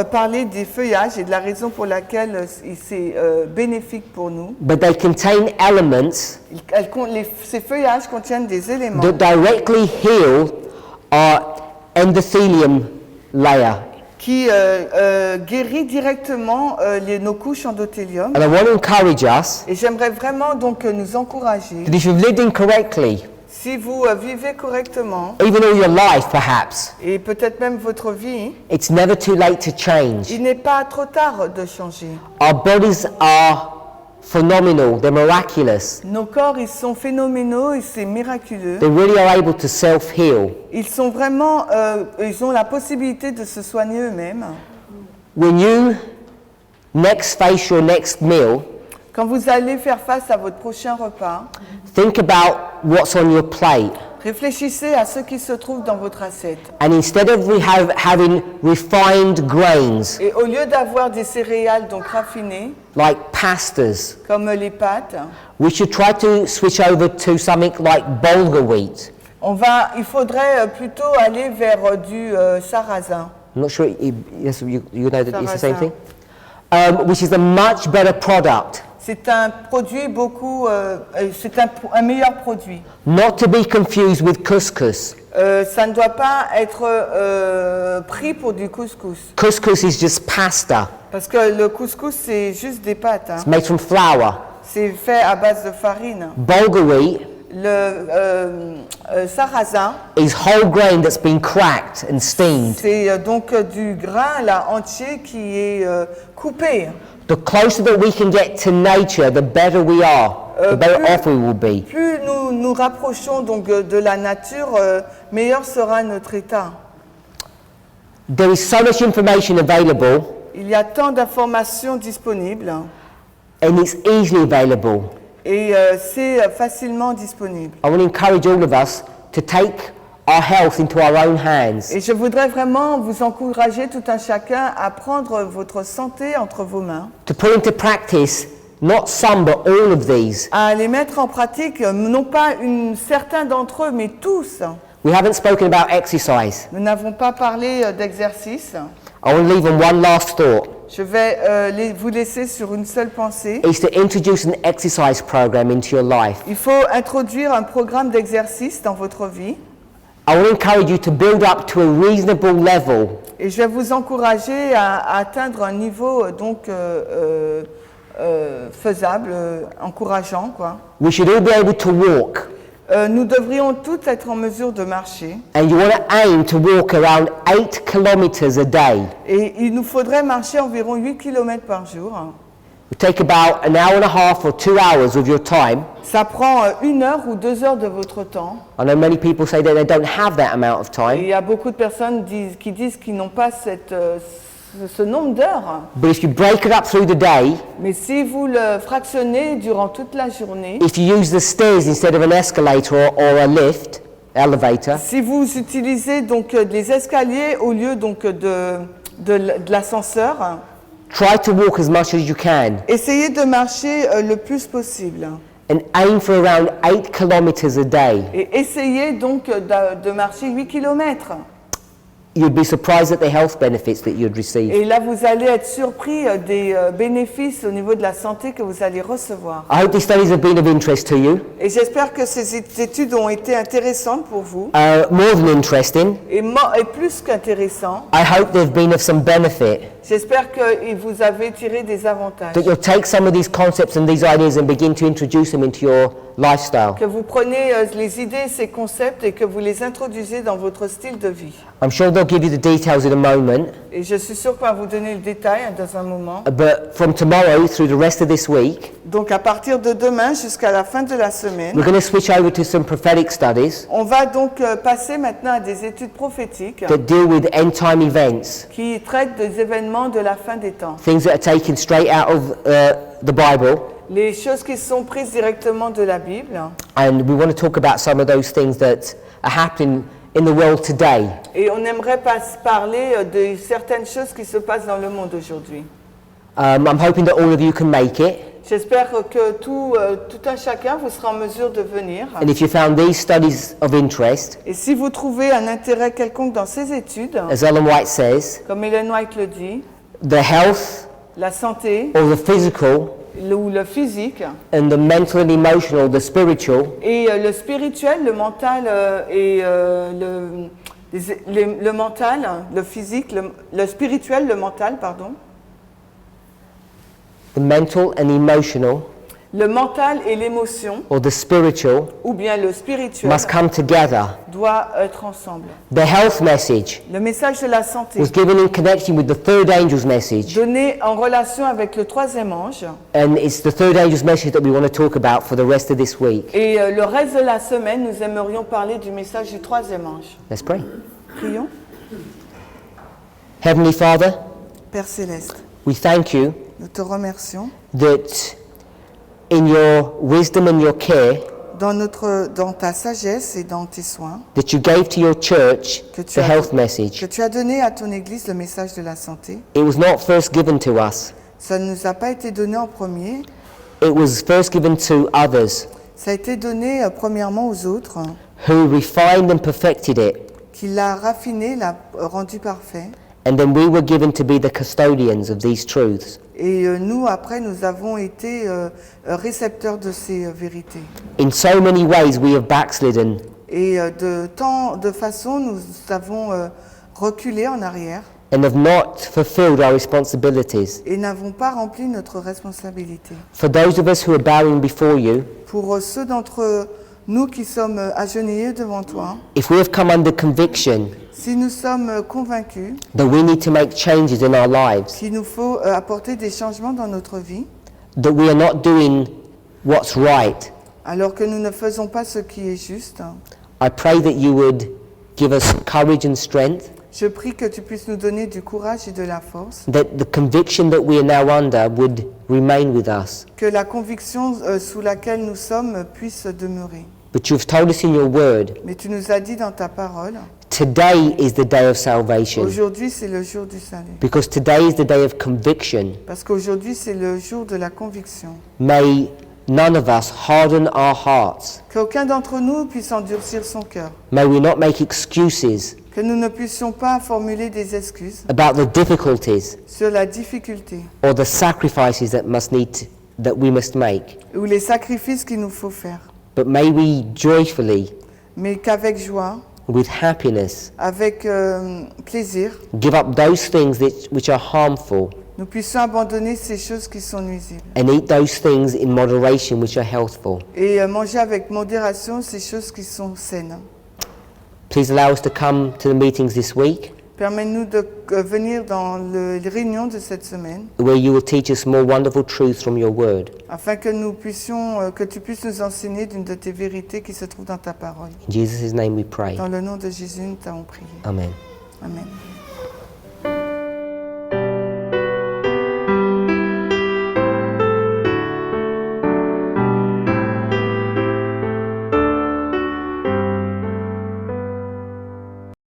parlé des feuillages et de la raison pour laquelle c'est bénéfique pour nous. but they contain elements Ces feuillages contiennent des éléments that directly heal our endothelium layer. qui guérit directement nos couches endothélium. And I want to encourage us Et j'aimerais vraiment donc nous encourager, that if you've lived incorrectly, si vous vivez correctement, even all your life perhaps, et peut-être même votre vie, it's never too late to change. il n'est pas trop tard de changer. Our bodies are phenomenal, they're miraculous. Nos corps, ils sont phénoménaux et c'est miraculeux. They really are able to self-heal. Ils sont vraiment, ils ont la possibilité de se soigner eux-mêmes. When you next face your next meal, Quand vous allez faire face à votre prochain repas, think about what's on your plate. réfléchissez à ce qui se trouve dans votre assiette. And instead of having refined grains, Et au lieu d'avoir des céréales donc raffinées, like pastas, comme les pâtes, we should try to switch over to something like bulgur wheat. il faudrait plutôt aller vers du sarrasin. I'm not sure, yes, you know that it's the same Sarrasin. thing? Which is a much better product. C'est un produit c'est un meilleur produit. Not to be confused with couscous. Ça ne doit pas être pris pour du couscous. Couscous is just pasta. Parce que le couscous, c'est juste des pâtes. Hein. It's made from flour. C'est fait à base de farine. Bulgur wheat Le sarrasin, is whole grain that's been cracked and steamed. c'est donc du grain là, entier qui est coupé. The closer that we can get to nature, the better we are, the better off we will be. Plus nous nous rapprochons donc de la nature, meilleur sera notre état. There is so much information available, Il y a tant d'informations disponibles and it's easily available. et c'est facilement disponible. I want to encourage all of us to take our health into our own hands. Et je voudrais vraiment vous encourager tout un chacun à prendre votre santé entre vos mains, To put into practice not some but all of these. à les mettre en pratique, non pas certains d'entre eux, mais tous. We haven't spoken about exercise. Nous n'avons pas parlé d'exercice. I want to leave on one last thought. Je vais vous laisser sur une seule pensée. Is to introduce an exercise program into your life. Il faut introduire un programme d'exercice dans votre vie. I want to encourage you to build up to a reasonable level. Et je vais vous encourager à atteindre un niveau donc faisable, encourageant, quoi. We should all be able to walk. Nous devrions tous être en mesure de marcher. And you want to aim to walk around 8 kilometers a day. Et il nous faudrait marcher environ 8 km par jour. It take about an hour and a half or 2 hours of your time. Ça prend 1 heure ou 2 heures de votre temps. I know many people say that they don't have that amount of Et time. il y a beaucoup de personnes qui disent qu'ils n'ont pas ce nombre d'heures. But if you break it up through the day, Mais si vous le fractionnez durant toute la journée, if you use the stairs instead of an escalator or a lift, elevator, si vous utilisez donc les escaliers au lieu donc de l'ascenseur, try to walk as much as you can essayez de marcher le plus possible. and aim for around 8 kilometers a day. Et essayez donc de marcher 8 km. You'd be surprised at the health benefits that you'd receive. Et là, vous allez être surpris des bénéfices au niveau de la santé que vous allez recevoir. I hope these studies have been of interest to you, Et j'espère que ces études ont été intéressantes pour vous. more than interesting. Et plus qu'intéressantes. I hope they've been of some benefit, J'espère que vous avez tiré des avantages. that you'll take some of these concepts and these ideas and begin to introduce them into your lifestyle. Que vous prenez les idées, ces concepts et que vous les introduisez dans votre style de vie. I'm sure they'll give you the details in a moment, Et je suis sûre qu'on va vous donner le détail dans un moment. but from tomorrow through the rest of this week, Donc à partir de demain jusqu'à la fin de la semaine, we're going to switch over to some prophetic studies on va donc passer maintenant à des études prophétiques that deal with end time events, qui traitent des événements de la fin des temps. things that are taken straight out of the Bible, Les choses qui sont prises directement de la Bible. and we want to talk about some of those things that are happening in the world today. Et on aimerait parler de certaines choses qui se passent dans le monde aujourd'hui. I'm hoping that all of you can make it, J'espère que tout un chacun vous sera en mesure de venir. and if you found these studies of interest, Et si vous trouvez un intérêt quelconque dans ces études, as Ellen White says, comme Ellen White le dit, the health la santé or the physical ou le physique and the mental and emotional, the spiritual, et le spirituel, le mental et le mental, le physique, le spirituel, le mental, pardon, the mental and emotional le mental et l'émotion, or the spiritual ou bien le spirituel, must come together. doit être ensemble. The health message Le message de la santé, was given in connection with the third angel's message, donné en relation avec le troisième ange, and it's the third angel's message that we want to talk about for the rest of this week. et le reste de la semaine, nous aimerions parler du message du troisième ange. Let's pray. Prions. Heavenly Father, Père Céleste, we thank you nous te remercions that in your wisdom and your care dans ta sagesse et dans tes soins, that you gave to your church the health que message, tu as donné à ton Église le message de la santé. it was not first given to us. Ça ne nous a pas été donné en premier, It was first given to others ça a été donné premièrement aux autres, who refined and perfected it, qui l'a raffiné, l'a rendu parfait. and then we were given to be the custodians of these truths. Et nous, après, nous avons été récepteurs de ces vérités. In so many ways we have backslidden, Et de façon, nous avons reculé en arrière and have not fulfilled our responsibilities. et n'avons pas rempli notre responsabilité. For those of us who are bowing before you, Pour ceux d'entre nous qui sommes agenouillés devant toi, if we have come under conviction si nous sommes convaincus that we need to make changes in our lives, qu'il nous faut apporter des changements dans notre vie, that we are not doing what's right, alors que nous ne faisons pas ce qui est juste, I pray that you would give us courage and strength, je prie que tu puisses nous donner du courage et de la force, that the conviction that we are now under would remain with us. que la conviction sous laquelle nous sommes puisse demeurer. But you've told us in your word, Mais tu nous as dit dans ta parole, today is the day of salvation, aujourd'hui c'est le jour du salut. because today is the day of conviction. Parce qu'aujourd'hui c'est le jour de la conviction. May none of us harden our hearts. Qu'aucun d'entre nous puisse endurcir son cœur. May we not make excuses Que nous ne puissions pas formuler des excuses about the difficulties sur la difficulté or the sacrifices that we must make. ou les sacrifices qu'il nous faut faire. But may we joyfully, Mais qu'avec joie, with happiness, avec plaisir, give up those things which are harmful nous puissions abandonner ces choses qui sont nuisibles. and eat those things in moderation which are healthful. Et manger avec modération ces choses qui sont saines. Please allow us to come to the meetings this week Permets-nous de venir dans les réunions de cette semaine where you will teach us more wonderful truths from your word. afin que que tu puisses nous enseigner d'une de tes vérités qui se trouve dans ta parole. In Jesus' name we pray. Dans le nom de Jésus, nous t'avons prié. Amen. Amen.